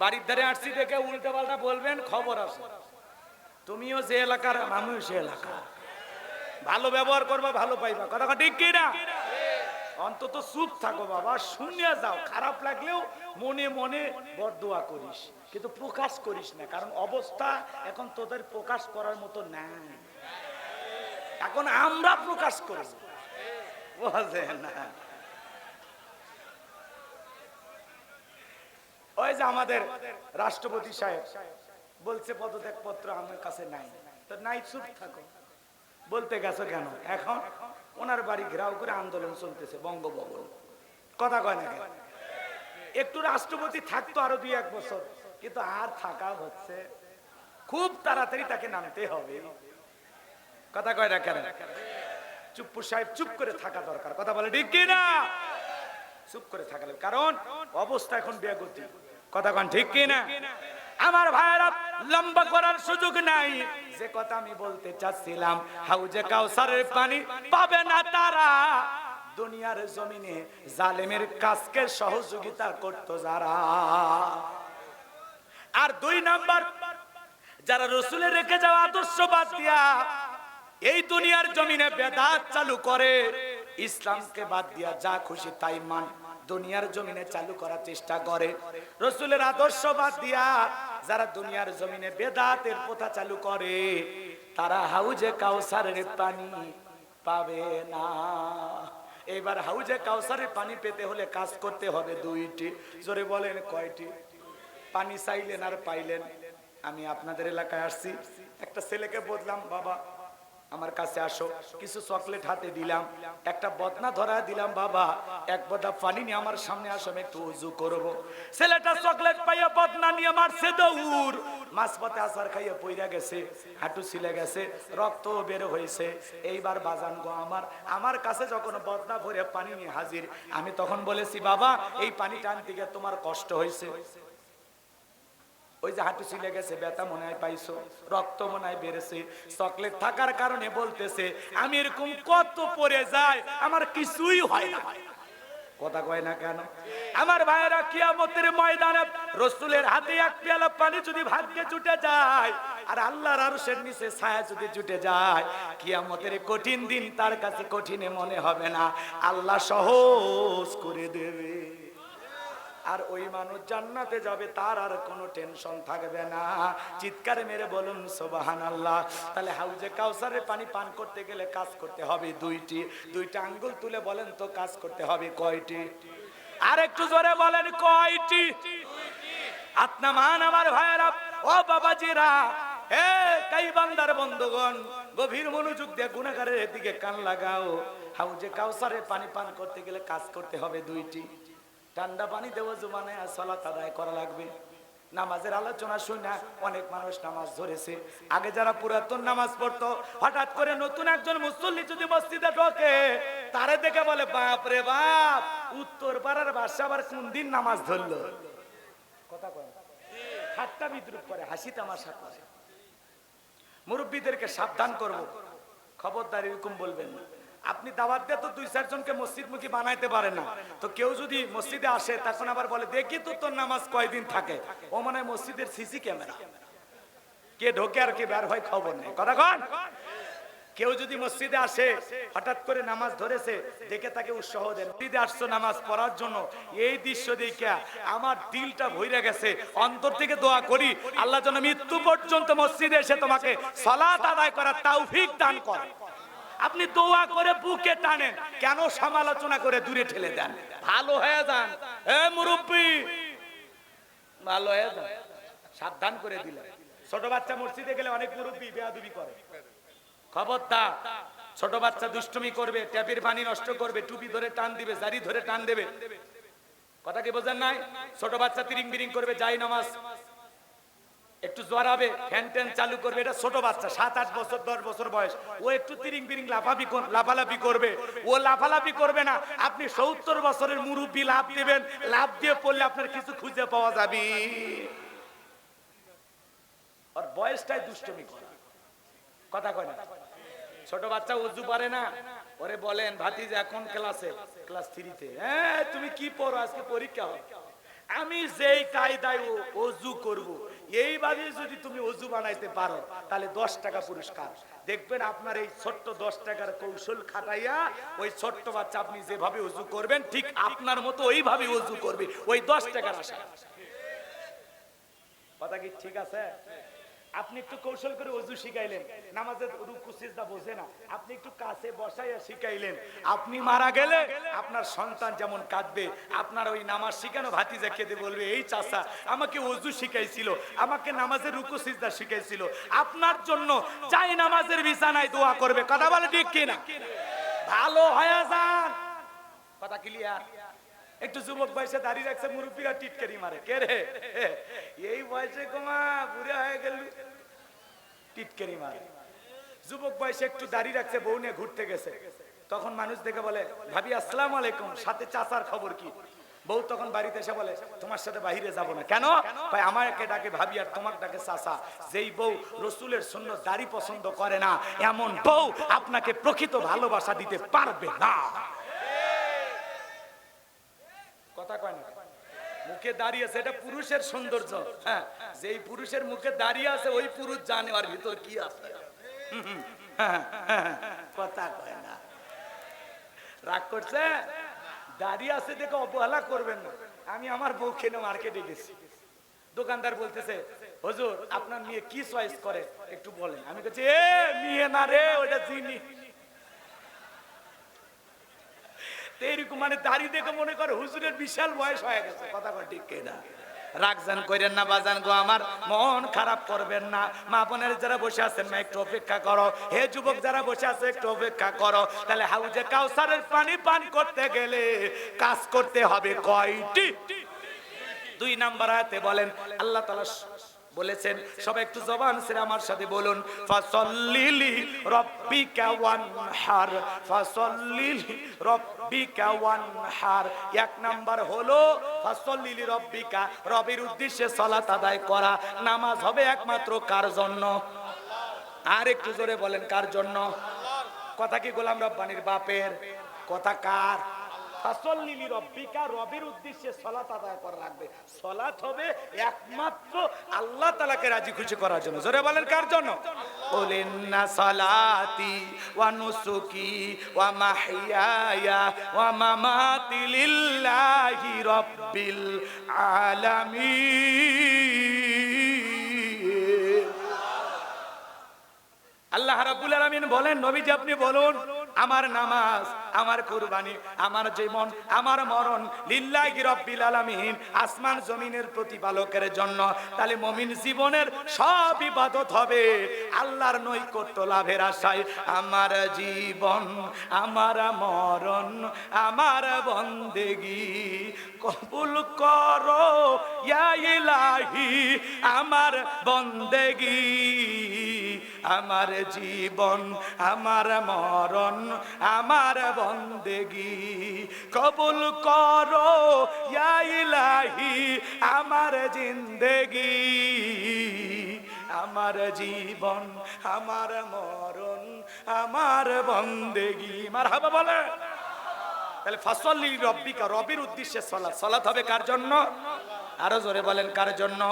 বাড়ির ধারে আসছি দেখে উল্টা পাল্টা বলবেন, খবর আছে। তুমিও যে এলাকার মানুষ, সে এলাকা ভালো ব্যবহার করবা, ভালো পাইবা। কথা ঠিক কিনা? অন্তত চুপ থাকো বাবা, শুনিয়া যাও। খারাপ লাগলেও মনে মনে বরদোয়া করিস, কিন্তু প্রকাশ করিস না, কারণ অবস্থা এখন তোদের প্রকাশ করার মতো নাই। এখন আমরা প্রকাশ করি, বুঝে না? ওই যে আমাদের রাষ্ট্রপতি সাহেব বলছে পদত্যাগ পত্র আমার কাছে নাই, তো নাই, চুপ থাকো। বলতে গেছো কেন? এখন ওনার বাড়ি ঘেরাও করে আন্দোলন চলতেছে বঙ্গভবন। কথা কয় না কেন? একটু রাষ্ট্রপতি থাকতো আরো 2-1 বছর, কিন্তু আর থাকা হচ্ছে, খুব তাড়াতাড়ি তাকে নামতে হবে। কথা কয় না কেন? চুপ্পু সাহেব চুপ করে থাকা দরকার। কথা বলে ঠিক কিনা? চুপ করে থাকলে, কারণ অবস্থা এখন বেগতি। কথা কন ঠিক কিনা? আমার ভাইরা লম্বা করার সুযোগ নাই। যে কথা আমি বলতে চাচ্ছিলাম, হাউজে কাউসারের পানি পাবে না তারা, দুনিয়ার জমিনে জালেমের কাজকে সহযোগিতা করত যারা। আর 2 নাম্বার, যারা রসুলের রেখে যাওয়া আদর্শ বাদ দিয়া এই দুনিয়ার জমিনে বেদাত চালু করে, ইসলামকে বাদ দিয়া যা খুশি তাই মান দুনিয়ার জমিনে চালু করার চেষ্টা করে, রসুলের আদর্শ বাদ দিয়া যারা দুনিয়ার জমিনে বেদাতের প্রথা চালু করে, তারা হাউজে কাউসারের পানি পাবে না। এইবার হাউজে কাউসারে পানি পেতে হলে কাজ করতে হবে দুইটি। জোরে বলেন কয়টি? পানি চাইলেন আর পাইলেন। আমি আপনাদের এলাকায় আসছি, একটা ছেলেকে বললাম বাবা আমার কাছে আসো, কিছু চকলেট হাতে দিলাম, একটা বদনা ধরা দিলাম, বাবা এক বদা পানি নিয়ে আমার সামনে আসো, আমি একটু উজু করবো। ছেলেটা চকলেট পাইয়া বদনা নিয়ে মারছে দৌড়, মাঝপথে আসার খাইয়ে পইরা গেছে, হাঁটু ছিলে গেছে, রক্ত বের হয়েছে। এইবার বাজান গো আমার কাছে যখন বদনা ভরে পানি নিয়ে হাজির, আমি তখন বলেছি বাবা এই পানি টানতে গিয়ে তোমার কষ্ট হয়েছে, ওই যে হাঁটু ছিলে গেছে, ব্যথা মনে হয় পাইছো, রক্ত মনে হয় বেড়েছে, চকলেট থাকার কারণে বলতেছে আমি এরকম কত পড়ে যায় আমার কিছুই হয় না। কথা কয় না কেন? আমার ভাইয়েরা কিয়ামতের ময়দানে রাসূলের হাতে এক পেয়ালা পানি যদি ভাগ্যে জুটে যায় আর আল্লাহর আরশের নিচে ছায়া যদি জুটে যায়, কিয়ামতের কঠিন দিন তার কাছে কঠিনে মনে হবে না, আল্লাহ সহজ করে দেবে। আর ওই মানুষ জান্নাতে যাবে, তার আর কোনো টেনশন থাকবে না। চিৎকার মেরে বলুন সুবহানাল্লাহ। তাহলে হাউজে কাউসারের পানি পান করতে গেলে কাজ করতে হবে দুইটি। দুইটা আঙ্গুল তুলে বলেন তো কাজ করতে হবে কয়টি? আর একটু জোরে বলেন কয়টি? আপনা মান আমার ভাইয়েরা, ও বাবাজিরা, হে গাইবান্দার বন্ধুগণ, গভীর মনোযোগ দিয়ে গুনাহগারের দিকে কান লাগাও। হাউজে কাউসারের পানি পান করতে গেলে কাজ করতে হবে দুইটি। ঠান্ডা পানি দেওয়া জুমানে সালাত আদায় করা লাগবে। নামাজের আলোচনা শুনে অনেক মানুষ নামাজ ধরেছে। আগে যারা পুরাতন নামাজ পড়তো, হঠাৎ করে নতুন একজন মুসল্লি যদি মসজিদে ঢোকে, তারে দেখে বলে বাপ রে বাপ, উত্তর পাড়ার বাদশা আবার কোন দিন নামাজ ধরলো। কথা কয়, ঠাট্টা বিদ্রুপ করে, হাসি তামাশা করে। মুরব্বীদেরকে সাবধান করব, খবরদার এরকম বলবেন না। আপনি দাওয়াত দিয়ে তো 2-4 জনকে মসজিদমুখী বানাইতে পারেন না, তো কেউ যদি মসজিদে আসে তখন আবার বলে দেখি তো তোর নামাজ কয়দিন থাকে, ও মানে মসজিদের সিসি ক্যামেরা, কে ঢোকে আর কে বের হয় খবর নেই। কথা কন। কেউ যদি মসজিদে আসে হঠাৎ করে নামাজ ধরেছে, দেখে তাকে উৎসাহ দেন, মসজিদে আসছো নামাজ পড়ার জন্য, এই দৃশ্য দেখে আমার দিলটা ভইরা গেছে, অন্তর থেকে দোয়া করি আল্লাহ যেন মৃত্যু পর্যন্ত মসজিদে এসে তোমাকে সালাত আদায় করার তৌফিক দান করে। আপনি দোয়া করে বুকে টানেন, কেন সমালোচনা করে দূরে ঠেলে দেন? ভালো হয়ে যান, এ মুরব্বি ভালো হয়ে যান, সাবধান করে দিলেন। ছোট বাচ্চা মসজিদে গেলে অনেক মুরব্বি বেয়াদবি করে, খবরদার। ছোট বাচ্চা দুষ্টুমি করবে, ট্যাপের পানি নষ্ট করবে, টুপি ধরে টান দিবে, জারি ধরে টান দেবে, কথা কি বোঝেন নাই? ছোট বাচ্চা তিরিং বিরিং করবে, যাই নামাজ একটু জড়াবে, ফ্যান ট্যান চালু করবে, এটা ছোট বাচ্চা 7-8 বছর 10 বছর বয়স, ও একটু তিরিং বিরিং লাফালাফি করবে, ও লাফালাফি করবে না। আপনি 70 বছরের মুরব্বি লাফ দিবেন, লাফ দিয়ে পড়লে আপনার কিছু খুঁজে পাওয়া যাবে। আর বয়সটাই দুষ্টুমি করে, কথা কয় না। ছোট বাচ্চা ওযু পারে না, ওরে বলেন ভাতিজা এখন ক্লাসে, ক্লাস 3-তে, হ্যাঁ তুমি কি পড়ো, আজকে পরীক্ষা হবে, আমি যেই কায়দায় ওযু করব, এইভাবে যদি তুমি ওযু বানাইতে পারো তাহলে 10 টাকা পুরস্কার। দেখবেন আপনার এই ছোট্ট 10 টাকার কৌশল খাটাইয়া ওই ছোট্ট বাচ্চা আপনি যেভাবে ওযু করবেন ঠিক আপনার মতো ওইভাবে ওযু করবে, ওই 10 টাকার আশা। কথা কি ঠিক আছে? আপনি একটু কৌশল করে ওযু শিখাইলেন, নামাজের রুকু সিজদা বোঝে না, আপনি একটু কাছে বসাইয়া শিখাইলেন, আপনি মারা গেলে আপনার সন্তান যেমন কাঁদবে, আপনার ওই নামাজ শিখানো ভাতিজা খেতে বলবে এই চাচা আমাকে ওযু শিখাইছিল, আমাকে নামাজের রুকু সিজদা শিখাইছিল, আপনার জন্য চাই নামাজের বিছানায় দোয়া করবে। কথা বলে ঠিক কিনা? ভালো হয়ে যান, কথা ক্লিয়ার? একটু যুবক বয়সে দাঁড়িয়ে রাখছে, মুরব্বীরা টিটকারি মারে, কে রে এই বয়সে গোমা বুড়ে হয়ে গেল, টিটকারি মারে। যুবক বয়সে একটু দাঁড়িয়ে রাখছে, বউ নিয়ে ঘুরতে গেছে, তখন মানুষ দেখে বলে ভাবি আসসালামু আলাইকুম, সাথে চাচার খবর কি? বউ তখন বাড়িতে এসে বলে তোমার সাথে বাইরে যাব না। কেন? ভাই আমাকে ডাকে ভাবি আর তোমাকে ডাকে চাচা। যেই বউ রসুলের সুন্নাত দাড়ি পছন্দ করে না, এমন বউ আপনাকে প্রকৃত ভালোবাসা দিতে পারবে না। কথা কয় না? মুখে দাঁড়িয়ে আছে, এটা পুরুষের সৌন্দর্য। হ্যাঁ, যেই পুরুষের মুখে দাঁড়িয়ে আছে ওই পুরুষ জানে আর ভিতর কি আছে। কথা কয় না, রাগ করছে? দাঁড়িয়ে আছে দেখে অবহেলা করবেন না। আমি আমার বউ কেন মার্কেটে গেছি, দোকানদার বলতেছে হুজুর আপনার মেয়ে কি চয়েস করে একটু বলেন। আমি বলছি এ মেয়ে না রে, ওটা জিনিস। এরকম মানে দাড়ি দেখে মনে করে হুজুরের বিশাল বয়স হয়ে গেছে। কথা কয় ঠিক কিনা? রাগজান কইরেন না বাজান গো আমার, মন খারাপ করবেন না। মা বোনের যারা বসে আছেন না একটু অপেক্ষা করো। হে যুবক যারা বসে আছে একটু অপেক্ষা করো। তাহলে হাউজে কাউসারের পানি পান করতে গেলে কাজ করতে হবে কয়টি? 2 নাম্বার আয়াতে বলেন আল্লাহ তাআলা বলেছেন, সবাই একটু জবান ছেড়ে আমার সাথে বলুন, ফাসাল্লিলি রাব্বিকা ওয়ানহার, ফাসাল্লিলি রাব্বিকা ওয়ানহার। 1 নাম্বার হলো ফাসাল্লিলি রাব্বিকা, রবের উদ্দেশ্যে সালাত আদায় করা। নামাজ হবে একমাত্র কার জন্য? আর একটু জোরে বলেন কার জন্য? কথা কি গোলাম রব্বানির বাপের? কথা কার? ফাসাল্লিলি রাব্বিকা, রবের উদ্দেশ্যে সালাত আদায় করা লাগবে। সালাত হবে একমাত্র আল্লাহ তাআলাকে রাজি খুশি করার জন্য। জোরে বলেন কার জন্য? কুলিন্না সালাতি ওয়া নুসুকি ওয়া মাহইয়ায়া ওয়া মামাতি লিল্লাহি রাব্বিল আলামিন। আল্লাহ রাব্বুল আলামিন বলেন, নবীজি আপনি বলুন, আমার নামাজ, আমার কুরবানি, আমার জীবন, আমার মরণ লিল্লাহি রাব্বিল আলামিন, আসমান জমিনের প্রতিপালকের জন্য। তাহলে মুমিন জীবনের সব ইবাদত হবে আল্লাহর নৈকট্য লাভের আশায়। আমার জীবন, আমার মরণ, আমার বন্দেগী কবুল করো ইয়া ইলাহি, আমার বন্দেগী, আমার জীবন, আমার মরণ, আমার বন্দেগী কবুল করো ইয়া ইলাহি, আমার জিন্দেগী, আমার জীবন, আমার মরণ, আমার বন্দেগী। মারহাবা বলে। তাহলে ফাসাল্লিলি রাব্বিকা, রবের উদ্দেশ্যে সালাত। সালাত হবে কার জন্য? আরো জোরে বলেন কার জন্য?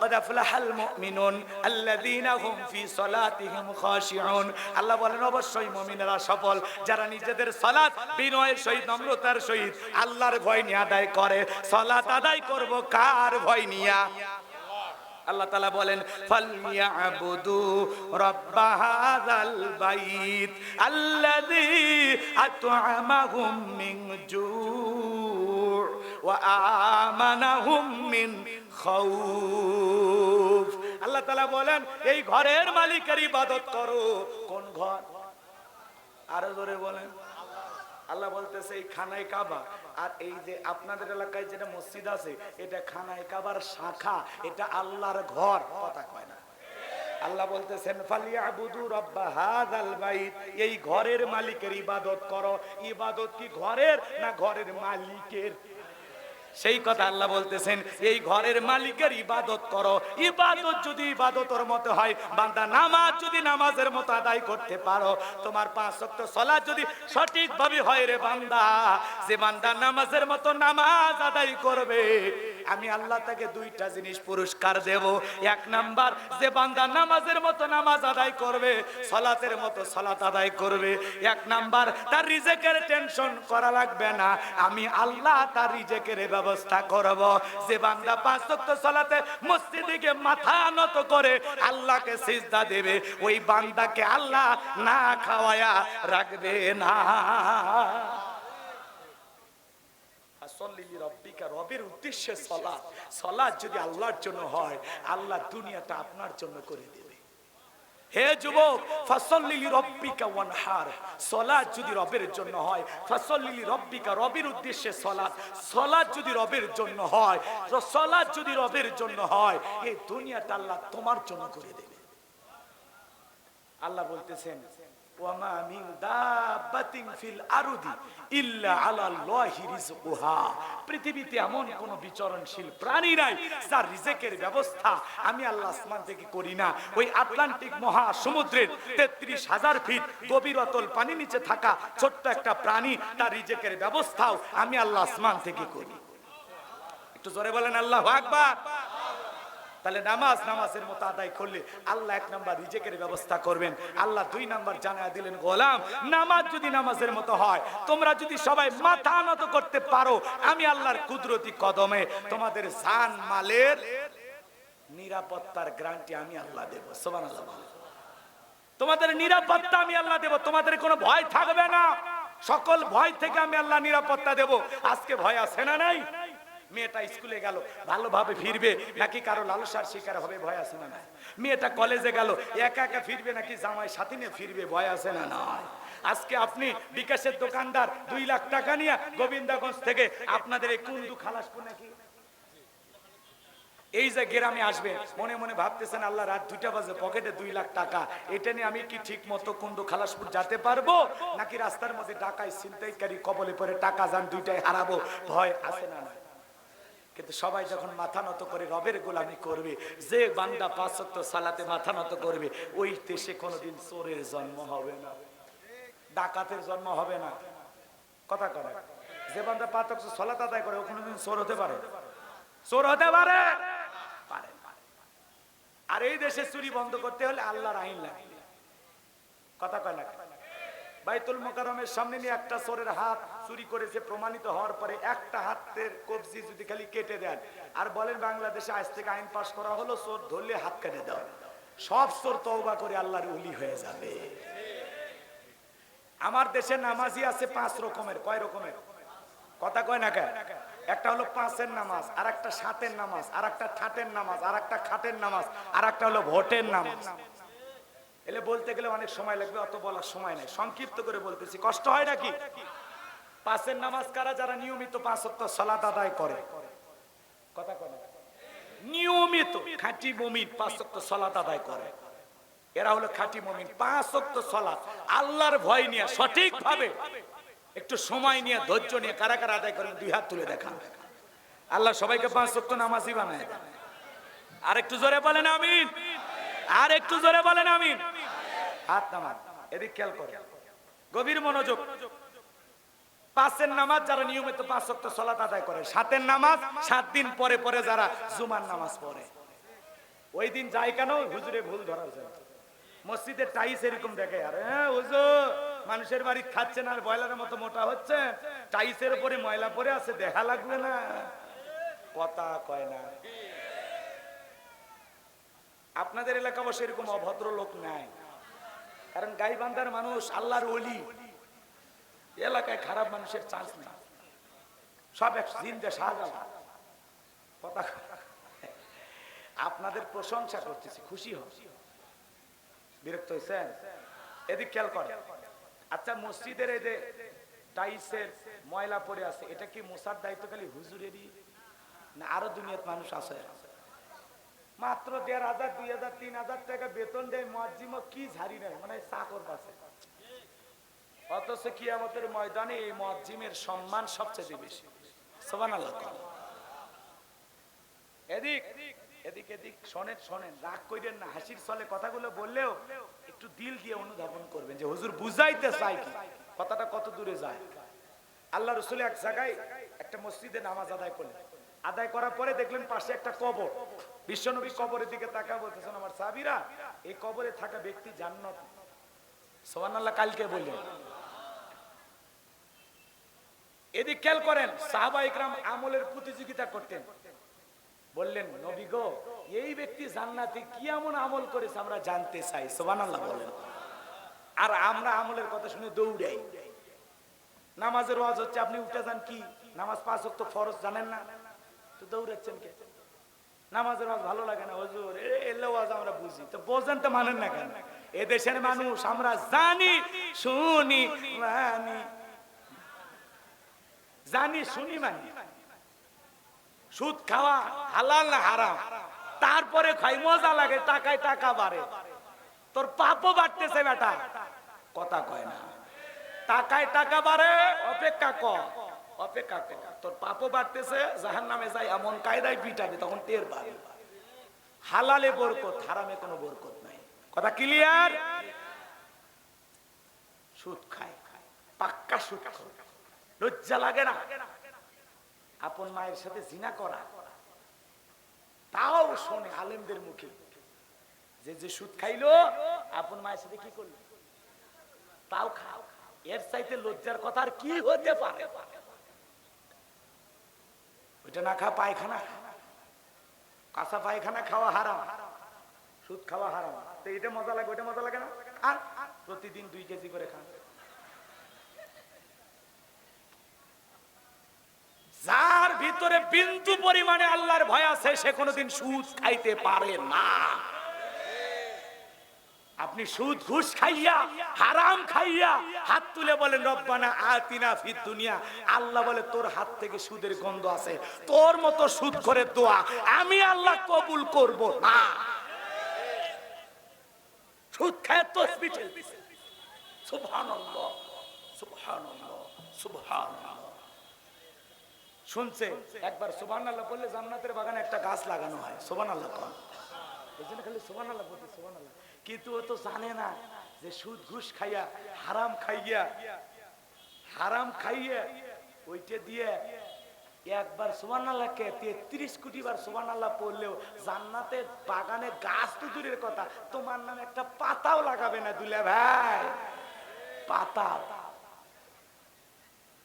قد أفلح المؤمنون الذين هم في صلاتهم خاشعون। আল্লাহ বলেন অবশ্যই মুমিনেরা সফল যারা নিজেদের সালাত বিনয়ের সহিত, নম্রতার সহিত আল্লাহর ভয় নিয়ে আদায় করে। সালাত আদায় করব কার ভয় নিয়া? আল্লাহ তাআলা বলেন, ফালইয়াবুদু রাব্ব হাযাল বাইত আল্লাযী আত'আমাহুম মিন জু' ওয়া আমানাহুম মিন খাউফ। আল্লাহ তাআলা বলেন এই ঘরের মালিকের ইবাদত করো। কোন ঘর? আরো জোরে বলেন। আল্লাহ বলতেছে এই খানায় কাবা, আর এই যে আপনাদের এলাকায় যেটা মসজিদ আছে এটা খানায় কাবার শাখা, এটা আল্লাহর ঘর। কথা কয় না? আল্লাহ বলতেছেন ফালিয়াবুদু রাব্ব হাযাল বাইত, এই ঘরের মালিকের ইবাদত করো। ইবাদত কি ঘরের না ঘরের মালিকের? সেই কথা আল্লাহ বলতেছেন এই ঘরের মালিকের ইবাদত করো। ইবাদত যদি ইবাদতের মতো হয়, বান্দা নামাজ যদি নামাজের মতো আদায় করতে পারো, তোমার 5 ওয়াক্ত সালাত যদি সঠিকভাবে হয় রে বান্দা, যে বান্দা নামাজের মতো নামাজ আদায় করবে আমি আল্লাহ তাকে 2টা জিনিস পুরস্কার দেব। 1 নাম্বার, যে বান্দা নামাজের মতো নামাজ আদায় করবে, সালাতের মতো সালাত আদায় করবে, 1 নাম্বার তার রিজিকের টেনশন করা লাগবে না, আমি আল্লাহ তার রিজিকের ব্যবস্থা করব। যে বান্দা 5 ওয়াক্ত সালাতে মসজিদে গিয়ে মাথা নত করে আল্লাহকে সিজদা দেবে, ওই বান্দাকে আল্লাহ না খাওয়ায়া রাখবে না। ফাসাল্লিলি রাব্বিকা, রবের উদ্দেশ্যে সালাত। সালাত যদি আল্লাহর জন্য হয়, আল্লাহ দুনিয়াটা আপনার জন্য করে দেবে। হে যুবক, ফাসাল্লিলি রাব্বিকা ওয়ানহার, সালাত যদি রবের জন্য হয়, ফাসাল্লিলি রাব্বিকা, রবের উদ্দেশ্যে সালাত। সালাত যদি রবের জন্য হয়, সালাত যদি রবের জন্য হয়, এই দুনিয়াটা আল্লাহ তোমার জন্য করে দেবে। আল্লাহ বলতেছেন ওয়ামা মিন দাব্বাতিন ফিল আরদি ইল্লা আলাল্লাহি রিজকুহা, পৃথিবীতে এমন কোন বিচরণশীল প্রাণী নাই যার রিজিকের ব্যবস্থা আমি আল্লাহ আসমান থেকে করি না। ওই আটলান্টিক মহাসমুদ্রের 33,000 ফিট গভীর অতল পানি নিচে থাকা ছোট্ট একটা প্রাণী, তার রিজিকের ব্যবস্থাও আমি আল্লাহ আসমান থেকে করি। একটু জোরে বলেন আল্লাহু আকবার। তাহলে নামাজ নামাজের মতো আদায় করলে আল্লাহ 1 নাম্বার রিজিকের ব্যবস্থা করবেন। আল্লাহ 2 নাম্বার জানায়া দিলেন, গোলাম নামাজ যদি নামাজের মতো হয়, তোমরা যদি সবাই মাথা নত করতে পারো, আমি আল্লাহর কুদরতি কদমে তোমাদের জান মালের নিরাপত্তার গ্যারান্টি আমি আল্লাহ দেব। সুবহানাল্লাহ। তোমাদের নিরাপত্তা আমি আল্লাহ দেব, তোমাদের কোনো ভয় থাকবে না। সকল ভয় থেকে আমি আল্লাহ নিরাপত্তা দেব। আজকে ভয় আছে না নাই? মেয়েটা স্কুলে গেল, ভালোভাবে ফিরবে নাকি কারো লালসার শিকার হবে, ভয় আছে না নাই? মেয়েটা কলেজে গেল, একা একা ফিরবে নাকি জামাই সাথী নিয়ে ফিরবে, ভয় আছে না নাই? আজকে আপনি বিকাশের দোকানদার 2 লাখ টাকা নিয়ে গোবিন্দগঞ্জ থেকে আপনাদের এই কুন্দু খালাসপুর নাকি এই যে গ্রামে আসবে, মনে মনে ভাবতেছেন আল্লাহ রাত 2টা বাজে, পকেটে 2 লাখ টাকা, এটা নিয়ে আমি কি ঠিক মতো কুন্দু খালাসপুর যেতে পারবো, নাকি রাস্তার মধ্যে ডাকাই ছিনতাইকারী কবলে পড়ে টাকা যান দুইটাই হারাবো, ভয় আছে না নাই? কিন্তু সবাই যখন মাথা নত করে রবের গোলামি করবে, যে বান্দা 5 ওয়াক্ত সালাতে মাথা নত করবে, ওই দেশে কোনোদিন চোরের জন্ম হবে না, ডাকাতের জন্ম হবে না। কথা করে যে বান্দা 5 ওয়াক্ত সালাত আদায় করে, ও কোনোদিন চোর হতে পারে? চোর হতে পারে? পারে। আর এই দেশে চুরি বন্ধ করতে হলে আল্লাহর আইন লাগে। কথা কয় না? বাইতুল মুকাররমের সামনে নিয়ে একটা চোরের হাত চুরি করেছে প্রমাণিত হওয়ার পরে একটা হাতের কবজি যদি খালি কেটে দেন আর বলেন বাংলাদেশে আজ থেকে আইন পাস করা হলো, চোর ধরলে হাত কেটে দাও, সব চোর তওবা করে আল্লাহর ওলি হয়ে যাবে। আমার দেশে নামাজি আছে 5 রকমের। কয় রকমের? কথা কয় না কেন? একটা হলো 5-এর নামাজ, আর একটা 7-এর নামাজ, আর একটা ঠাটের নামাজ, আর একটা খাটের নামাজ, আর একটা হলো ভোটের নামাজ। এলে বলতে গেলে অনেক সময় লাগবে, অত বলার সময় নেই, সংক্ষিপ্ত করে বলতেছি, কষ্ট হয় নাকি? 5-এর নামাজ কারা? যারা নিয়মিত 5 ওয়াক্ত সালাত আদায় করে। কথা কয় না? নিয়মিত খাঁটি মুমিন 5 ওয়াক্ত সালাত আদায় করে, এরা হলো খাঁটি মুমিন। 5 ওয়াক্ত সালাত আল্লাহর ভয় নিয়ে সঠিকভাবে একটু সময় নিয়ে ধৈর্য নিয়ে কারা কারা আদায় করেন, 2 হাত তুলে দেখান। আল্লাহ সবাইকে 5 ওয়াক্ত নামাজি বানায়। আর একটু জোরে বলেন আমিন। আর একটু জোরে বলেন আমিন। হাত নামান, এদিক খেয়াল করে, গভীর মনোযোগ। 5-এর নামাজ যারা নিয়মিত 5 ওয়াক্ত সালাত আদায় করে, 7-এর নামাজ 7 দিন পরে পরে যারা জুমার নামাজ পড়ে, ওই দিন যায় কেন? হুজুরে ভুল ধরা যায়। মসজিদের টাইস এরকম দেখে, আরে হুজুর মানুষের বাড়ি খাচ্ছেন আর বয়লারের মতো মোটা হচ্ছে, টাইসের উপরে ময়লা পড়ে আছে, দেখা লাগবে না? কথা কয় না? আপনাদের এলাকা অবশ্য এরকম অভদ্র লোক নাই, কারণ গাইবান্ধার মানুষ আল্লাহর ওলি, এলাকায় খারাপ মানুষের চান্স না, সব এক জিন্দা শাহজালাল। কথা আপনাদের প্রশংসা করতেছি, খুশি হন, বিরক্ত হয়েছেন? এদিক খেয়াল করেন। আচ্ছা, মসজিদের এই যে টাইসের ময়লা পড়ে আছে, এটা কি মোছার দায়িত্ব খালি হুজুরেরই না আরো দুনিয়াত মানুষ আছে? মাত্র 1,500, 2,000, 3,000 টাকা বেতন দেয় মুয়াজ্জিমও কি ঝাড়ি নেয়, মানে চাকর কাছে। অথচ কিয়ামতের ময়দানে এই মুয়াজ্জিমের সম্মান সবচেয়ে বেশি। সুবহানাল্লাহ। এদিক এদিক এদিক শোনেন, শোনেন, রাগ কইরেন না, হাসির ছলে কথাগুলো বললেও একটু দিল দিয়ে অনুধাবন করবেন যে হুজুর বুঝাইতে চাই কি, কথাটা কত দূরে যায়। আল্লাহ রাসূল এক জায়গায় একটা মসজিদে নামাজ আদায় করলেন, আদায় করার পরে দেখলেন পাশে একটা কবর। বিশ্বনবী কবরের দিকে তাকা বলতেছেন, আমার সাহাবীরা, এই কবরে থাকা ব্যক্তি জান্নাত। সুবহানাল্লাহ। কালকে বললেন। এদিক খেয়াল করেন, সাহাবায়ে ইকরাম আমলের প্রতিযোগিতা করতেন। বললেন, নবী গো, এই ব্যক্তি জান্নাতে কি এমন আমল করেছে আমরা জানতে চাই। সুবহানাল্লাহ বলেন। আর আমরা আমলের কথা শুনে দৌড়াই। নামাজের ওয়াজ হচ্ছে, আপনি উঠে যান, কি নামাজ 5 ওয়াক্ত ফরজ জানেন না, তো দৌড়াচ্ছেন কে? নামাজের ওয়াজ ভালো লাগে না হুজুর, এলে ওয়াজ আমরা বুঝি, তো বোঝেন তো মানেন না কেন? এ দেশের মানুষ আমরা জানি শুনি মানি, জানি শুনি মানি। সুদ খাওয়া হালাল না হারাম, তারপরে খাই, মজা লাগে, টাকায় টাকা বাড়ে, তোর পাপও বাড়তেছে বেটা। কথা কয় না? টাকায় টাকা বাড়ে, অপেক্ষা কর, অপেক্ষা কর, তোর পাপও বাড়তেছে, জাহান্নামে যাই এমন কায়দায় পিটাবে, তখন টের পাবি। হালালে বরকত, হারামে কোনো বরকত নাই। কথা ক্লিয়ার? সুদ খায়, পাক্কা সুদ খায়, লজ্জা লাগে না? আপন মায়ের সাথে জিনা করা, তাও শোনে আলেমদের মুখে যে যে সুদ খাইলো, আপন মায়ের সাথে কি করলো, তাও খাও। এর চাইতে লজ্জার কথা আর কি হতে পারে? ওইটা না খা, পায়খানা, কাঁচা পায়খানা খাওয়া হারাম, সুদ খাওয়া হারাম। তো এটা মজা লাগে, ওইটা মজা লাগে না? আর প্রতিদিন 2 কেজি করে খান, ভিতরে বিন্দু পরিমাণে আল্লাহর ভয় আছে সে কোনোদিন সুদ খাইতে পারে না। আপনি সুদ ঘুষ খাইয়া হারাম খাইয়া হাত তুলে বলেন রব্বানা আতিনা ফিদ দুনিয়া, আল্লাহ বলে তোর হাত থেকে সুদের গন্ধ আছে, তোর মতো সুদ করে দোয়া আমি আল্লাহ কবুল করব না। সুদ খায় তসবিহ চলতেছে, সুবহানাল্লাহ সুবহানাল্লাহ সুবহানাল্লাহ। শুনছে একবার সুবহানাল্লাহ বললে জান্নাতের বাগানে একটা গাছ লাগানো হয়। সুবহানাল্লাহ কোন এজন্য খালি সুবহানাল্লাহ বলতে সুবহানাল্লাহ, কিন্তু ও তো জানে না যে সুদ ঘুষ খাইয়া হারাম খাইয়া ওইটা দিয়ে একবার সুবহানাল্লাহকে 33 কোটি বার সুবহানাল্লাহ পড়লেও জান্নাতের বাগানে গাছ তো দূরের কথা, তোমার নামে একটা পাতাও লাগাবে না দুলা ভাই। পাতা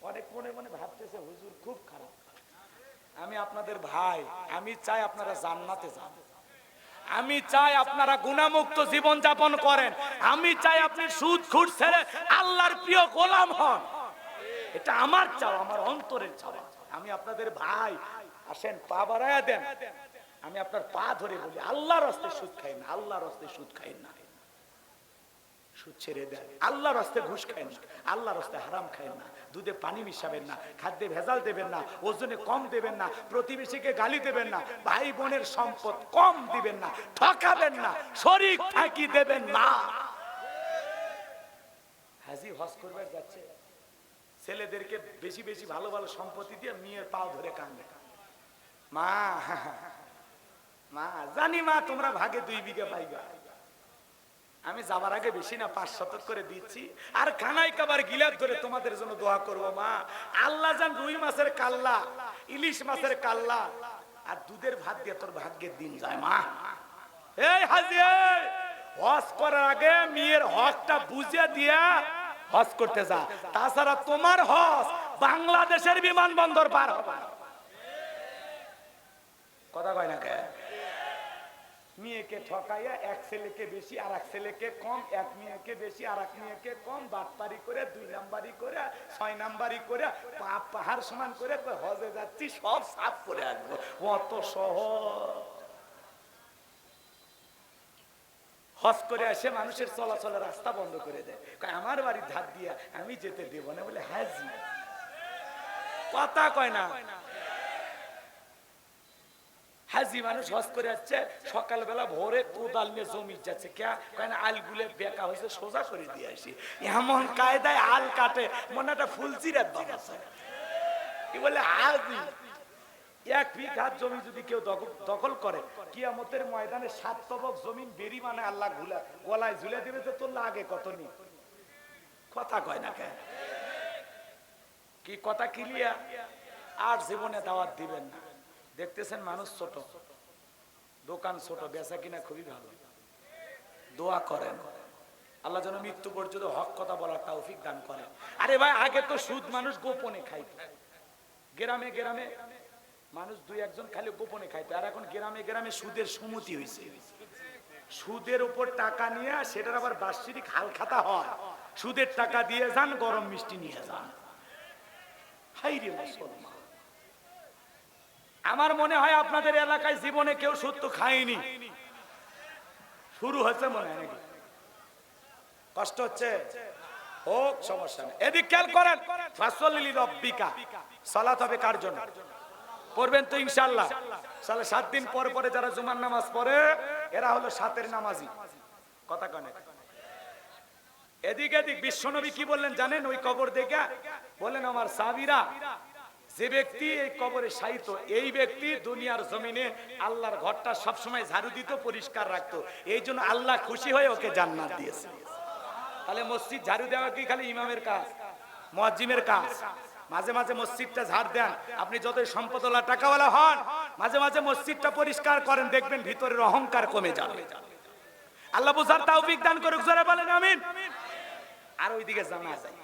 অনেক মনে মনে ভাবতেছে হুজুর খুব খারাপ। আমি আপনাদের ভাই, আমি চাই আপনারা জান্নাতে যান, আমি চাই আপনারা গুনাহমুক্ত জীবন যাপন করেন, আমি চাই আপনি সুদ ঘুষ ছেড়ে আল্লাহর প্রিয় গোলাম হন। এটা আমার চাওয়া, আমার অন্তরের চাওয়া। আমি আপনাদের ভাই, আসেন পা বাড়ায়া দেন, আমি আপনার পা ধরে বলি আল্লাহর রাস্তায় সুদ খাই না, আল্লাহর রাস্তায় সুদ খাই না, সুদ ছেড়ে দেন। আল্লাহর রাস্তায় ঘুষ খায় না, আল্লাহর রাস্তায় হারাম খায় না, দুধে পানি মিশাবেন না, খাদ্যে ভেজাল দেবেন না, ওজনে কম দেবেন না, প্রতিবেশীকে গালি দেবেন না, ভাই বোনের সম্পদ কম দিবেন না, ঠকাবেন না, শরীক ফাঁকি দেবেন না। হাজি হজ করবে যাচ্ছে, ছেলেদেরকে বেশি বেশি ভালো ভালো সম্পত্তি দিয়ে মেয়ের পাও ধরে কান্দে, মা মা জানি মা তোমরা ভাগে 2 বিঘা পাইবা, আমি যাবার আগে বেশি না 5 শতক করে দিচ্ছি, আর খানায় কাবার গিলাত ধরে তোমাদের জন্য দোয়া করব মা, আল্লাহ জান রুই মাছের কাল্লা, ইলিশ মাছের কাল্লা আর দুধের ভাত দিয়ে তোর ভাগ্যের দিন যায় মা। এই হাজি হজ করার আগে মেয়ের হকটা বুঝিয়ে দিয়া হজ করতে যা, তাছাড়া তোমার হজ বাংলাদেশের বিমানবন্দর পার হবে না। কথা কয় না কে? মেয়েকে ঠকাইয়া এক ছেলেকে বেশি আর এক ছেলেকে কম, এক মেয়েকে বেশি আর এক মেয়েকে কম, বাটপারি করে 2 নাম্বারি করে 6 নাম্বারি করে পাহাড় সমান করে হজে যাচ্ছি সব সাফ করে আসবো, অত সহজ। হজ করে আসে মানুষের চলাচলের রাস্তা বন্ধ করে দেয়, আমার বাড়ির ধার দিয়া আমি যেতে দেব না বলে হাজি। কথা কয় না? হাজি মানুষ হজ করে যাচ্ছে, সকালবেলা ভোরে কোদাল নিয়ে জমি যাচ্ছে, কেন আলগুলো বেকা হয়েছে সোজা করে দিয়ে আসি, এমন কায়দায় আল কাটে মনে একটা ফুলচিরার দাম আছে। কি বলে হাজি 1 বিঘা জমি যদি কেউ দখল করে কিয়ামতের ময়দানে 7 তবক জমিন বেরি মানে আল্লাহ গলায় ঝুলে দিবে, তো তোর লাগে কত নি। কথা কয় না কেন? কি কথা ক্লিয়ার? আর জীবনে দাওয়াত দিবেন না। দেখতেছেন মানুষ ছোট, দোকান ছোট, বেচা কিনা খুবই ভালো, দোয়া করেন আল্লাহ যেন মৃত্যু পর্যন্ত হক কথা বলার তৌফিক দান করেন। আরে ভাই আগে তো সুদ মানুষ গোপনে খাইত, গ্রামে গ্রামে মানুষ 2-1 জন খালি গোপনে খাইতো, আর এখন গ্রামে গ্রামে সুদের সুমতি হয়েছে। সুদের উপর টাকা নিয়ে সেটার আবার বার্ষিক হাল খাতা হয়, সুদের টাকা দিয়ে যান, গরম মিষ্টি নিয়ে যান। হাই রে মুসলমান, আমার মনে হয় আপনাদের এলাকায় জীবনে কেউ সুদ তো খায়নি, শুরু হচ্ছে মনে হয়। কষ্ট হচ্ছে হোক, সমস্যা নেই। এদিক খেয়াল করেন, ফাসলিলি রব্বিকা, সালাত হবে কার জন্য? পড়বেন তো ইনশাআল্লাহ। 7 দিন পর পরে যারা জুমার নামাজ পড়ে এরা হলো 7-এর নামাজি। কথা কয় না? এদিক এদিক বিশ্বনবী কি বললেন জানেন? ওই কবর দেখে বলেন আমার সাহাবীরা, যে ব্যক্তি এই কবরে শায়িত, এই ব্যক্তি দুনিয়ার জমিনে আল্লাহর ঘরটা সবসময় ঝাড়ু দিত, পরিষ্কার রাখতো, এই জন্য আল্লাহ খুশি হয়ে ওকে জান্নাত দিয়েছে। তাহলে মসজিদ ঝাড়ু দেওয়া কি খালি ইমামের কাজ, মুয়াজ্জিমের কাজ? মাঝে মাঝে মসজিদটা ঝাড় দেন, আপনি যতই সম্পদওয়ালা টাকাওয়ালা হন, মাঝে মাঝে মসজিদটা পরিষ্কার করেন, দেখবেন ভিতরের অহংকার কমে যাবে। আল্লাহ বুঝার তৌফিক দান করুক, জোরে বলেন আমিন। আর ওইদিকে জানা যায়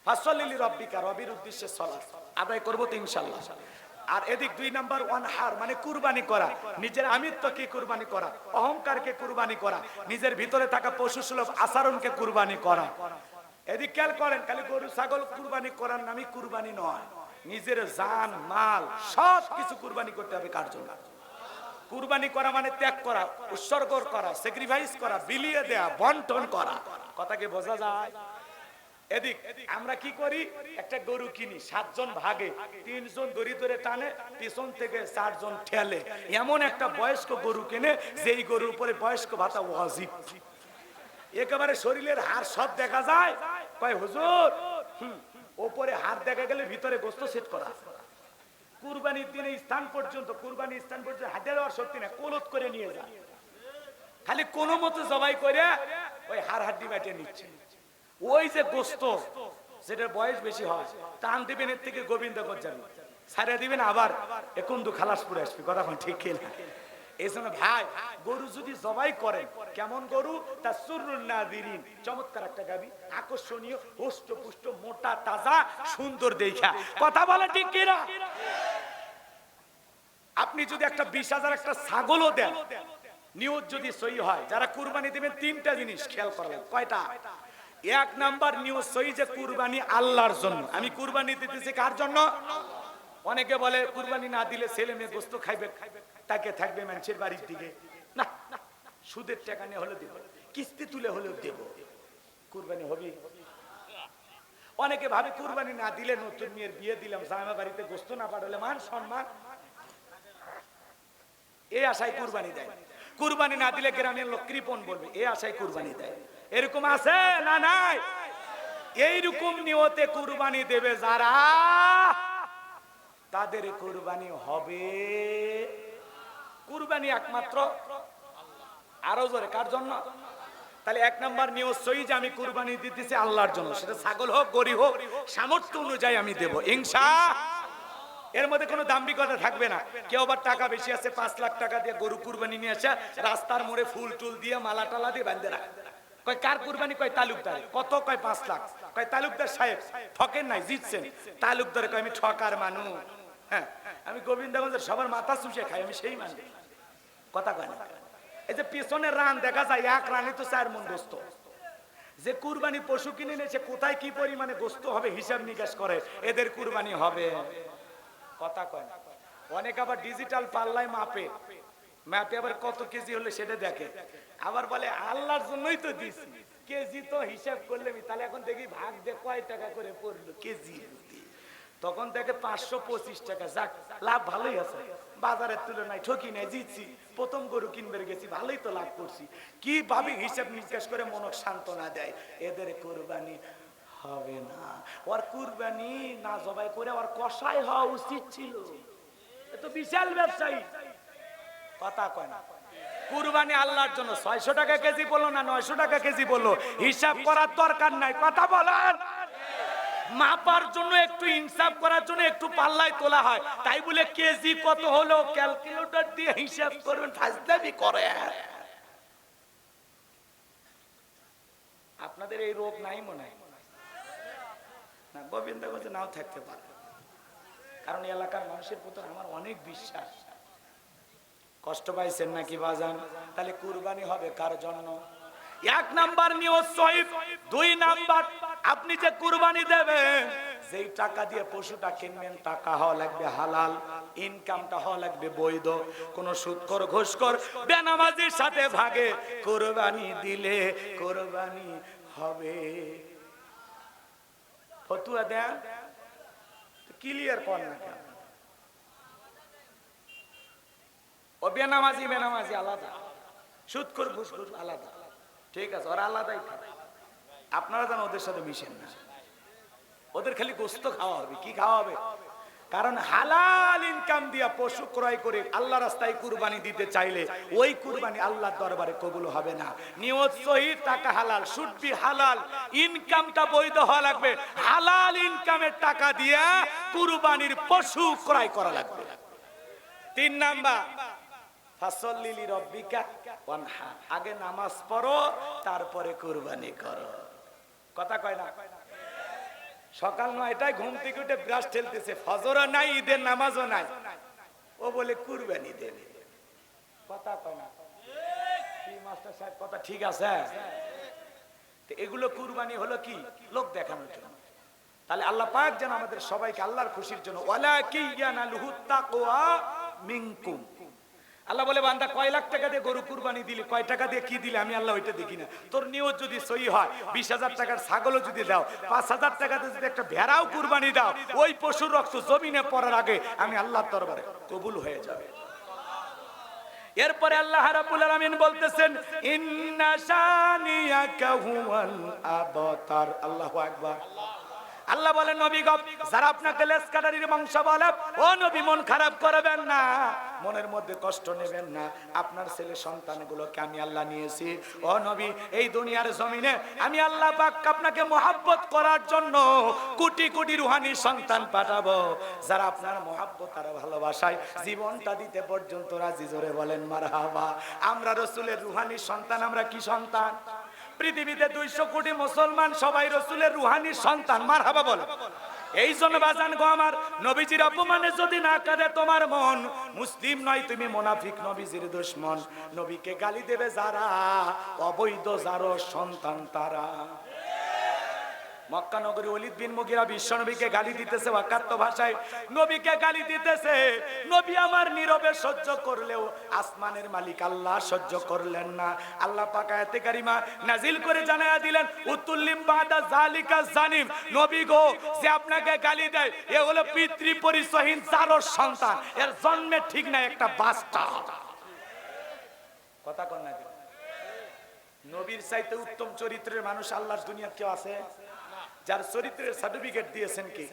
ফাসলিলি রব্বিকা, রবির উদ্দেশ্যে সালাত আদায় করব তো ইনশাআল্লাহ। আর এদিক 2 নাম্বার ওয়ানহার মানে কুরবানি করা, নিজের আমিত্বকে কুরবানি করা, অহংকারকে কুরবানি করা, নিজের ভিতরে থাকা পশুসুলভ আচরণকে কুরবানি করা। এদিক খেয়াল করেন, খালি গরু ছাগল কুরবানি করার নামই কুরবানি নয়, নিজের জান মাল সব কিছু কুরবানি করতে হবে কার জন্য? কুরবানি করা মানে ত্যাগ করা, উৎসর্গ করা, স্যাক্রিফাইস করা, বিলিয়ে দেয়া, বন্টন করা। কথা কি বোঝা যায়? এদিক আমরা কি করি, একটা গরু কিনি, 7 জন ভাগে, 3 জন দড়ি ধরে টানে, পিছন থেকে 4 জন ঠেলে। এমন একটা বয়স্ক গরু কিনে যেই গরুর উপরে বয়স্ক ভাতা ওয়াজিব, একেবারে শরীরের হাড় সব দেখা যায়। কয় হুজুর, ওপরে হাড় দেখা গেলে ভিতরে গোস্ত সেট করা। কুরবানির দিনে স্থান পর্যন্ত, কুরবানির স্থান পর্যন্ত হাতে দেওয়ার শক্তি না, কোলত করে নিয়ে যায়, খালি কোনো মতো জবাই করে ওই হাড় হাড্ডি বাটে নিচ্ছে। ওই যে গোস্ত, যেটার বয়স বেশি হয়, টান দিবেন এর থেকে গোবিন্দ যাবে, ছাড়িয়ে দিবেন, আবার একন্দু খালাস পরে আসবে। কথা ঠিক কিনা? এই জন্য ভাই, গরু যদি জবাই করেন, কেমন গরু? তা সুরুন নাযিরিন, চমৎকার একটা গাবি, আকর্ষণীয়, হুষ্ট-পুষ্ট, মোটা, তাজা, সুন্দর দেখা। কথা বলে ঠিক কিনা? আপনি যদি একটা 20,000 একটা ছাগলও দেন, নিয়ত যদি সহি হয়, যারা কুরবানি দিবেন 3টা জিনিস খেয়াল করবেন। কয়টা? 1 নাম্বার নিয়ত সহি যে কুরবানি আল্লাহর জন্য। আমি কুরবানি দিতেছি কার জন্য? অনেকে বলে কুরবানি না দিলে ছেলে মেয়ে গোস্ত খাইবে, তাকে থাকবে মানুষের বাড়ির দিকে। না, সুদের টাকা নিয়ে হলে দেব, কিস্তি তুলে হলেও দেব, কুরবানি হবে। অনেকে ভাবে কুরবানি না দিলে, নতুন মেয়ের বিয়ে দিলাম, জামা বাড়িতে গোস্ত না পাঠালে মান সম্মান, এই আশায় কুরবানি দেয়। কুরবানি না দিলে গ্রামের লোক কৃপণ বলবে, এই আশায় কুরবানি দেয়। এরকম আছে না নাই? এইরকম নিয়তে কুরবানি দেবে যারা, তাদের কুরবানি হবে। কুরবানি একমাত্র আরো জোরে কার জন্য? তাহলে 1 নাম্বার নিয়ত সহি যে আমি কুরবানি দিতেছি আল্লাহর জন্য, সেটা ছাগল হোক, গরু হোক, সামর্থ্য অনুযায়ী আমি দেব ইনশাআল্লাহ। এর মধ্যে কোনো দাম্ভিকতা থাকবে না। কেউ আবার টাকা বেশি আছে, 5 লাখ টাকা দিয়ে গরু কুরবানি নিয়ে আসে, রাস্তার মোড়ে ফুল টুল দিয়ে মালা টালা দিয়ে বাঁধে রাখে। কয় কার কুরবানি? কয় তালুকদার। কত? কয় 5 লাখ। কয় তালুকদার সাহেব ঠকেন নাই, জিতছেন। তালুকদার কয় আমি ঠকার মানুষ, হ্যাঁ, আমি গোবিন্দগঞ্জের সবার মাথা চুষে খাই, আমি সেই মানুষ। কথা কয় না? এই যে পিছনের রান দেখা যায়, 1 রানে তো 4 মণ গোস্ত। যে কুরবানি পশু কিনে নিয়েছে, কোথায় কি পরিমাণে গোস্ত হবে হিসাব নিকাশ করে এদের কুরবানি হবে। কথা কয় না? অনেক আবার ডিজিটাল পাল্লায় মাপে, ম্যাপে আবার কত কেজি হলে সেটা দেখে, আবার বলে আল্লাহর জন্যই তো দিছি, কেজি তো হিসাব করলে, তাহলে এখন দেখি ভাগ দে কয় টাকা করে পড়লো কেজি, তখন দেখে 525 টাকা। যাক, লাভ ভালোই আছে, বাজারের তুলনায় ঠকি নাই, জিতছি। প্রথম গরু কিনবে গেছি, ভালোই তো লাভ করছি। কি ভাবে হিসাব নিকাশ করে মনক সান্ত্বনা দেয়, এদের কুরবানি হবে না। ওর কুরবানি না জবাই করে ওর কষাই হওয়া উচিত ছিল, এ তো বিশাল ব্যবসায়ী। কথা কয় না? কুরবানি আল্লাহর জন্য। 600 টাকা কেজি বললো না 900 টাকা কেজি বললো, হিসাব করার দরকার নাই। কথা বলেন? মাপার জন্য, একটু ইনসাফ করার জন্য একটু পাল্লায় তোলা হয়, তাই বলে কেজি কত হলো ক্যালকুলেটর দিয়ে হিসাব করবেন, ফাজলামি করে। আপনাদের এই রোগ নাই মনে হয় না? গোবিন্দগঞ্জে নাও থাকতে পারে, কারণ এলাকার মানুষের প্রতি আমার অনেক বিশ্বাস। কষ্ট পাইছেন নাকি বাজান? তাহলে কুরবানি হবে কার জন্য? 1 নাম্বার নিয়ত সহিহ। 2 নাম্বার, আপনি যে কুরবানি দেবেন, যেই টাকা দিয়ে পশুটা কিনবেন, টাকা হওয়া লাগবে হালাল, ইনকামটা হওয়া লাগবে বৈধ। কোন সুদখোর, ঘুষখোর, বেনামাজির সাথে ভাগে কুরবানি দিলে কুরবানি হবে। ফতুয়া দেন, ক্লিয়ার কর না কেন? ও বেনামাজি বেনামাজি আলাদা, সুদখোর ঘুষখোর আলাদা, ঠিক আছে, ওরা আলাদাই খাবে। আপনারা যেন ওদের সাথে মিশেন না। ওদের খালি গোস্ত খাওয়া হবে। কি খাওয়া হবে? কারণ হালাল ইনকাম দিয়া পশু ক্রয় করে আল্লাহ রাস্তায় কুরবানি দিতে চাইলে ওই কুরবানি আল্লাহর দরবারে কবুল হবে না। নিয়ত সহিহ, টাকা হালাল, শুড বি হালাল, ইনকামটা বৈধ হওয়া লাগবে। হালাল ইনকামের টাকা দিয়া কুরবানির পশু ক্রয় করা লাগবে। 3 নাম্বার, ফাসল্লি লিরাব্বিকা ওয়ানহার, আগে নামাজ পড়ো, তারপরে কুরবানি করো। কথা কয় না? সকাল 9টায় ঘুম থেকে উঠে ব্রাশ ঠেলতেছে, ফজরও নাই, ঈদের নামাজও নাই, ও বলে কুরবানি দেবে। কথা কয় না? কি মাস্টার সাহেব, কথা ঠিক আছে? এগুলো কুরবানি হলো কি? লোক দেখানোর জন্য। তাহলে আল্লাহ পাক যেন আমাদের সবাইকে আল্লাহর খুশির জন্য ওয়ালাকিয়ানালুহু তাকওয়া মিনকুম। আল্লাহ বলে বান্দা কয় লাখ টাকা দিয়ে গরু কুরবানি দিলি, কয় টাকা দিয়ে কি দিলি, আমি আল্লাহ ওইটা দেখি না। তোর নিয়ত যদি সহি হয়, 20,000 টাকার ছাগলও যদি দাও, 5,000 টাকাতে যদি একটা ভেড়াও কুরবানি দাও, ওই পশুর রক্ত জমিনে পড়ার আগে আমি আল্লাহর দরবারে কবুল হয়ে যাবে। এরপরে আল্লাহ রাব্বুল আলামিন বলতেছেন ইন্না শানিয়াকা হুয়াল আবতার। আল্লাহু আকবার। আল্লাহ বলেন নবী গো, যারা আপনাকে লেসকাটারির বংশ বলে, ও নবী মন খারাপ করবেন না, মনের মধ্যে কষ্ট নেবেন না। আপনার ছেলে সন্তানগুলোকে আমি আল্লাহ নিয়েছি। ও নবী, এই দুনিয়ার জমিনে আমি আল্লাহ পাক আপনাকে মহব্বত করার জন্য কোটি কোটি রুহানি সন্তান পাঠাবো, যারা আপনার মহব্বত আর ভালোবাসায় জীবনটা দিতে পর্যন্ত রাজি। জোরে বলেন মারহাবা। আমরা রাসূলের রুহানি সন্তান। আমরা কি সন্তান? পৃথিবীতে 200 কোটি মুসলমান সবাই রাসূলের রুহানি সন্তান। মারহাবা বলে। এই জন্য বাজান গো আমার, নবীজির অপমানে যদি না কাঁদে তোমার মন, মুসলিম নয় তুমি মুনাফিক, নবীজির দুশমন। নবীকে গালি দেবে যারা, অবৈধ যারা সন্তান তারা। মক্কা নগরী ওলীদ বিন মুগীরা বিশ্ব নবীকে গালি দিতেছে, ওয়াকাত্ত ভাষায় নবীকে গালি দিতেছে। নবী আমার নীরবে সহ্য করলেও আসমানের মালিক আল্লাহ সহ্য করলেন না। আল্লাহ পাক আয়াতে কারিমা নাজিল করে জানায়া দিলেন উতুল্লিম বাদা জালিকা জানিম। নবী গো, যে আপনাকে গালি দেয় এ হলো পিতৃ পরিচয়হীন চারর সন্তান, এর জন্মে ঠিক না একটা বাস্টা। কথা কন না। নবীর চাইতে উত্তম চরিত্রের মানুষ আল্লাহর দুনিয়াতে কেউ আছে? যার চরিত্রের সার্টিফিকেট দিয়েছেন কি?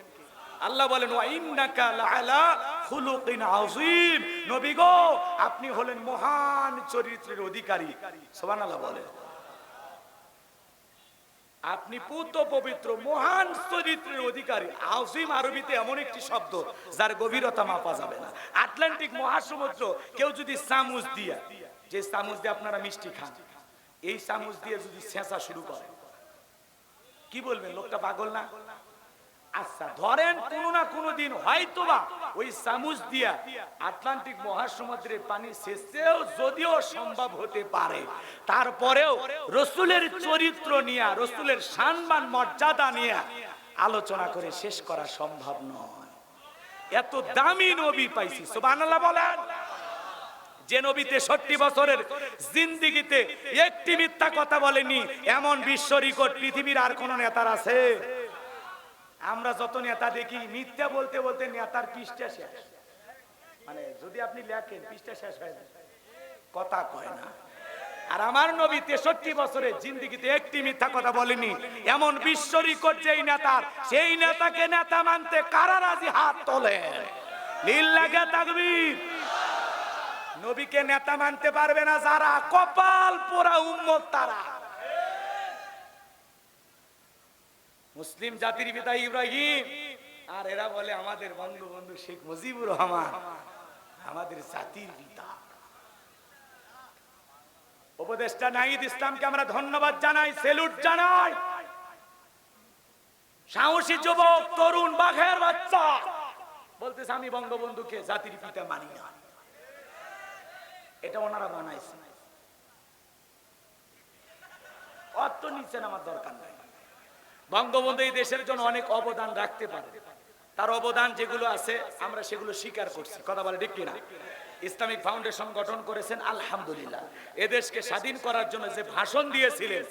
আল্লাহ বলেন ওয়া ইন্নাকা লাআলা খুলুকিন আযীম। নবী গো, আপনি হলেন মহান চরিত্রের অধিকারী। সুবহানাল্লাহ বলেন। আপনি পুত পবিত্র মহান চরিত্রের অধিকারী। আযীম আরবিতে এমন একটি শব্দ যার গভীরতা মাপা যাবে না। আটলান্টিক মহাসমুদ্র কেউ যদি চামচ দিয়ে, যে চামচ দিয়ে আপনারা মিষ্টি খান, এই চামচ দিয়ে যদি ছেঁচা শুরু করে, কি বলবেন? লোকটা পাগল না? আচ্ছা ধরেন কোন না কোন দিন হয়তোবা ওই চামচ দিয়া আটলান্টিক মহাসমুদ্রের পানি ছেঁচেও যদিও সম্ভব হতে পারে, তারপরেও রাসূলের চরিত্র নিয়ে, রাসূলের সম্মান মর্যাদা নিয়ে আলোচনা করে শেষ করা সম্ভব নয়। এত দামি নবী পাইছি। সুবহানাল্লাহ বলেন। যে নবী 63 বছরের জিন্দেগিতে একটি মিথ্যা কথা বলেনি, এমন বিশ্ব রেকর্ড পৃথিবীর আর কোন নেতার আছে? আমরা যত নেতা দেখি মিথ্যা বলতে বলতে নেতার পৃষ্ঠা শেষ। মানে যদি আপনি লেখেন পৃষ্ঠা শেষ হয়ে যায়, কথা কয় না। আর আমার নবী 63 বছরের জিন্দেগিতে একটি মিথ্যা কথা বলেনি, এমন বিশ্ব রেকর্ড যেই নেতার, সেই নেতাকে নেতা মানতে কারা রাজি? হাত তোলেন। লিল্লাহি তাকবীর। নবীকে নেতা মানতে পারবে না যারা, কপাল পোড়া উম্মত তারা। মুসলিম জাতির পিতা ইব্রাহিম, আর এরা বলে আমাদের বঙ্গবন্ধু শেখ মুজিবুর রহমান আমাদের জাতির পিতা। উপদেষ্টা নাহিদ ইসলামকে আমরা ধন্যবাদ জানাই, স্যালুট জানাই। সাহসী যুবক, তরুণ, বাঘের বাচ্চা বলতেছে আমি বঙ্গবন্ধুকে জাতির পিতা মানি না। এটা ওনারা বানাইছে। অত নিচ্ছেন, আমার দরকার নাই। বঙ্গবন্ধু এই দেশের জন্য অনেক অবদান রাখতে পারে, তার অবদান যেগুলো আছে আমরা সেগুলো স্বীকার করছি। কথা বলে ঠিক কিনা? ইসলামিক ফাউন্ডেশন গঠন করেছেন, আলহামদুলিল্লাহ। এদেশকে স্বাধীন করার জন্য যে ভাষণ দিয়েছিলেন,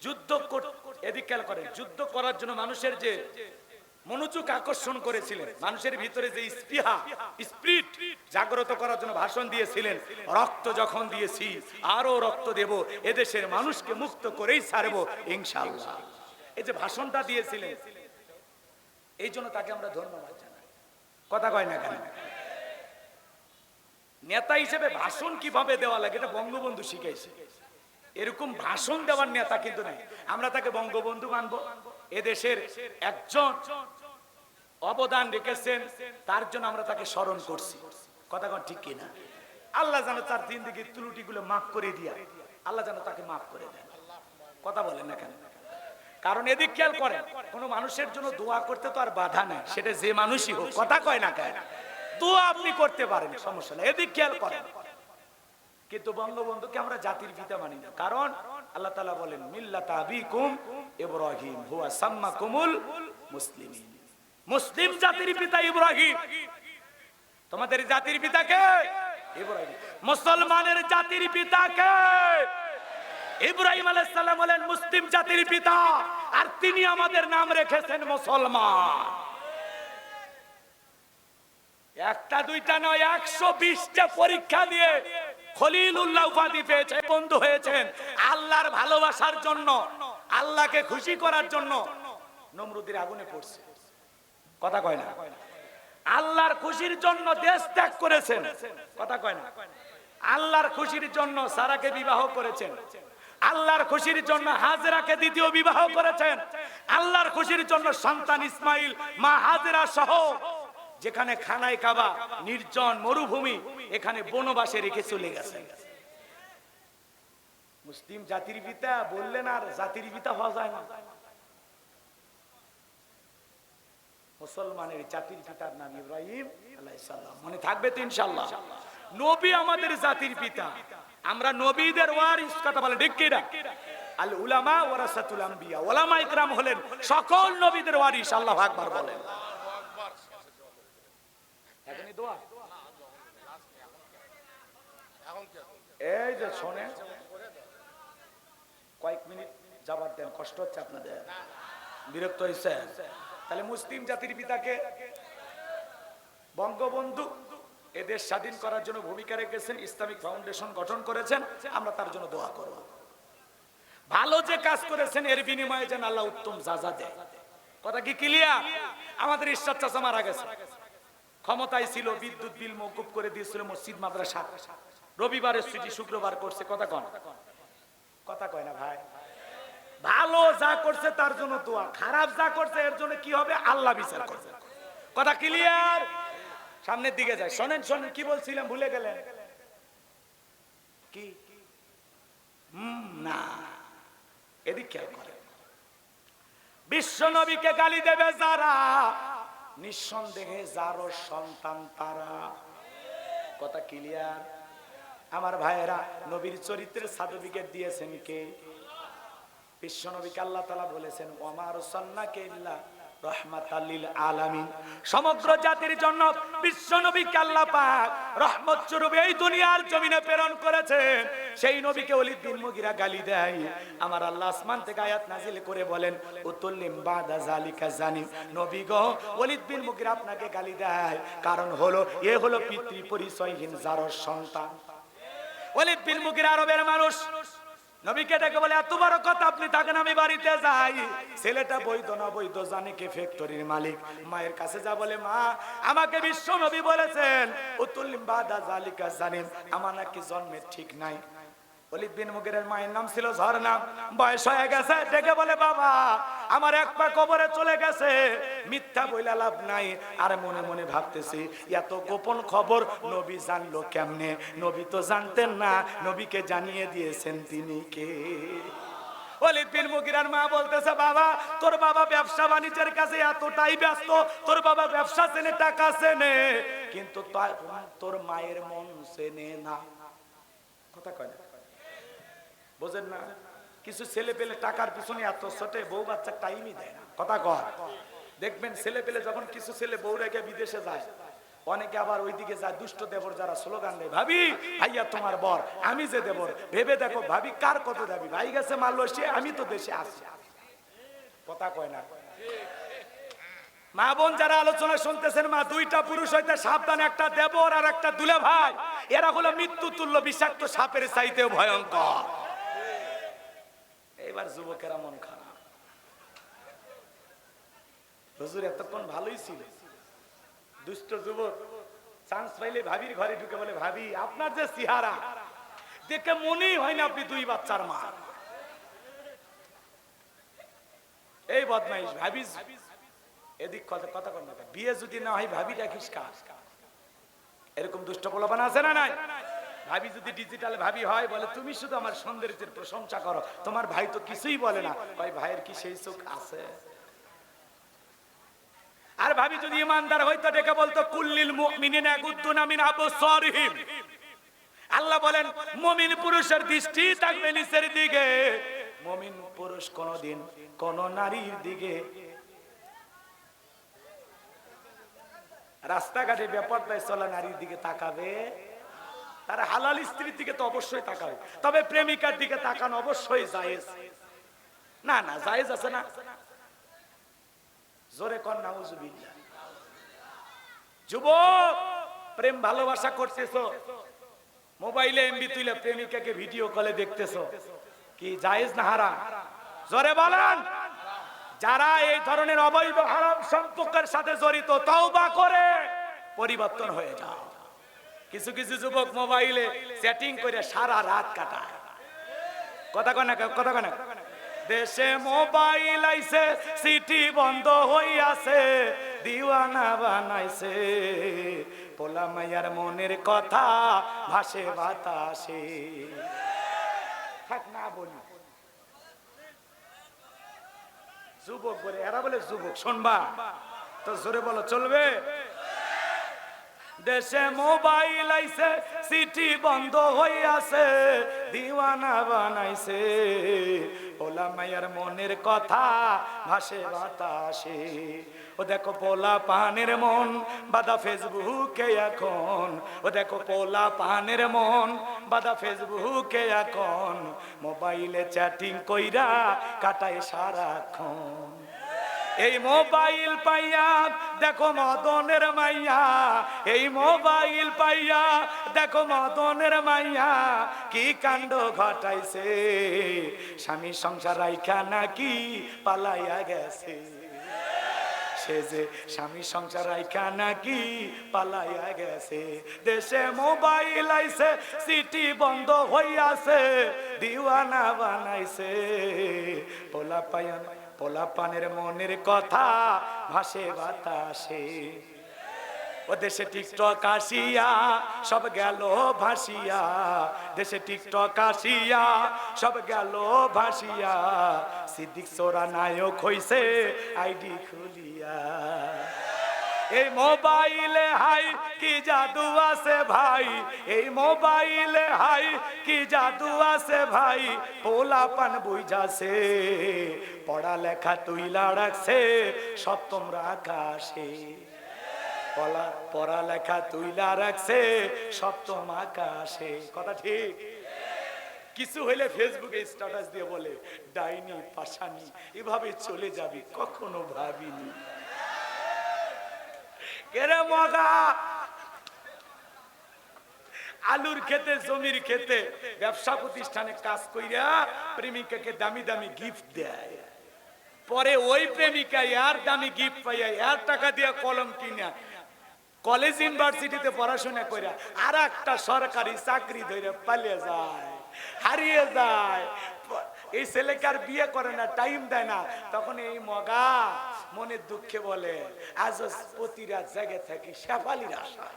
যুদ্ধ এদিক খেয়াল করেন, যুদ্ধ করার জন্য মানুষের যে মনোযোগ আকর্ষণ করেছিলেন, মানুষের ভিতরে যে স্পৃহা, স্পিরিট জাগ্রত করার জন্য ভাষণ দিয়েছিলেন। রক্ত যখন দিয়েছি আরো রক্ত দেব, এদেশের মানুষকে মুক্ত করেই ছাড়বো ইনশাআল্লাহ। এই যে ভাষণটা দিয়েছিলেন, এই জন্য তাকে আমরা ধন্যবাদ জানাই। কথা কয় না কেন? নেতা হিসেবে ভাষণ কিভাবে দেওয়া লাগে এটা বঙ্গবন্ধু শিখাইছে। এরকম ভাষণ দেওয়ার নেতা কিন্তু নাই। আমরা তাকে বঙ্গবন্ধু মানবো। এদেশের একজন অবদান রেখেছেন, তার জন্য আমরা তাকে স্মরণ করছি। কথা কোন ঠিক কিনা? আল্লাহ যেন তার জিন্দেগির ত্রুটিগুলো মাফ করে দিয়া, আল্লাহ যেন তাকে মাফ করে দেন। কথা বলেন না কেন? কারণ এদিক খেয়াল করেন, কোন মানুষের জন্য দোয়া করতে তো আর বাধা নাই, সেটা যে মানুষই হোক। কথা কয় না কেন? দোয়া আপনি করতে পারেন, সমস্যা নেই। এদিক খেয়াল করেন। কিন্তু বঙ্গবন্ধুকে আমরা জাতির পিতা মানি না, কারণ আল্লাহ তাআলা বলেন মিল্লাতা আবিকুম ইব্রাহিম হুয়া সাম্মাকুমুল মুসলিমিন। মুসলিম জাতির পিতা ইব্রাহিম। তোমাদের জাতির পিতা কে? ইব্রাহিম। মুসলমানের জাতির পিতা কে? ইব্রাহিম আলাইহিস সালাম হলেন মুসলিম জাতির পিতা, আর তিনি আমাদের নাম রেখেছেন মুসলমান। একটা দুইটা নয়, 120টা পরীক্ষা দিয়ে খলিলুল্লাহ উপাধি পেয়েছে, বন্ধু হয়েছেন আল্লাহর ভালোবাসার জন্য, আল্লাহকে খুশি করার জন্য নমরুদের আগুনে পড়ছে। কথা কয় না? আল্লাহর খুশির জন্য দেশ ত্যাগ করেছেন। কথা কয় না? আল্লাহর খুশির জন্য সারাকে বিবাহ করেছেন। আল্লাহর খুশির জন্য হাজেরাকে দ্বিতীয় বিবাহ করেছেন। আল্লাহর খুশির জন্য সন্তান ইসমাইল মা হাজেরা সহ যেখানে খানায় কাবা নির্জন মরুভূমি, এখানে বনবাসে রেখে চলে গেছে। মুসলিম জাতির পিতা বললেন আর জাতির পিতা হওয়া যায় না। মুসলমানের জাতির পিতার নাম ইব্রাহিম আলাইহিস সালাম। মনে থাকবে তো ইনশাআল্লাহ? নবী আমাদের জাতির পিতা, আমরা নবীদের ওয়ারিস। কথা বলে ঠিক কি না? আল উলামা ওয়ারাসাতুল আম্বিয়া, উলামা ইকরাম হলেন সকল নবীদের ওয়ারিস। আল্লাহু আকবার বলেন। এখনই দোয়া। এই যে শোনেন, কয়েক মিনিট জবাব দেন, কষ্ট হচ্ছে আপনাদের, বিরক্ত হয়েছে? তাহলে মুসলিম জাতির পিতাকে বঙ্গবন্ধু এদের স্বাধীন করার জন্য ভূমিকা রেখেছেন, ইসলামিক ফাউন্ডেশন গঠন করেছেন, আমরা তার জন্য দোয়া করব। ভালো যে কাজ করেছেন এর বিনিময়ে যেন আল্লাহ উত্তম যাজা দেয়। কথা কি ক্লিয়ার? আমাদের ঈশ্বর চাচা মারা গেছে, ক্ষমতায় ছিল, বিদ্যুৎ বিল মওকুফ করে দিয়েছিল, মসজিদ মাদ্রাসা রবিবারের ছুটি শুক্রবার করছে। কথা কন? কথা কয় না ভাই? ভালো যা করছে তার জন্য দোয়া, খারাপ যা করছে এর জন্য কি হবে? আল্লাহ বিচার করবে। কথা ক্লিয়ার? সামনের দিকে যায়। শোনেন শোনেন, কি বলছিলাম ভুলে গেলেন? কি না, এদিক খেয়াল করেন। বিশ্ব নবীকে গালি দেবে যারা, নিঃসন্দেহে যারও সন্তান তারা। কথা ক্লিয়ার? আমার ভাইয়েরা, নবীর চরিত্রের সার্টিফিকেট দিয়েছেন কে? বিশ্ব নবীকে আল্লাহ তাআলা বলেছেন ওয়া মা আরসালনাকা ইল্লা রাহমাতাল লিল আলামিন। সমগ্র জাতির জন্য বিশ্ব নবীকে আল্লাহ পাক রহমত স্বরূপ এই দুনিয়ার জমিনে প্রেরণ করেছেন। সেই নবীকে ওলীদ বিন মুগীরা গালি দেয়। আমার আল্লাহ আসমান থেকে আয়াত নাজিল করে বলেন উতুল্লিম বাদা যালিকা জানিম। নবী গো, ওলীদ বিন মুগীরা আপনাকে গালি দেয়, কারণ হলো এ হলো পিতৃ পরিচয়হীন জারর সন্তান। ওলীদ বিন মুগীরা আরবের মানুষ। নবীকে ডেকে বলে এত বড় কথা, আপনি থাকেন আমি বাড়িতে যাই। ছেলেটা বৈধ না বৈধ জানে কে ফ্যাক্টরির মালিক। মায়ের কাছে যা বলে, মা আমাকে বিশ্ব নবী বলেছেন উতুল্লিম বাদা যালিকা জানিম, আমার নাকি জন্মের ঠিক নাই। ওলীদ বিন মুগীরার মায়ের নাম ছিল ঝর্ণা, বয়স হয়ে গেছে। ডেকে বলে বাবা আমার এক পা কবরে চলে গেছে, মিথ্যা বইলা লাভ নাই। আর মনে মনে ভাবতেছি এত গোপন খবর নবী জানলো কেমনে? নবী তো জানতেন না, নবীকে জানিয়ে দিয়েছেন তিনি কে? ওলীদ বিন মুগীরার মা বলতেছে বাবা তোর বাবা ব্যবসা বাণিজ্যের কাছে এতটাই ব্যস্ত, তোর বাবা ব্যবসা চেনে, টাকা চেনে, কিন্তু তোর মায়ের মন চেনে না। কথা কয় না? বোঝেন না? কিছু ছেলে পেলে টাকার পিছনে এত ছোটে, বউ বাচ্চা টাইমই দেয় না। কথা কয়? দেখবেন ছেলে পেলে যখন কিছু ছেলে বউ রেখে বিদেশে যায়, অনেকে আবার ওইদিকে যায় দুষ্ট দেবর যারা স্লোগান দেয়, ভাবি ভাইয়া তোমার বর, আমি যে দেবর, ভেবে দেখো ভাবি কার কত দাবি, ভাই গেছে মালয়েশিয়া, আমি তো দেশে আসি। কথা কয় না? মা বোন যারা আলোচনা শুনতেছেন, মা দুইটা পুরুষ হইতে সাবধান, একটা দেবর আর একটা দুলে ভাই। এরা হলো মৃত্যু তুল্য বিষাক্ত সাপের চাইতেও ভয়ঙ্কর। এবার যুবকেরা মন খারাপ, হুজুর এতক্ষণ ভালোই ছিল। দুষ্ট যুবক চান্স পাইলে ভাবির ঘরে ঢুকে বলে, ভাবি আপনার যে চেহারা দেখে মনেই হয় না আপনি দুই বাচ্চার মা। এই বদমাইশ ভাবি, এদিক কথা কথা কর না, বিয়ে যদি না হয় ভাবি রাখিস কাজ। এরকম দুষ্ট পোলাপান আছে না নাই? ভাবি যদি ডিজিটাল ভাবি হয়, বলে তুমি শুধু আমার সৌন্দর্যের প্রশংসা করো, তোমার ভাই তো কিছুই বলে না। ভাই ভাইয়ের কি সেই চোখ আছে? আর ভাবি যদি ইমানদার হইতো ডেকে বলতো কুল্লিল মুমিনিনা ইয়াগুদ্দুনা মিন আবসারিহিম। আল্লাহ বলেন মুমিন পুরুষের দৃষ্টি থাকবে নিচের দিকে। মুমিন পুরুষ কোনদিন কোন নারীর দিকে রাস্তাঘাটে বেপরদায় চলা নারীর দিকে তাকাবে? তারা হালাল স্ত্রীর দিকে তো অবশ্যই তাকাবে, তবে প্রেমিকার দিকে তাকানো অবশ্যই জায়েজ। না না, জায়েজ আছে না? জোরে কর নাউজুবিল্লাহ। যুবক, প্রেম ভালোবাসা করতেছো, মোবাইলে এমবি তুলে প্রেমিকাকে ভিডিও কলে দেখতেছো, কি জায়েজ না হারাম? জোরে বলেন। যারা এই ধরনের অবৈধ হারাম সম্পর্কের সাথে জড়িত, তওবা করে পরিবর্তন হয়ে যাও। কিছু কিছু যুবক মোবাইলে চ্যাটিং করে সারা রাত কাটায়। কথা কয় না, কথা কয় না। দেশে মোবাইল আইছে, সিটি বন্ধ হইয়াছে, দিওয়ানা বানাইছে, পোলা মাইয়ার মনের কথা ভাসে বাতাসে। থাক না বলি, যুবক বলে, এরা বলে যুবক, শুনবা তো জোরে বলো, চলবে? দেশে মোবাইল আইছে, সিটি বন্ধ হইয়াছে, দিওয়ানা বানাইছে, পোলা মাইয়ার মনের কথা ভাসে বাতাসে। ও দেখো পোলা পানের মন বাদা ফেসবুকে এখন, ও দেখো পোলা পানের মন বাদা ফেসবুকে এখন, মোবাইলে চ্যাটিং কইরা কাটায় সারাক্ষণ। এই মোবাইল পাইয়া দেখো মদনের মাইয়া, এই মোবাইল পাইয়া দেখো মদনের মাইয়া, কি কাণ্ড ঘটাইছে, স্বামী সংসার রাইখা নাকি পালাইয়া গেছে, সে যে স্বামী সংসার রাইখা নাকি পালাইয়া গেছে। দেশে মোবাইল আইছে, সিটি বন্ধ হইয়াছে, দিওয়ানা বানাইছে, পোলা পাইয়া পোলা পানের মনের কথা ভাসে বাতাসে। ও দেশে টিকটক আসিয়া সব গেল ভাসিয়া, দেশে টিকটক আসিয়া সব গেল ভাসিয়া, সিদ্দিক সোরা নায়ক হইছে আইডি খুলিয়া। এই মোবাইলে হাই কি জাদু আছে ভাই, এই মোবাইলে হাই কি জাদু আছে ভাই, পোলা পান বুঝাছে, পড়ালেখা তুইলা রাখছে সপ্তম আকাশে, পড়ালেখা তুইলা রাখছে সপ্তম আকাশে। কথা ঠিক? কিছু হইলে ফেসবুকে স্ট্যাটাস দিয়ে বলে ডাইনি পাশানি, এভাবে চলে যাবি, কখনো ভাবিনি। কেরে মগা, আলুর খেতে, জমির খেতে, ব্যবসা প্রতিষ্ঠানে কাজ কইরা প্রেমিকাকে দামি দামি গিফট দেয়, পরে ওই প্রেমিকা এর দামি গিফট পাইয়া এর টাকা দিয়া কলম কিনা কলেজ ইউনিভার্সিটিতে পড়াশোনা কইরা আর একটা সরকারি চাকরি ধরে পালিয়ে যায়, হারিয়ে যায়। এই ছেলেকার বিয়ে করে না, টাইম দেয় না, তখন এই মগা মনের দুঃখে বলে আজ প্রতি রাত জায়গা থাকি শেফালির আশা।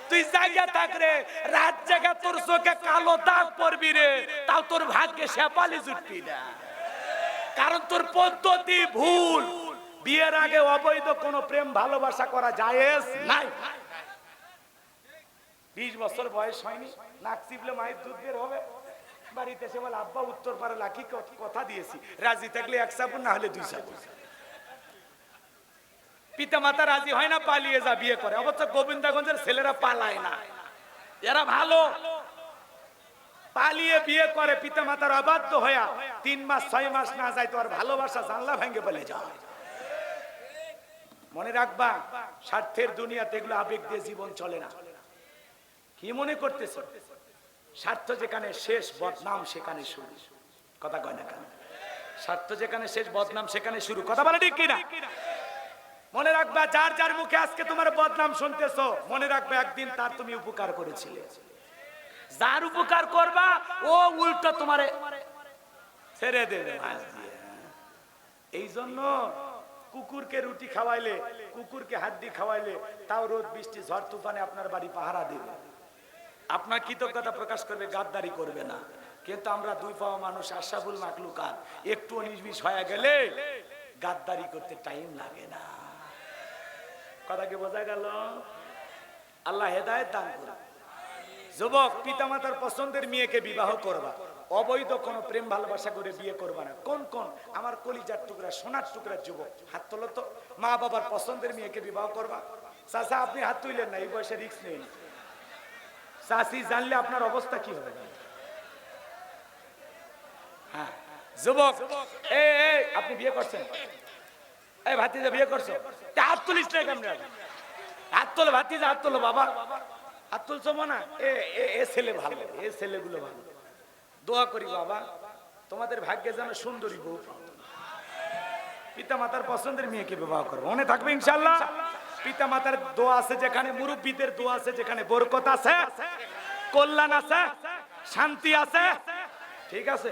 তুই জায়গা থাক রে, রাত জায়গা তোর চোখে কালো দাগ পড়বি রে, তাও তোর ভাগ্যে শেফালি জুটবি না, কারণ তোর পদ্ধতি ভুল। বিয়ের আগে অবৈধ কোনো প্রেম ভালোবাসা করা জায়েজ নাই। 20 বছর বয়স হয়নি, নাক চিপলে মায়ের দুধ বের হবে, বাড়িতে এসে বলে আব্বা উত্তর পারে লাখি কথা দিয়েছি, রাজি থাকলে 1 সাবুন, না হলে 2 সাবুন। পিতা মাতা রাজি হয় না, পালিয়ে যা বিয়ে করে। অবশ্য গোবিন্দগঞ্জের ছেলেরা পালায় না, এরা ভালো, পালিয়ে বিয়ে করে, পিতা মাতার অবাধ্য হইয়া 3 মাস 6 মাস না যায় তো আর ভালোবাসা জানলা ভেঙে বলে যায়। মনে রাখবা, স্বার্থের দুনিয়াতে এগুলো আবেগ দিয়ে জীবন চলে না। কি মনে করতেছ? স্বার্থ যেখানে শেষ, বদনাম সেখানে শুরু। কথা কয় না কেন? স্বার্থ যেখানে শেষ, বদনাম সেখানে শুরু। কথা বলে ঠিক কিনা? মনে রাখবা, যার যার মুখে আজকে তোমার বদনাম শুনতেছো, মনে রাখবা একদিন তার তুমি উপকার করেছিলে। যার উপকার করবা ও উল্টো তোমারে ছেড়ে দেবে। এই জন্য কুকুরকে রুটি খাওয়াইলে, কুকুরকে হাড্ডি খাওয়াইলে, তাও রোদ বৃষ্টি ঝড় তুফানে আপনার বাড়ি পাহারা দেবে, আপনার কৃতজ্ঞতা প্রকাশ করবে, গাদ্দারি করবে না। কিন্তু আমরা দুই পাওয়া মানুষ, আশরাফুল মাখলুকাত, একটু 19-20 হয়ে গেলে গাদ্দারি করতে টাইম লাগে না। কথা কি বোঝা গেল? আল্লাহ হেদায়েত দান করুন। যুবক, পিতামাতার পছন্দের মেয়েকে বিবাহ করবা, অবৈধ কোনো প্রেম ভালোবাসা করে বিয়ে করবা না। কোন কোন আমার কলিজার টুকরা, সোনার টুকরা যুবক হাত তোলো তো, মা বাবার পছন্দের মেয়েকে বিবাহ করবা? চাচা আপনি হাত তুললেন না, এই বয়সে রিস্ক নেই। চাচি জানলে আপনার অবস্থা কি হবে? হ্যাঁ যুবক, এই আপনি বিয়ে করছেন? এই ভাতিজা বিয়ে করছো? হাত তুলিস না কেমন? হাত তোলো ভাতিজা, হাত তোলো বাবা, হাত তুলছো না? এ ছেলে ভালো, এ ছেলেগুলো ভালো। দোয়া করি বাবা তোমাদের ভাগ্যে যেন সুন্দরী বউ, পিতা মাতার পছন্দের মেয়েকে বিবাহ করবো, মনে থাকবে ইনশাআল্লাহ। পিতা মাতার দোয়া আছে যেখানে, মুরব্বীদের দোয়া আছে যেখানে, বরকত আছে, কল্যাণ আছে, শান্তি আছে। ঠিক আছে,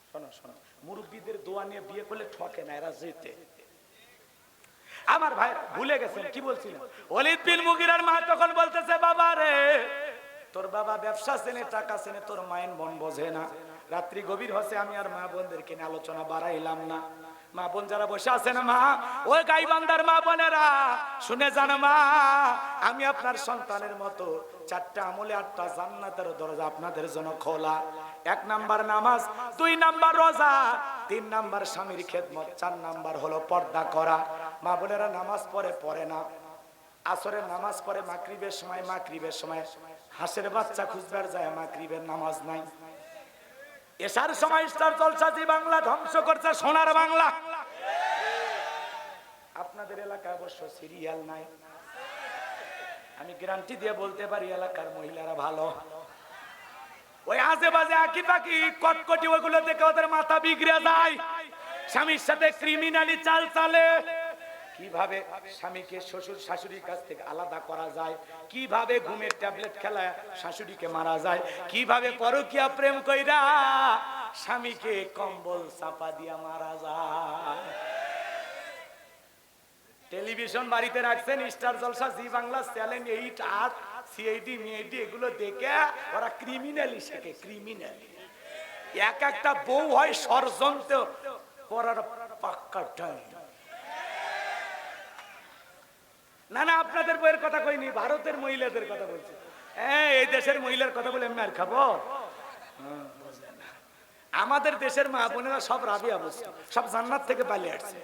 শোনো শোনো, মুরব্বীদের দোয়া নিয়ে বিয়ে করলে ঠকে না, এরা যেতে। আমার ভাই ভুলে গেছেন কি বলছিলাম? ওয়ালিদ বিন মুগিরার মা তখন বলতেছে, বাবা রে তোর বাবা ব্যবসা চেনে, টাকা চেনে, তোর মায়ের মন বোঝে না। রাত্রি গভীর হচ্ছে, আমি আর মা বোনদেরকে নিয়ে আলোচনা বাড়াইলাম না। মা বোন যারা বসে আছেন, মা ওই গাইবান্ধার মা বোনেরা শুনে যান, মা আমি আপনার সন্তানের মতো 4টা আমলে 8টা জান্নাতের দরজা আপনাদের জন্য খোলা। 1 নাম্বার নামাজ, 2 নাম্বার রোজা, 3 নাম্বার স্বামীর খেদমত, 4 নাম্বার হলো পর্দা করা। মা বোনেরা নামাজ পড়ে না, আসরের নামাজ পড়ে মাগরিবের সময়, মাগরিবের সময় হাঁসের বাচ্চা খুঁজবার যায়, মাগরিবের নামাজ নাই। এশার সময় স্টার জলসা জি বাংলা ধ্বংস করছে সোনার বাংলা। আপনাদের এলাকায় অবশ্য সিরিয়াল নাই, আমি গ্যারান্টি দিয়ে বলতে পারি এলাকার মহিলারা ভালো। ওই আজে বাজে আঁকি পাখি কটকটি ওইগুলো দেখে ওদের মাথা বিগড়ে যায়। স্বামীর সাথে ক্রিমিনালি চাল চালে, কিভাবে স্বামীকে শ্বশুর শাশুড়ির কাছ থেকে আলাদা করা যায়, কিভাবে ঘুমের ট্যাবলেট খেলায় শাশুড়িকে মারা যায়, কিভাবে পরকীয়া প্রেম কইরা স্বামীকে কম্বল চাপা দিয়া মারা যায়। টেলিভিশন বাড়িতে রাখছেন, স্টার জলসা, জি বাংলা, চ্যানেল 8 8 সিআইডি মিআইডি এগুলো দেখে ওরা ক্রিমিনালি শেখে, ক্রিমিনালি। একটা বউ হয় ষড়যন্ত্র করার পাক্কা টাইম। না না, আপনাদের বইয়ের কথা কইনি, ভারতের মহিলাদের কথা বলছি। এই দেশের মহিলার কথা বলে আমি আর খাবো? আমাদের দেশের মা বোনেরা সব রাবিয়া বসছে, সব জান্নাত থেকে পালিয়ে আসছে।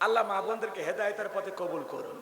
আল্লাহ মা বোনদেরকে হেদায়েতের পথে কবুল করুন।